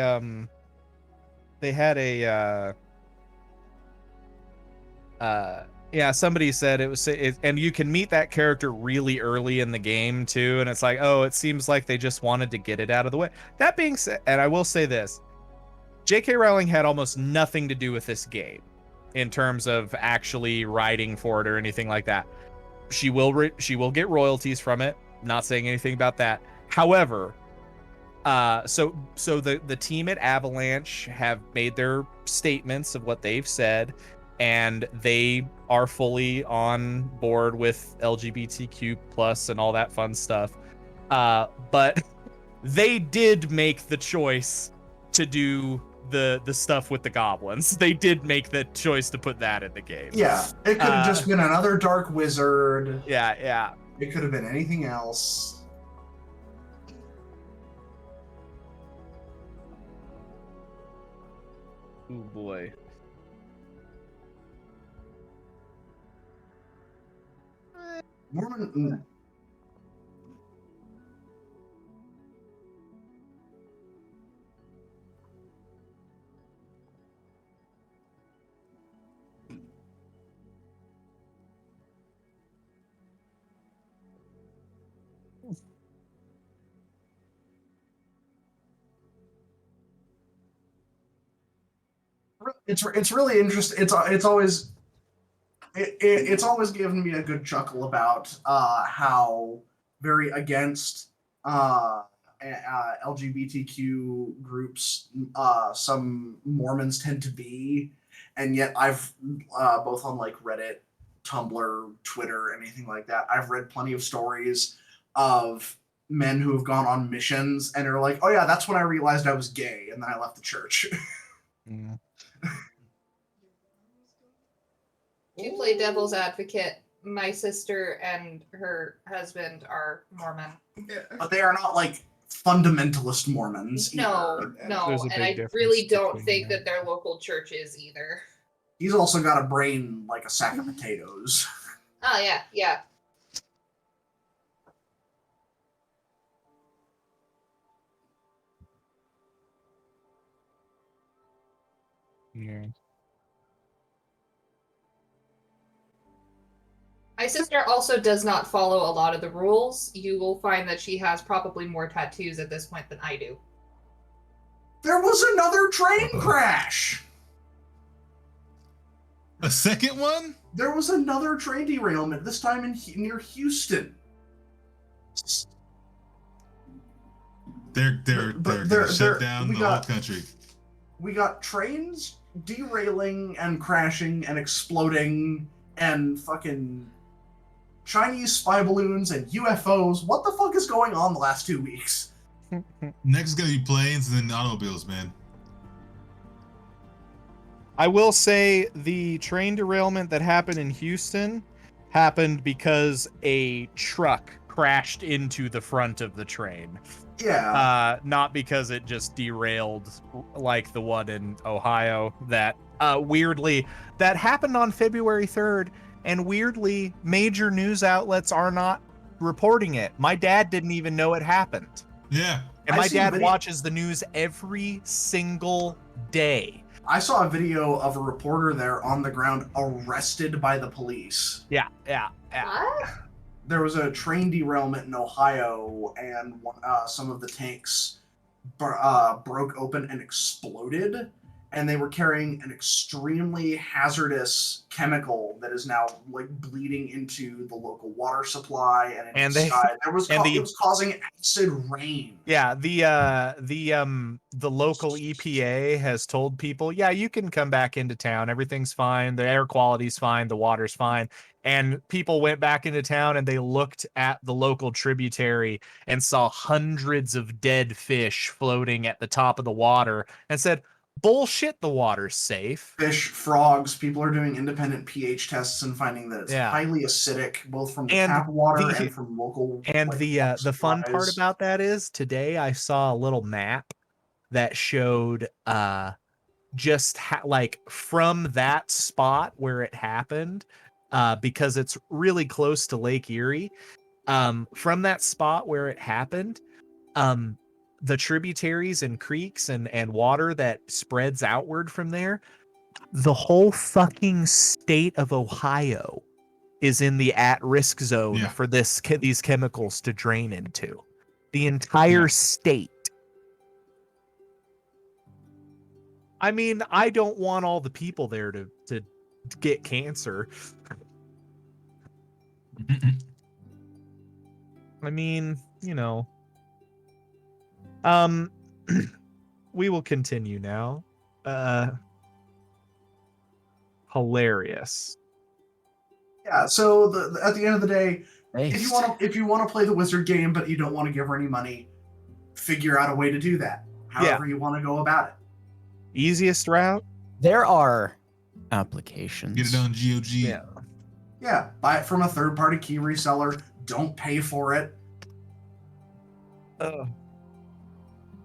yeah, somebody said and you can meet that character really early in the game too, and it's like, oh, it seems like they just wanted to get it out of the way. That being said, and I will say this, J.K. Rowling had almost nothing to do with this game in terms of actually writing for it or anything like that. She will get royalties from it. Not saying anything about that. However, so the team at Avalanche have made their statements of what they've said, and they are fully on board with LGBTQ plus and all that fun stuff. But they did make the choice to do the stuff with the goblins. They did make the choice to put that in the game.
Yeah, it could have just been another dark wizard.
Yeah.
It could have been anything else.
Oh boy.
Mormon. It's really interesting. It's always given me a good chuckle about how very against LGBTQ groups some Mormons tend to be, and yet I've both on like Reddit, Tumblr, Twitter, anything like that, I've read plenty of stories of men who have gone on missions and are like, oh yeah, that's when I realized I was gay, and then I left the church.
Mm.
To play devil's advocate, my sister and her husband are Mormon.
But they are not like fundamentalist Mormons.
No,
either.
no,
There's a
and
big
I
difference
really don't
between
think
that.
that their local church is either.
He's also got a brain like a sack of potatoes.
Oh yeah.
Yeah.
My sister also does not follow a lot of the rules. You will find that she has probably more tattoos at this point than I do.
There was another train crash.
A second one?
There was another train derailment. This time near Houston.
They're gonna shut down the whole country.
We got trains derailing and crashing and exploding and fucking Chinese spy balloons and UFOs. What the fuck is going on the last 2 weeks?
Next is gonna be planes and then automobiles, man.
I will say the train derailment that happened in Houston happened because a truck crashed into the front of the train.
Yeah.
Not because it just derailed like the one in Ohio that weirdly that happened on February 3rd, and weirdly major news outlets are not reporting it. My dad didn't even know it happened.
Yeah.
And
I
my
seen
dad
video-
watches the news every single day.
I saw a video of a reporter there on the ground arrested by the police.
Yeah.
What?
There was a train derailment in Ohio, and some of the tanks broke open and exploded. and they were carrying an extremely hazardous chemical that is now like bleeding into the local water supply and into
And
the
they-
sky. It was
and the-
it was causing acid rain.
Yeah, the local EPA has told people, yeah, you can come back into town. Everything's fine. The air quality's fine. The water's fine. And people went back into town and they looked at the local tributary and saw hundreds of dead fish floating at the top of the water and said, bullshit, the water's safe.
Fish, frogs, people are doing independent pH tests and finding that it's
Yeah.
highly acidic, both from the
And
tap water
the-
and from local.
And
like,
the
water
fun part
supplies.
about that is today I saw a little map that showed just like from that spot where it happened, because it's really close to Lake Erie. From that spot where it happened, the tributaries and creeks and water that spreads outward from there, the whole fucking state of Ohio is in the at-risk zone
Yeah.
for these chemicals to drain into. The entire
Yeah.
state. I mean, I don't want all the people there to get cancer. I mean, you know. We will continue now. Hilarious.
Yeah. So at the end of the day,
Based.
if you want to play the wizard game but you don't want to give her any money, figure out a way to do that. However you want to go about it.
Easiest route?
There are applications.
Get it done, GOG.
Yeah.
Yeah, buy it from a third-party key reseller. Don't pay for it.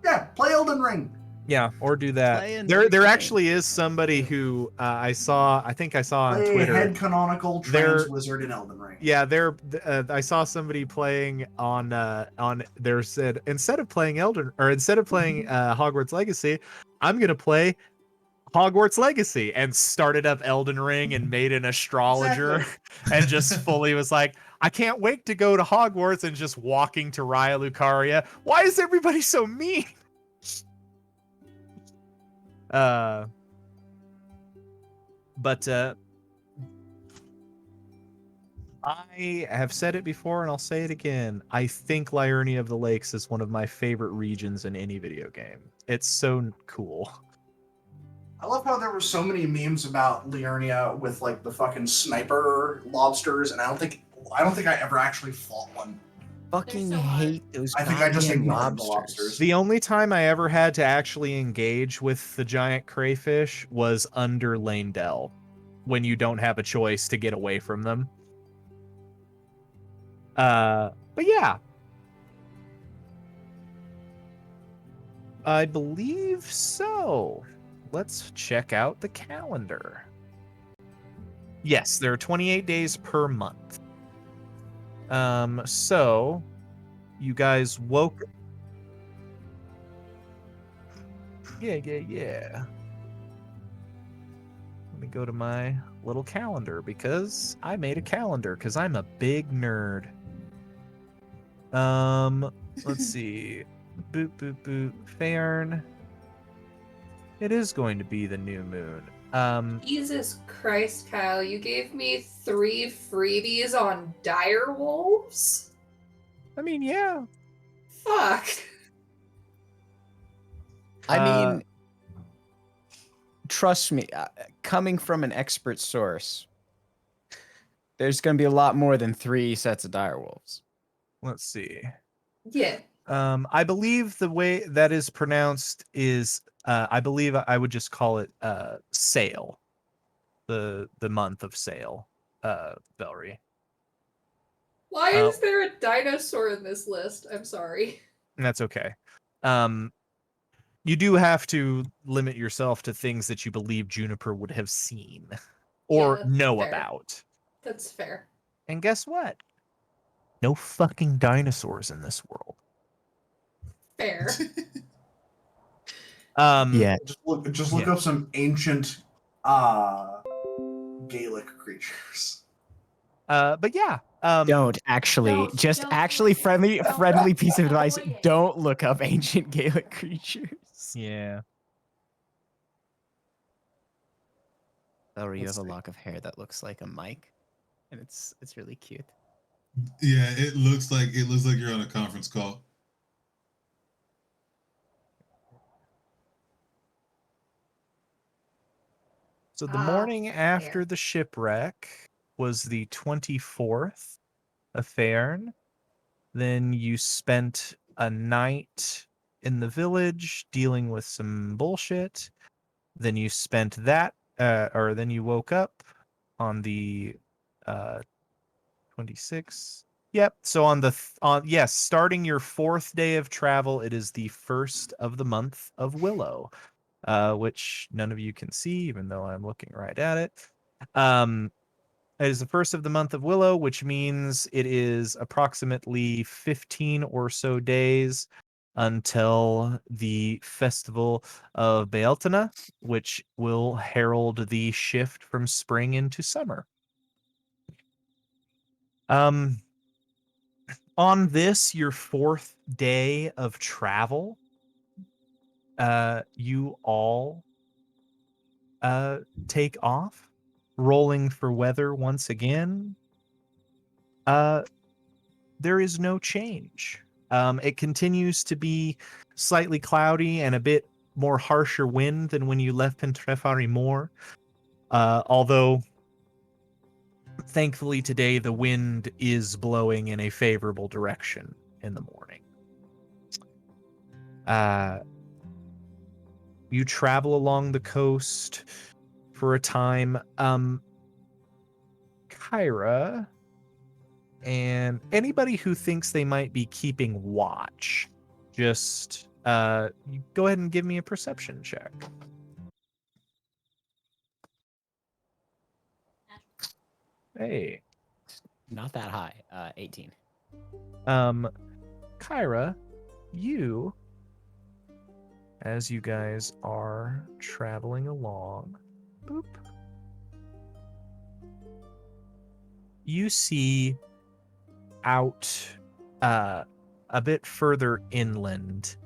Yeah, play Elden Ring.
Yeah, or do that.
Play and
There
make
actually is somebody who I think I saw on
Play
Twitter.
head canonical trans wizard in Elden Ring.
Yeah, I saw somebody playing on there said instead of playing Hogwarts Legacy, I'm gonna play Hogwarts Legacy and started up Elden Ring and made an astrologer and just fully was like, I can't wait to go to Hogwarts and just walking to Raya Lucaria. Why is everybody so mean? But I have said it before and I'll say it again. I think Liurnia of the Lakes is one of my favorite regions in any video game. It's so cool.
I love how there were so many memes about Liurnia with like the fucking sniper lobsters, and I don't think I ever actually fought one.
Fucking
They're so hard.
hate those.
I think I just
goddamn
ignored the lobsters.
The only time I ever had to actually engage with the giant crayfish was under Lanedell, when you don't have a choice to get away from them. But yeah. I believe so. Let's check out the calendar. Yes, there are 28 days per month. So you guys woke. Yeah. Let me go to my little calendar because I made a calendar because I'm a big nerd. Let's see. Boot. Fairn. It is going to be the new moon.
Jesus Christ, Kyle, you gave me 3 freebies on dire wolves?
I mean, yeah.
Fuck.
I mean, trust me, coming from an expert source, there's going to be a lot more than 3 sets of direwolves.
Let's see.
Yeah.
I believe the way that is pronounced is I believe I would just call it sale. The month of sale, Belry.
Why is there a dinosaur in this list? I'm sorry.
That's okay. You do have to limit yourself to things that you believe Juniper would have seen or
that's
know
fair.
about.
That's fair.
And guess what? No fucking dinosaurs in this world.
Fair.
Yeah.
Just look up some ancient Gaelic creatures.
But yeah.
Don't actually.
Don't-
Just
don't
actually
do it.
friendly
Don't
piece of advice.
avoid it.
Don't look up ancient Gaelic creatures.
Yeah.
Valerie, you
Let's
have a
see.
lock of hair that looks like a mic, and it's really cute.
Yeah, it looks like you're on a conference call.
So the
Ah,
morning after
fair.
the shipwreck was the 24th of Fairn. Then you spent a night in the village dealing with some bullshit. Then you spent that, or then you woke up on the 26th. Yep. So on the yes, starting your 4th day of travel, it is the 1st of the month of Willow, which none of you can see, even though I'm looking right at it. It is the 1st of the month of Willow, which means it is approximately 15 or so days until the festival of Bealtana, which will herald the shift from spring into summer. On this, your 4th day of travel, you all take off, rolling for weather once again. There is no change. It continues to be slightly cloudy and a bit more harsher wind than when you left Pentrefari Moor. Although, thankfully today the wind is blowing in a favorable direction in the morning. You travel along the coast for a time. Kyra and anybody who thinks they might be keeping watch, just you go ahead and give me a perception check. Hey,
Not that high. 18.
Kyra, you, as you guys are traveling along, boop, you see out a bit further inland.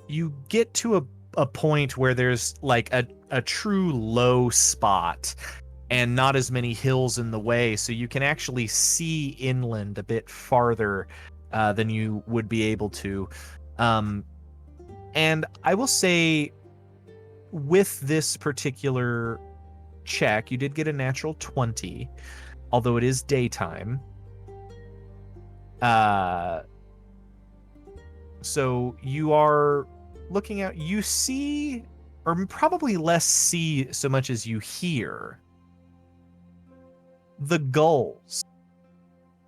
You get to a point where there's like a true low spot and not as many hills in the way, so you can actually see inland a bit farther than you would be able to. And I will say, with this particular check, you did get a natural 20, although it is daytime. So you are looking out, you see, or probably less see so much as you hear, the gulls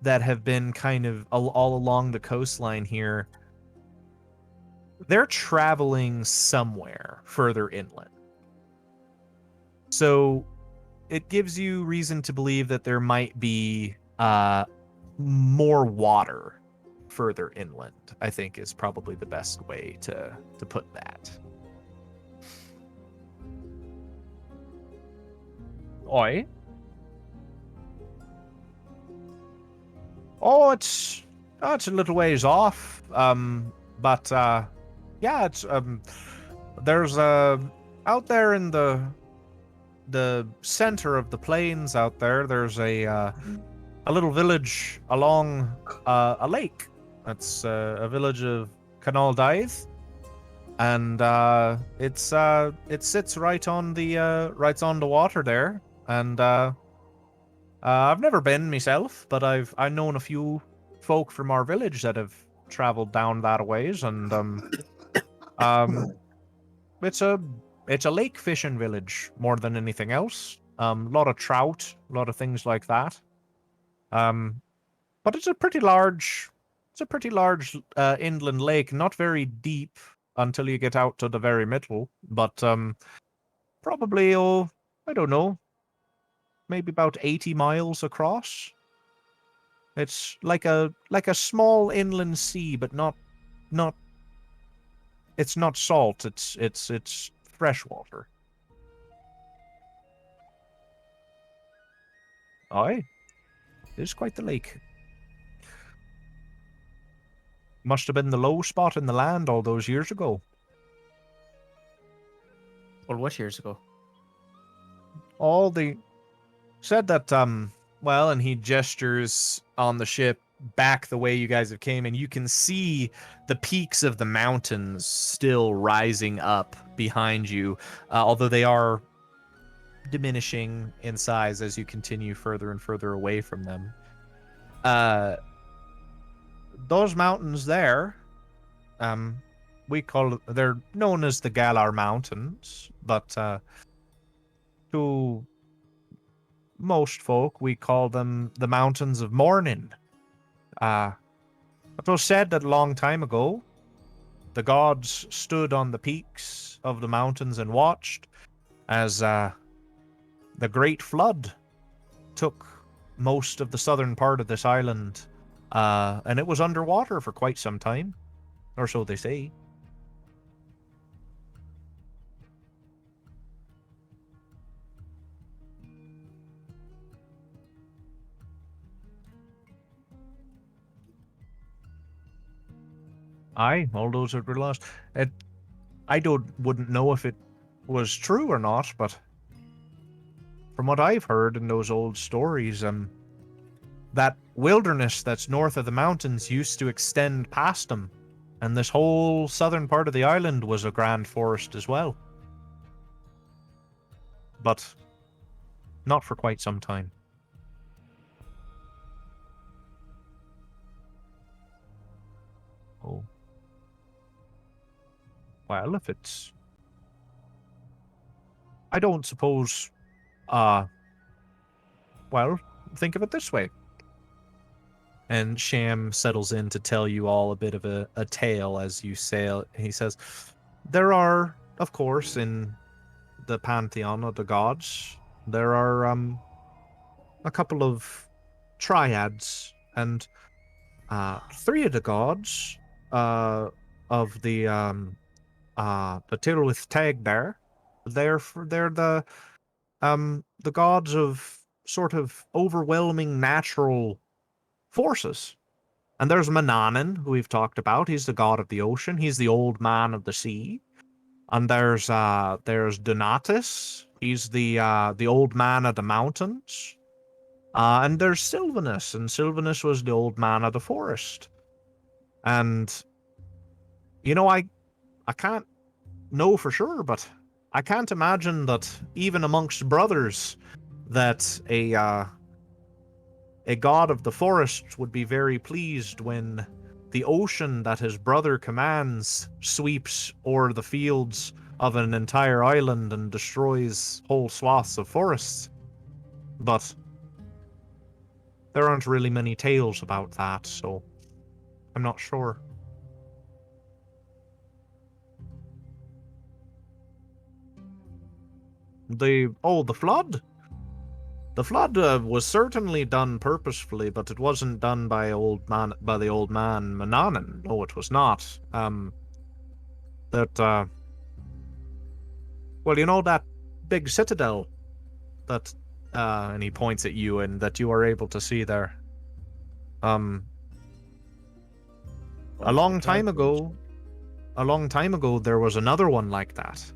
that have been kind of all along the coastline here. They're traveling somewhere further inland. So it gives you reason to believe that there might be more water further inland, I think is probably the best way to put that. Oi. Oh, it's a little ways off. But yeah, it's there's out there in the center of the plains out there, there's a little village along a lake. It's a village of Canal Daith, and it sits right on the water there. And I've never been myself, but I've known a few folk from our village that have traveled down that ways, and it's a lake fishing village more than anything else. A lot of trout, a lot of things like that. But it's a pretty large inland lake, not very deep until you get out to the very middle, but probably, I don't know, maybe about 80 miles across. It's like a small inland sea, but not it's not salt, it's fresh water. Aye. It is quite the lake. Must have been the low spot in the land all those years ago.
Or what years ago?
all the said that well, and he gestures on the ship back the way you guys have came, and you can see the peaks of the mountains still rising up behind you, although they are diminishing in size as you continue further and further away from them. Those mountains there, they're known as the Galar Mountains, but to most folk we call them the Mountains of Morning. It was said that a long time ago the gods stood on the peaks of the mountains and watched as the Great Flood took most of the southern part of this island, and it was underwater for quite some time, or so they say. Aye, all those that were lost. I wouldn't know if it was true or not, but from what I've heard in those old stories, that wilderness that's north of the mountains used to extend past them, and this whole southern part of the island was a grand forest as well. But not for quite some time. Oh. Well, if it's... I don't suppose... well, think of it this way. And Sham settles in to tell you all a bit of a tale as you sail. He says, there are, of course, in the pantheon of the gods, there are a couple of triads, and 3 of the gods of the Tirlith Tagbear, they're the gods of sort of overwhelming natural forces. And there's Mannanan, who we've talked about. He's the god of the ocean. He's the old man of the sea. And there's Donatus. He's the old man of the mountains. And there's Sylvanus, and Sylvanus was the old man of the forest. And you know, I can't know for sure, but I can't imagine that even amongst brothers that a god of the forest would be very pleased when the ocean that his brother commands sweeps o'er the fields of an entire island and destroys whole swaths of forests. But there aren't really many tales about that, so I'm not sure. The flood? The flood was certainly done purposefully, but it wasn't done by the old man Mannanan. No, it was not. Well, you know that big citadel that, and he points at you, and that you are able to see there. A long time ago, there was another one like that.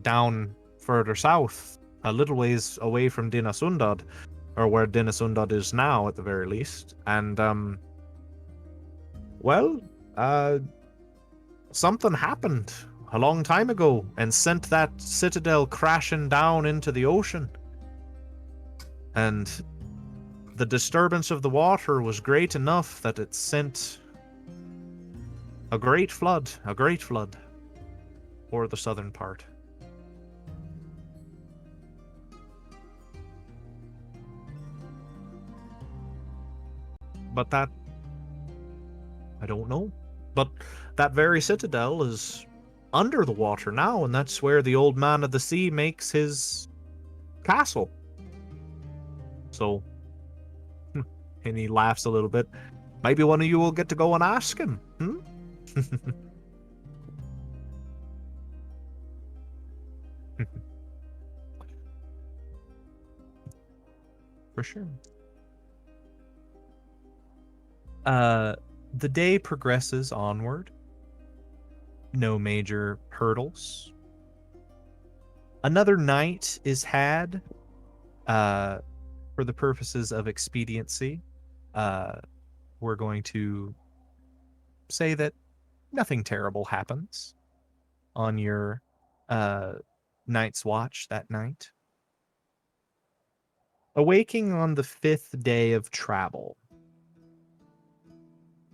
Down further south, a little ways away from Dinasundad, or where Dinasundad is now, at the very least. And, something happened a long time ago and sent that citadel crashing down into the ocean. And the disturbance of the water was great enough that it sent a great flood for the southern part. But that, I don't know. But that very citadel is under the water now, and that's where the old man of the sea makes his castle. So, and he laughs a little bit. Maybe one of you will get to go and ask him, For sure. The day progresses onward. No major hurdles. Another night is had for the purposes of expediency. We're going to say that nothing terrible happens on your night's watch that night. Awaking on the 5th day of travel,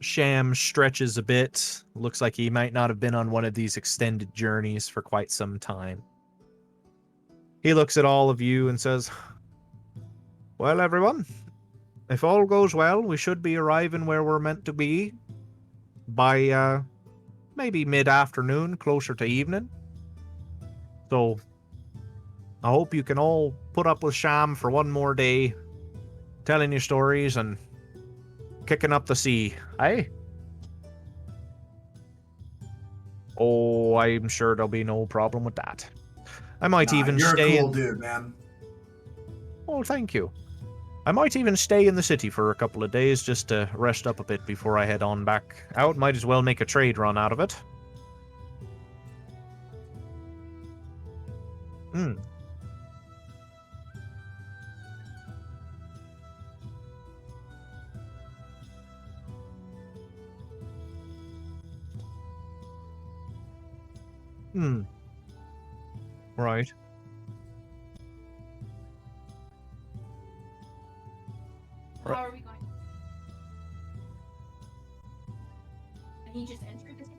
Sham stretches a bit. Looks like he might not have been on one of these extended journeys for quite some time. He looks at all of you and says, "Well, everyone, if all goes well, we should be arriving where we're meant to be by maybe mid-afternoon, closer to evening. So I hope you can all put up with Sham for one more day, telling you stories and kicking up the sea, eh?" "Oh, I'm sure there'll be no problem with that. I might
Nah,
even
you're
stay
a cool
in...
dude, man.
Oh, thank you. I might even stay in the city for a couple of days just to rest up a bit before I head on back out. Might as well make a trade run out of it." Hmm. Hmm. Right.
How are we going? And he just entered the city?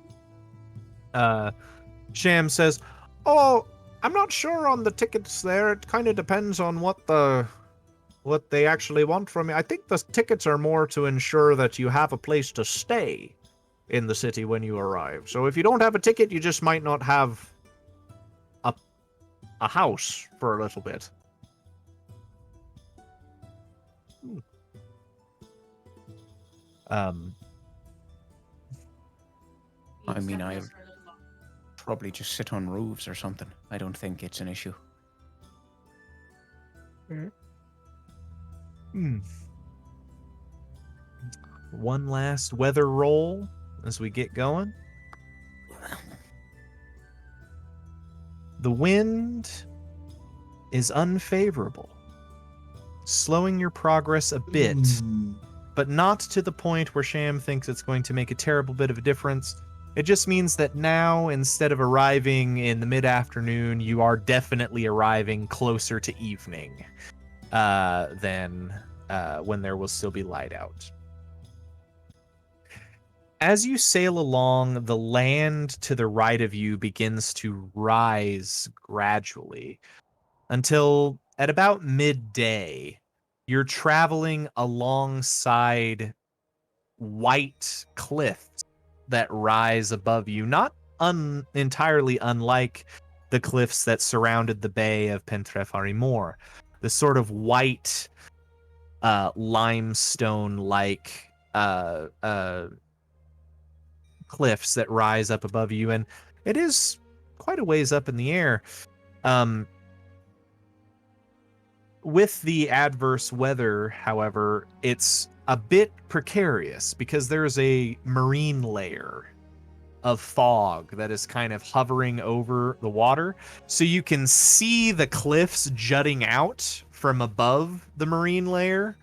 Sham says, "Oh, I'm not sure on the tickets there. It kind of depends on what they actually want from me. I think the tickets are more to ensure that you have a place to stay in the city when you arrive. So if you don't have a ticket, you just might not have a house for a little bit."
I mean,
Stuck
I
with us for a little while.
probably just sit on roofs or something. I don't think it's an issue.
One last weather roll as we get going. The wind is unfavorable, slowing your progress a bit, but not to the point where Sham thinks it's going to make a terrible bit of a difference. It just means that now, instead of arriving in the mid-afternoon, you are definitely arriving closer to evening than when there will still be light out. As you sail along, the land to the right of you begins to rise gradually until at about midday, you're traveling alongside white cliffs that rise above you, not entirely unlike the cliffs that surrounded the bay of Pentref-Arimor. The sort of white limestone-like cliffs that rise up above you, and it is quite a ways up in the air. With the adverse weather, however, it's a bit precarious because there's a marine layer of fog that is kind of hovering over the water. So you can see the cliffs jutting out from above the marine layer,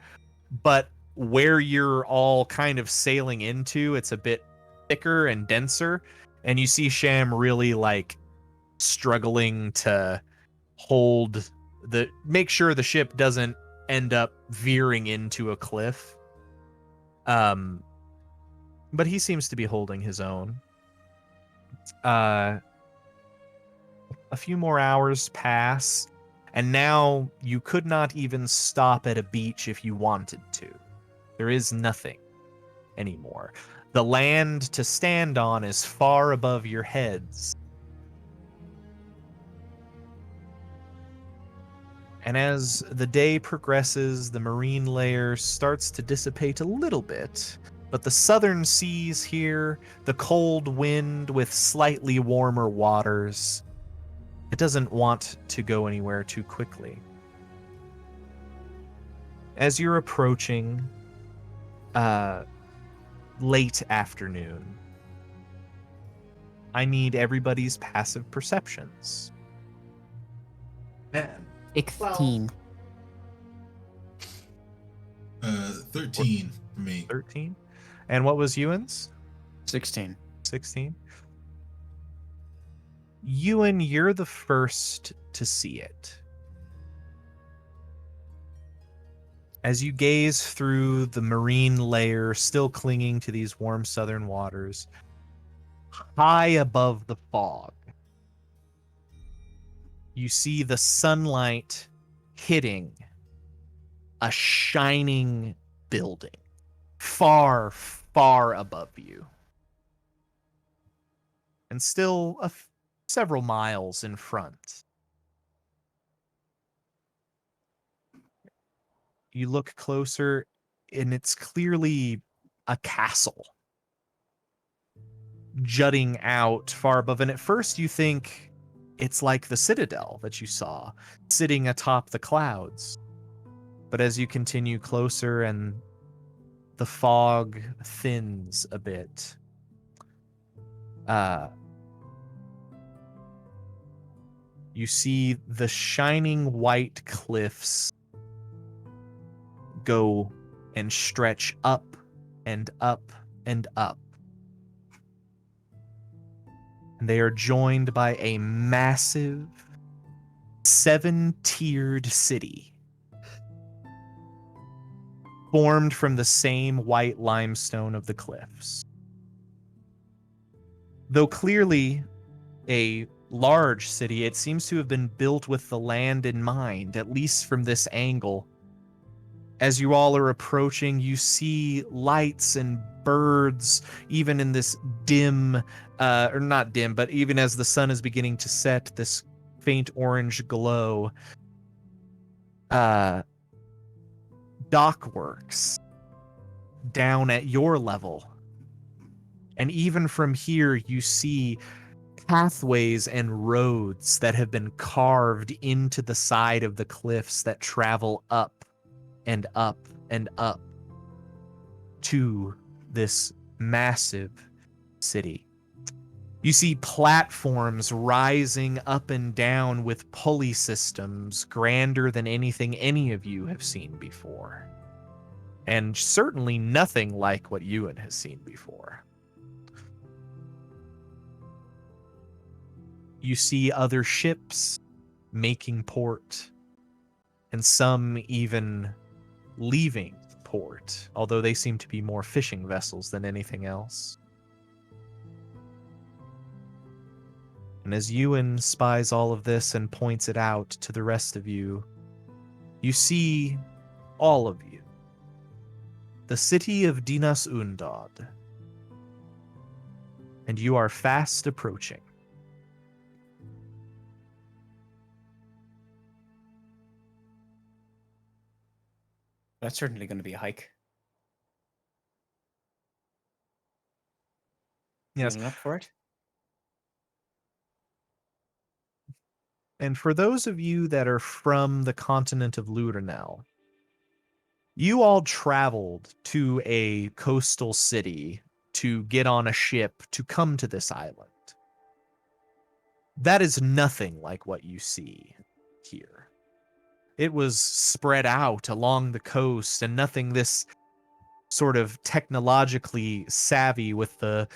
but where you're all kind of sailing into, it's a bit thicker and denser. And you see Sham really like struggling to make sure the ship doesn't end up veering into a cliff. But he seems to be holding his own. A few more hours pass, and now you could not even stop at a beach if you wanted to. There is nothing anymore. The land to stand on is far above your heads. And as the day progresses, the marine layer starts to dissipate a little bit. But the southern seas here, the cold wind with slightly warmer waters, it doesn't want to go anywhere too quickly. As you're approaching late afternoon, I need everybody's passive perceptions.
Man.
16.
13 for me.
13. And what was Ewan's?
16.
16. Ewan, you're the first to see it. As you gaze through the marine layer, still clinging to these warm southern waters, high above the fog, you see the sunlight hitting a shining building far, far above you. And still several miles in front. You look closer, and it's clearly a castle jutting out far above. And at first you think it's like the citadel that you saw sitting atop the clouds. But as you continue closer and the fog thins a bit, you see the shining white cliffs go and stretch up and up and up. And they are joined by a massive 7-tiered city formed from the same white limestone of the cliffs. Though clearly a large city, it seems to have been built with the land in mind, at least from this angle. As you all are approaching, you see lights and birds, even in this dim, or not dim, but even as the sun is beginning to set, this faint orange glow. Dockworks down at your level. And even from here, you see pathways and roads that have been carved into the side of the cliffs that travel up and up and up to this massive city. You see platforms rising up and down with pulley systems grander than anything any of you have seen before. And certainly nothing like what Ewan has seen before. You see other ships making port, and some even leaving port, although they seem to be more fishing vessels than anything else. And as Ewan spies all of this and points it out to the rest of you, you see, all of you, the city of Dinas Undod. And you are fast approaching.
That's certainly going to be a hike.
Yes.
Feeling up for it?
And for those of you that are from the continent of Lurinel, you all traveled to a coastal city to get on a ship to come to this island. That is nothing like what you see here. It was spread out along the coast, and nothing this sort of technologically savvy with the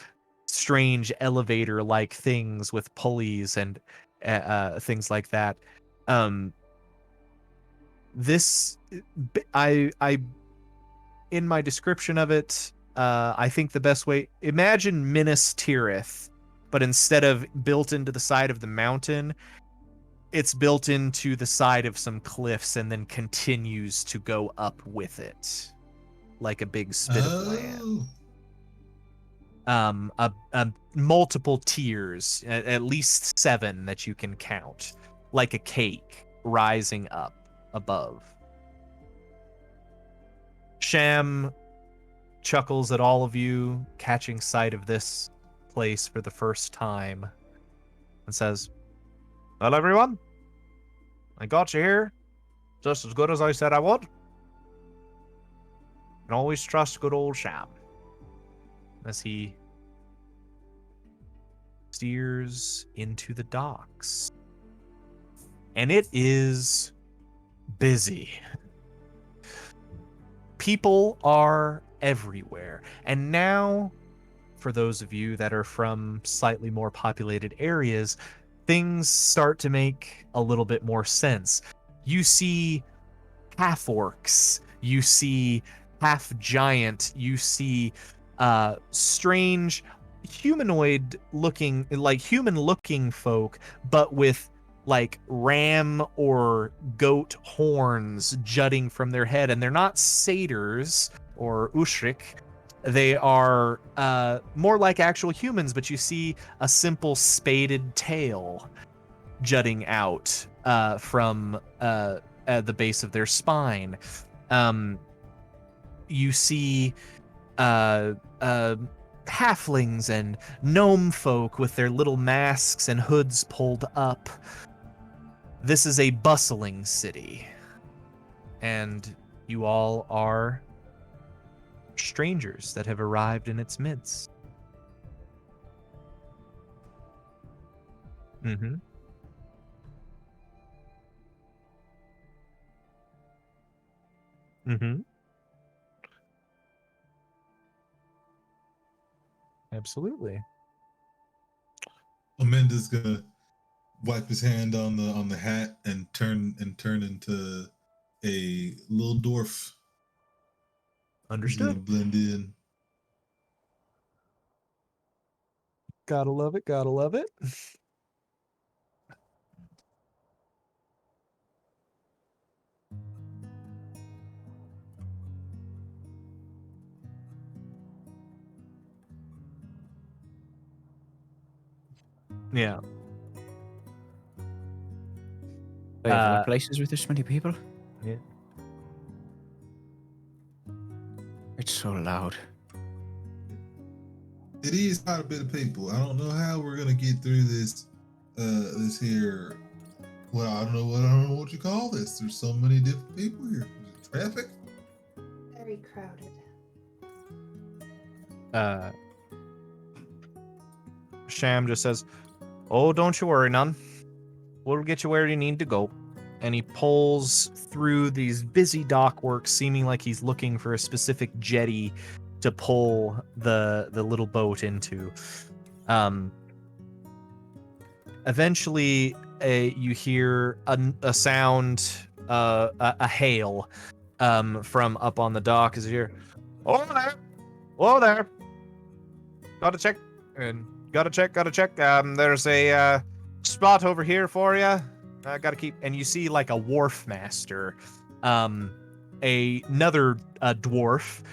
strange elevator-like things with pulleys and things like that. This, I in my description of it, I think the best way, imagine Minas Tirith, but instead of built into the side of the mountain, it's built into the side of some cliffs and then continues to go up with it, like a big spit of land. Multiple tiers, at least 7 that you can count, like a cake rising up above. Sham chuckles at all of you catching sight of this place for the first time and says, "Well, everyone, I got you here just as good as I said I would. And always trust good old Sham." As he steers into the docks. and it is busy. People are everywhere. And now, for those of you that are from slightly more populated areas, things start to make a little bit more sense. You see half orcs, you see half giant, you see strange humanoid looking, like human looking folk, but with like ram or goat horns jutting from their head. And they're not satyrs or ushrik. They are more like actual humans, but you see a simple spaded tail jutting out from at the base of their spine. You see halflings and gnome folk with their little masks and hoods pulled up. This is a bustling city, and you all are strangers that have arrived in its midst. Mm-hmm. Mm-hmm. Absolutely.
Amanda's gonna wipe his hand on the hat and turn into a little dwarf. He's
Understood.
gonna blend in.
Gotta love it. Gotta love it. Yeah.
Wait, are there places with this many people?
Yeah.
It's so loud.
It is quite a bit of people. I don't know how we're gonna get through this. This here. Well, I don't know what you call this. There's so many different people here. Is it traffic?
Very crowded.
Sham just says, "Oh, don't you worry, none. We'll get you where you need to go." And he pulls through these busy dockworks, seeming like he's looking for a specific jetty to pull the little boat into. Eventually, you hear a sound, a hail, from up on the dock. As you hear, "Oh there, oh there, gotta check, and gotta check. There's a spot over here for you. I gotta keep." And you see like a wharf master, another dwarf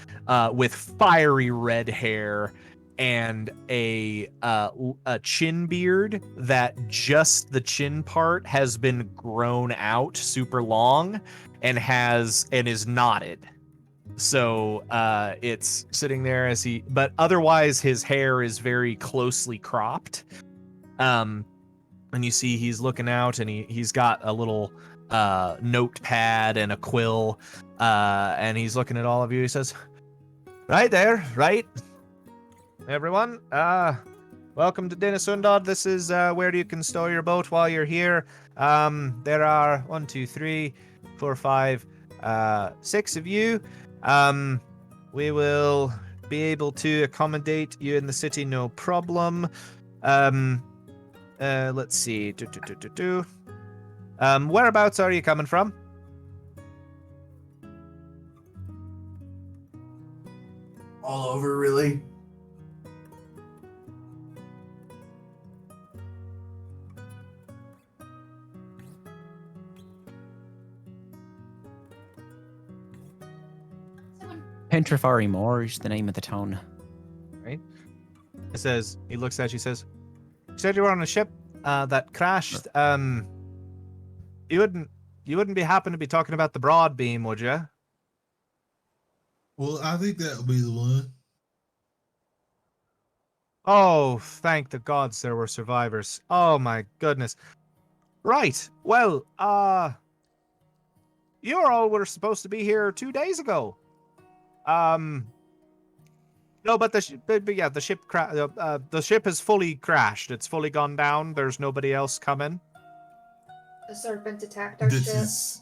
with fiery red hair and a chin beard that just the chin part has been grown out super long and is knotted. So it's sitting there but otherwise his hair is very closely cropped. And you see he's looking out, and he's got a little notepad and a quill, and he's looking at all of you. He says, "Right there, right, everyone. Welcome to Dinasundad. This is where you can store your boat while you're here. There are 1, 2, 3, 4, 5, 6 of you. We will be able to accommodate you in the city, no problem. Let's see. Whereabouts are you coming from?"
All over, really.
Someone
Pentrafari Moor is the name of the town.
It says, he looks at you, says, "You said you were on a ship that crashed. You wouldn't be happen to be talking about the Broadbeam, would you?"
Well, I think that would be the one.
"Oh, thank the gods there were survivors. Oh my goodness. Right. Well, you all were supposed to be here 2 days ago. No, but the ship has fully crashed. It's fully gone down. There's nobody else coming."
A serpent attacked our
This
ship.
is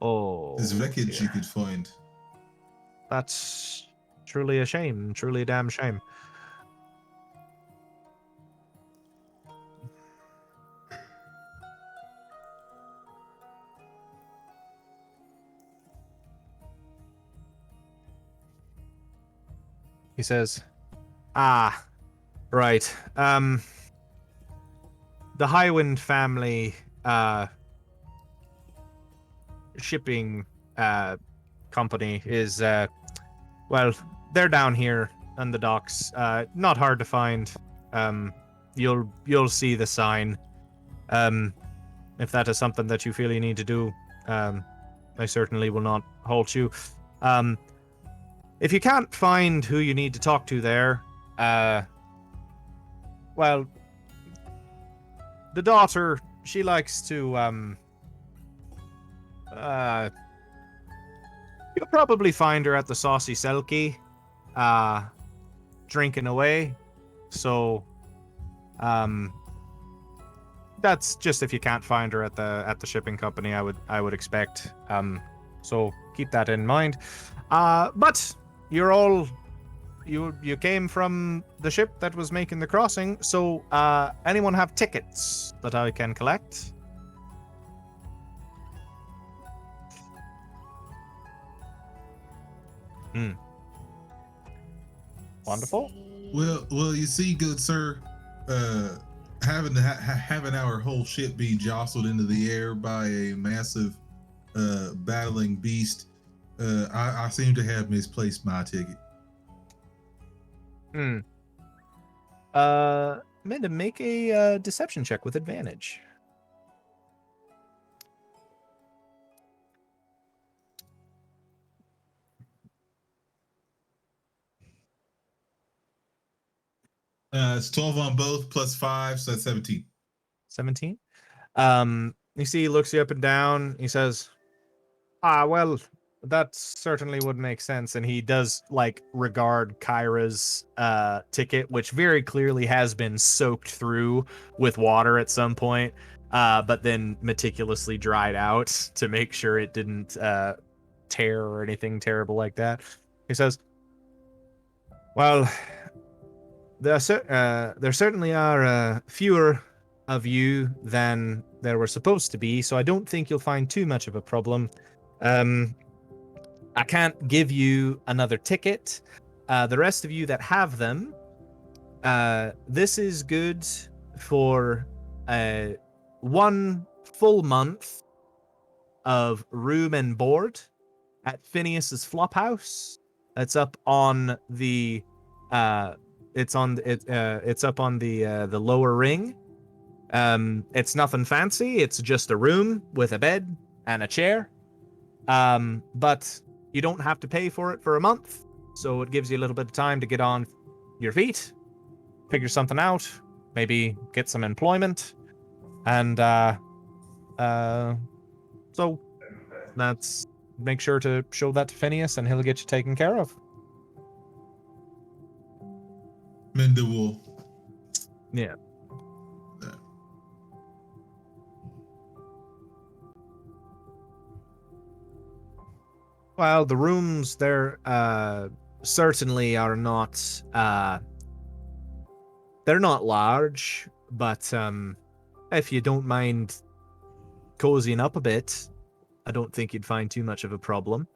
Oh,
this wreckage you
dear.
could find.
That's truly a shame. Truly a damn shame. He says, "Ah, right. The Highwind family shipping company is well, they're down here on the docks. Not hard to find. You'll see the sign. If that is something that you feel you need to do, I certainly will not halt you. If you can't find who you need to talk to there, well, the daughter, she likes to, you'll probably find her at the Saucy Selkie, drinking away. So, that's just if you can't find her at the shipping company, I would expect. So keep that in mind. But you're all you came from the ship that was making the crossing. So anyone have tickets that I can collect? Wonderful.
Well, you see, good sir, having having our whole ship be jostled into the air by a massive battling beast, I seem to have misplaced my ticket.
Amanda, make a deception check with advantage.
It's 12 on both plus 5, so that's 17.
17. You see, he looks you up and down. He says, well, that certainly would make sense. And he does like regard Kyra's ticket, which very clearly has been soaked through with water at some point, but then meticulously dried out to make sure it didn't tear or anything terrible like that. He says, well, there certainly are fewer of you than there were supposed to be, so I don't think you'll find too much of a problem. I can't give you another ticket. The rest of you that have them, this is good for 1 full month of room and board at Phineas's Flophouse. That's up on the it's up on the lower ring. It's nothing fancy. It's just a room with a bed and a chair. But you don't have to pay for it for a month, so it gives you a little bit of time to get on your feet, figure something out, maybe get some employment, and so that's make sure to show that to Phineas, and he'll get you taken care of.
Mendable.
Yeah. Well, the rooms there certainly are not they're not large, but if you don't mind cozying up a bit, I don't think you'd find too much of a problem.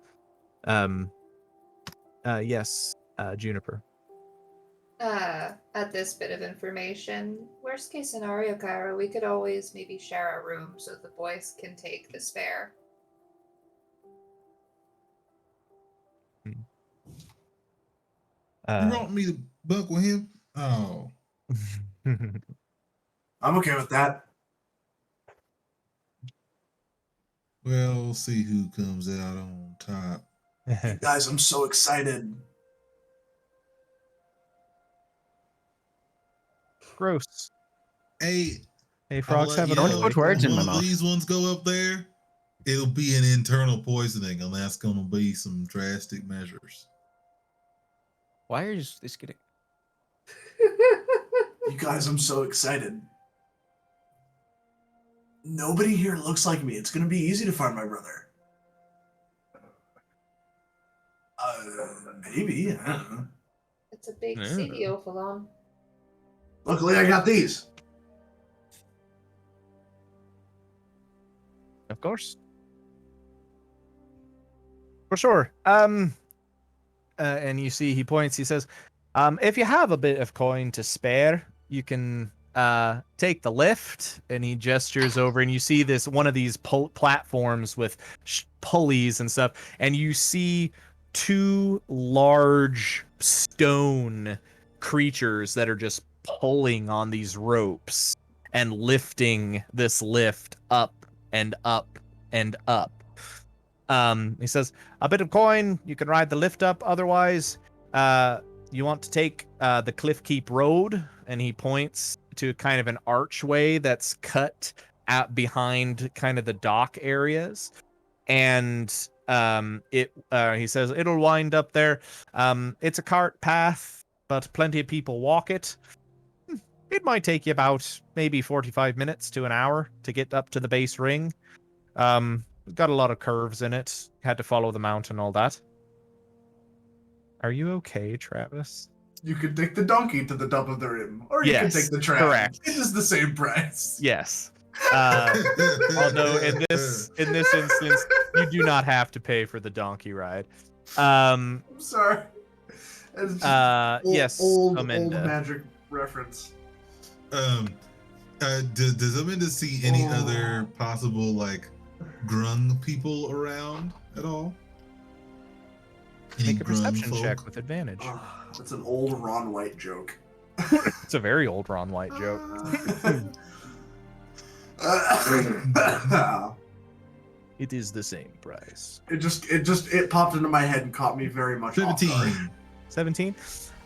Yes, Juniper.
At this bit of information, worst case scenario, Kyra, we could always maybe share a room so the boys can take the spare.
You want me to buck with him? Oh.
I'm okay with that.
Well, we'll see who comes out on top.
Guys, I'm so excited.
Gross.
Hey,
Frogs have it.
Don't put words in my mouth.
These ones go up there, it'll be an internal poisoning, and that's going to be some drastic measures.
Why is this getting?
You guys, I'm so excited. Nobody here looks like me. It's gonna be easy to find my brother. Maybe. I don't know.
It's a big
Yeah.
city, Ophalon.
Luckily, I got these.
Of course. For sure. And you see, he points. He says, "If you have a bit of coin to spare, you can take the lift." And he gestures over, and you see this one of these platforms with pulleys and stuff, and you see two large stone creatures that are just pulling on these ropes and lifting this lift up and up and up. He says, "A bit of coin, you can ride the lift up. Otherwise, you want to take the Cliffkeep Road." And he points to kind of an archway that's cut out behind kind of the dock areas. And he says it'll wind up there. It's a cart path, but plenty of people walk it. It might take you about maybe 45 minutes to an hour to get up to the base ring. Got a lot of curves in it. Had to follow the mountain, all that. Are you okay, Travis?
You could take the donkey to the top of the rim, or you
Yes,
can take the tram.
correct.
It is the same price.
Yes. Although in this instance, you do not have to pay for the donkey ride.
I'm sorry. It's just
Yes,
old
Amanda.
magic reference.
Does Amanda see any other possible like grung people around at all? Any
Make a perception
grung
check
folk?
with advantage.
That's an old Ron White joke.
It's a very old Ron White joke. It is the same price.
It popped into my head and caught me very much off guard.
17.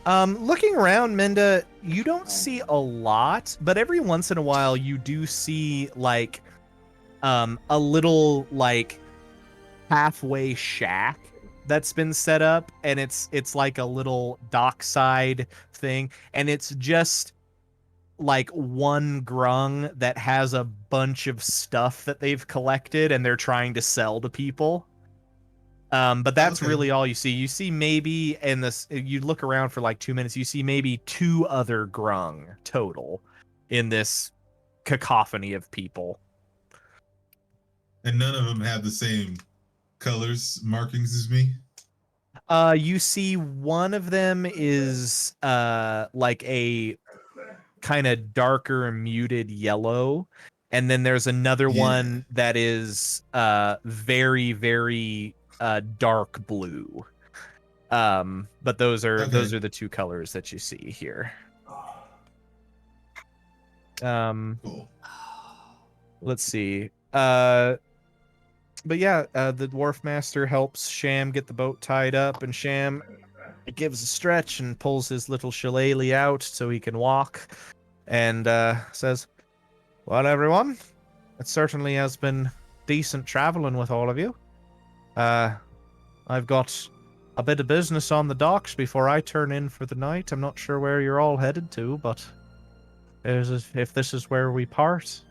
17. Looking around, Minda, you don't see a lot, but every once in a while you do see like a little like halfway shack that's been set up, and it's like a little dockside thing, and it's just like one grung that has a bunch of stuff that they've collected and they're trying to sell to people. But that's
Okay.
really all you see. You see maybe in this, you look around for like 2 minutes, you see maybe 2 other grung total in this cacophony of people.
And none of them have the same colors markings as me.
You see one of them is like a kind of darker muted yellow, and then there's another
Yeah.
one that is very, very dark blue. But those are
Okay.
the 2 colors that you see here.
Cool.
Let's see. But yeah, the dwarf master helps Sham get the boat tied up, and Sham gives a stretch and pulls his little shillelagh out so he can walk, and says, "Well, everyone, it certainly has been decent traveling with all of you. I've got a bit of business on the docks before I turn in for the night. I'm not sure where you're all headed to, but if this is where we part,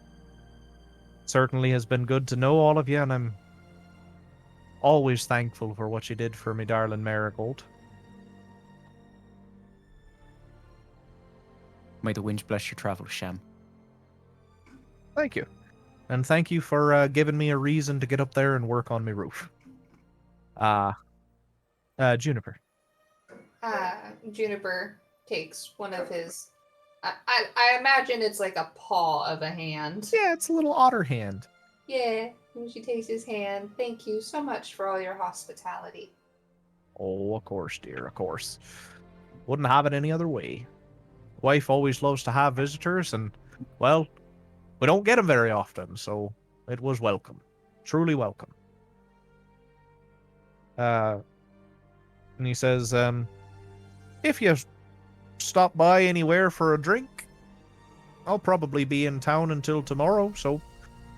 certainly has been good to know all of you, and I'm always thankful for what you did for me, darling Marigold."
May the winds bless your travel, Sham.
Thank you. And thank you for giving me a reason to get up there and work on my roof. Juniper.
Juniper takes one of his. I imagine it's like a paw of a hand.
Yeah, it's a little otter hand.
Yeah, and she takes his hand. Thank you so much for all your hospitality.
Oh, of course, dear, of course. Wouldn't have it any other way. Wife always loves to have visitors, and, well, we don't get them very often, so it was welcome. Truly welcome. And he says, if you stop by anywhere for a drink, I'll probably be in town until tomorrow, so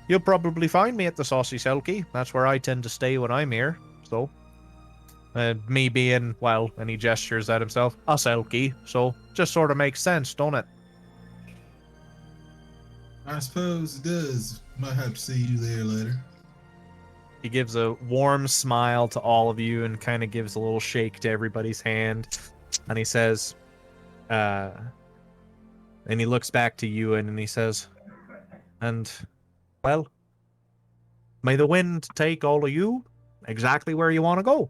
you'll probably find me at the Saucy Selkie. That's where I tend to stay when I'm here, so... me being, well, and he gestures at himself, a Selkie, so just sort of makes sense, don't it?
I suppose it does. Might have to see you there later.
He gives a warm smile to all of you and kind of gives a little shake to everybody's hand. And he says, and he looks back to you and he says, and, well, may the wind take all of you exactly where you want to go.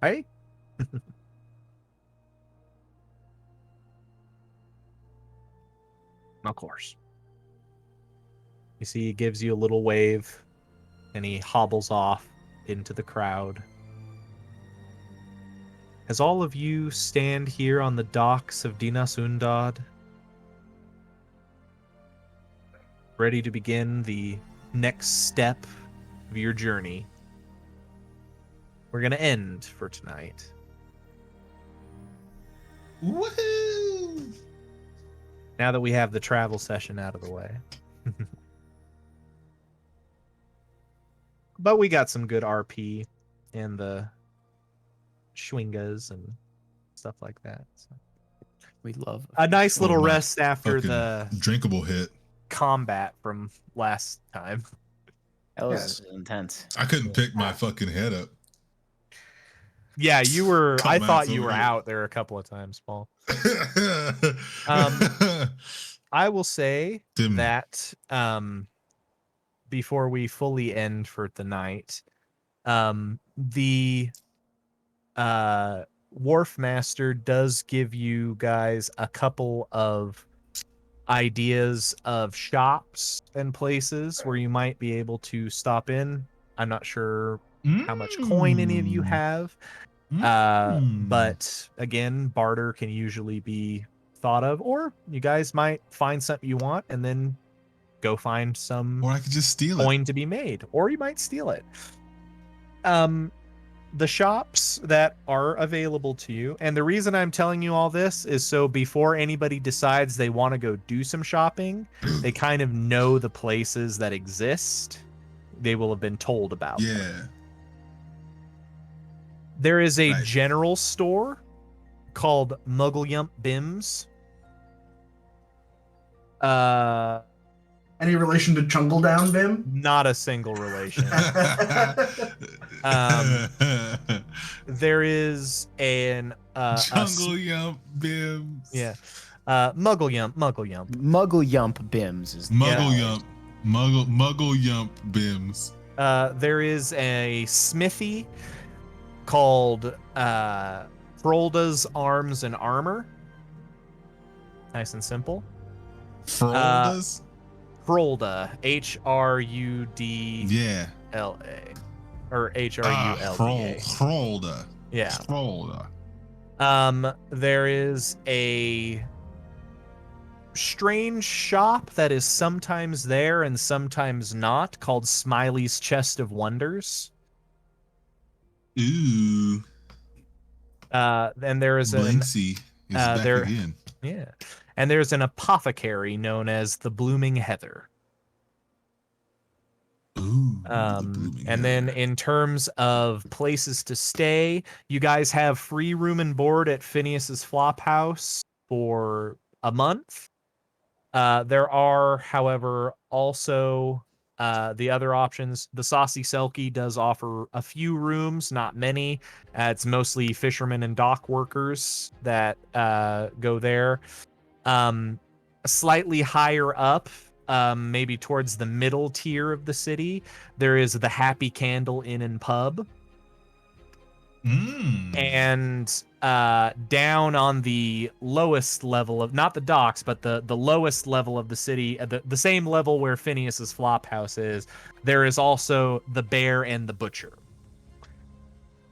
Hey? Of course. You see, he gives you a little wave and he hobbles off into the crowd. As all of you stand here on the docks of Dinas Undad, ready to begin the next step of your journey, we're going to end for tonight.
Woohoo!
Now that we have the travel session out of the way. But we got some good RP in the Schwingas and stuff like that. So.
We love
A nice little
Oh, nice.
rest after
Fucking
the
drinkable hit.
combat from last time.
that was intense.
I couldn't pick my fucking head up.
Yeah, you were. I
Dumbass
thought you
over
were
here.
out there a couple of times, Paul. I will say
Dim.
that before we fully end for the night, the Wharf Master does give you guys a couple of ideas of shops and places where you might be able to stop in. I'm not sure how much coin any of you have. But again, barter can usually be thought of, or you guys might find something you want and then go find some
Or I could just steal it.
coin to be made, or you might steal it. The shops that are available to you, and the reason I'm telling you all this is so before anybody decides they want to go do some shopping, they kind of know the places that exist. They will have been told about them.
Yeah.
There is a
Right.
general store called Muggleyump Bims.
Any relation to Chungle Down, Bim?
Not a single relation. There is an
Jungle Yump Bims.
yeah, Muggleyump.
Muggle Yump Bims is
Muggle Yump. Muggle Yump Bims.
There is a smithy called Frolda's Arms and Armor. Nice and simple.
Froldas?
Frolda, Hrudla,
Yeah.
or Hrulda.
Frolda.
Yeah.
Frolda.
There is a strange shop that is sometimes there and sometimes not called Smiley's Chest of Wonders.
Ooh.
And there is an
Blinksy is back
there-
again.
yeah, and there's an apothecary known as the Blooming Heather.
Ooh. the blooming
And then
heather.
in terms of places to stay, you guys have free room and board at Phineas's Flop House for a month. There are, however, also the other options. The Saucy Selkie does offer a few rooms, not many. It's mostly fishermen and dock workers that go there. Slightly higher up, maybe towards the middle tier of the city, there is the Happy Candle Inn and Pub. And down on the lowest level of, not the docks, but the lowest level of the city, the same level where Phineas's Flop House is, there is also the Bear and the Butcher.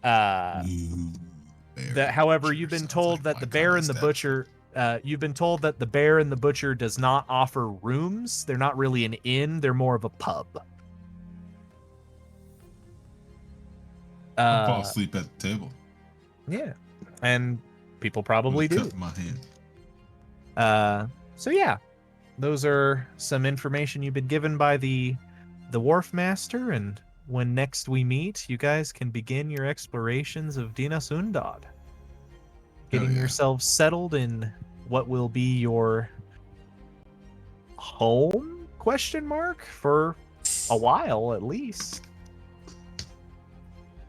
Ooh, bear.
However, you've
Sure
been
sounds
told
like
that
my
the
kind
Bear
of
and the
establishment.
Butcher, you've been told that the Bear and the Butcher does not offer rooms. They're not really an inn. They're more of a pub.
I fall asleep at the table.
Yeah, and people probably
with a
do.
cup in my hand.
So yeah, those are some information you've been given by the Wharf Master, and when next we meet, you guys can begin your explorations of Dinas Undad. Getting
yeah.
yourselves settled in what will be your home, question mark for a while at least,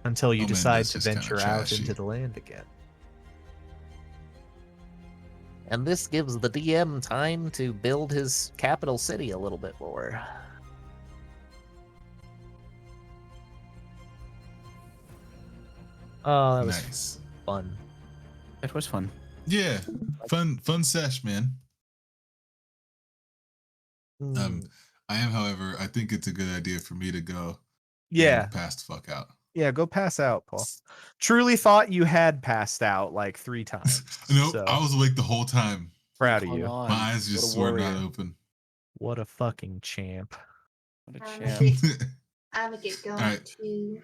until you
Oh, man,
decide
that's
to
just kinda
venture out
trashy.
into the land again.
And this gives the DM time to build his capital city a little bit more. Oh, that was
Nice.
fun.
It was fun.
Yeah, fun sesh, man.
Mm.
I am, however, I think it's a good idea for me to go
Yeah,
and pass the fuck out.
yeah, go pass out, Paul. Truly thought you had passed out like 3 times.
Nope,
so
I was awake the whole time.
proud of
Hung
you.
on.
My eyes
What a
just were not
warrior.
open.
What a fucking champ.
What a
I'm
champ.
gonna get, I'm gonna get going
Alright.
too.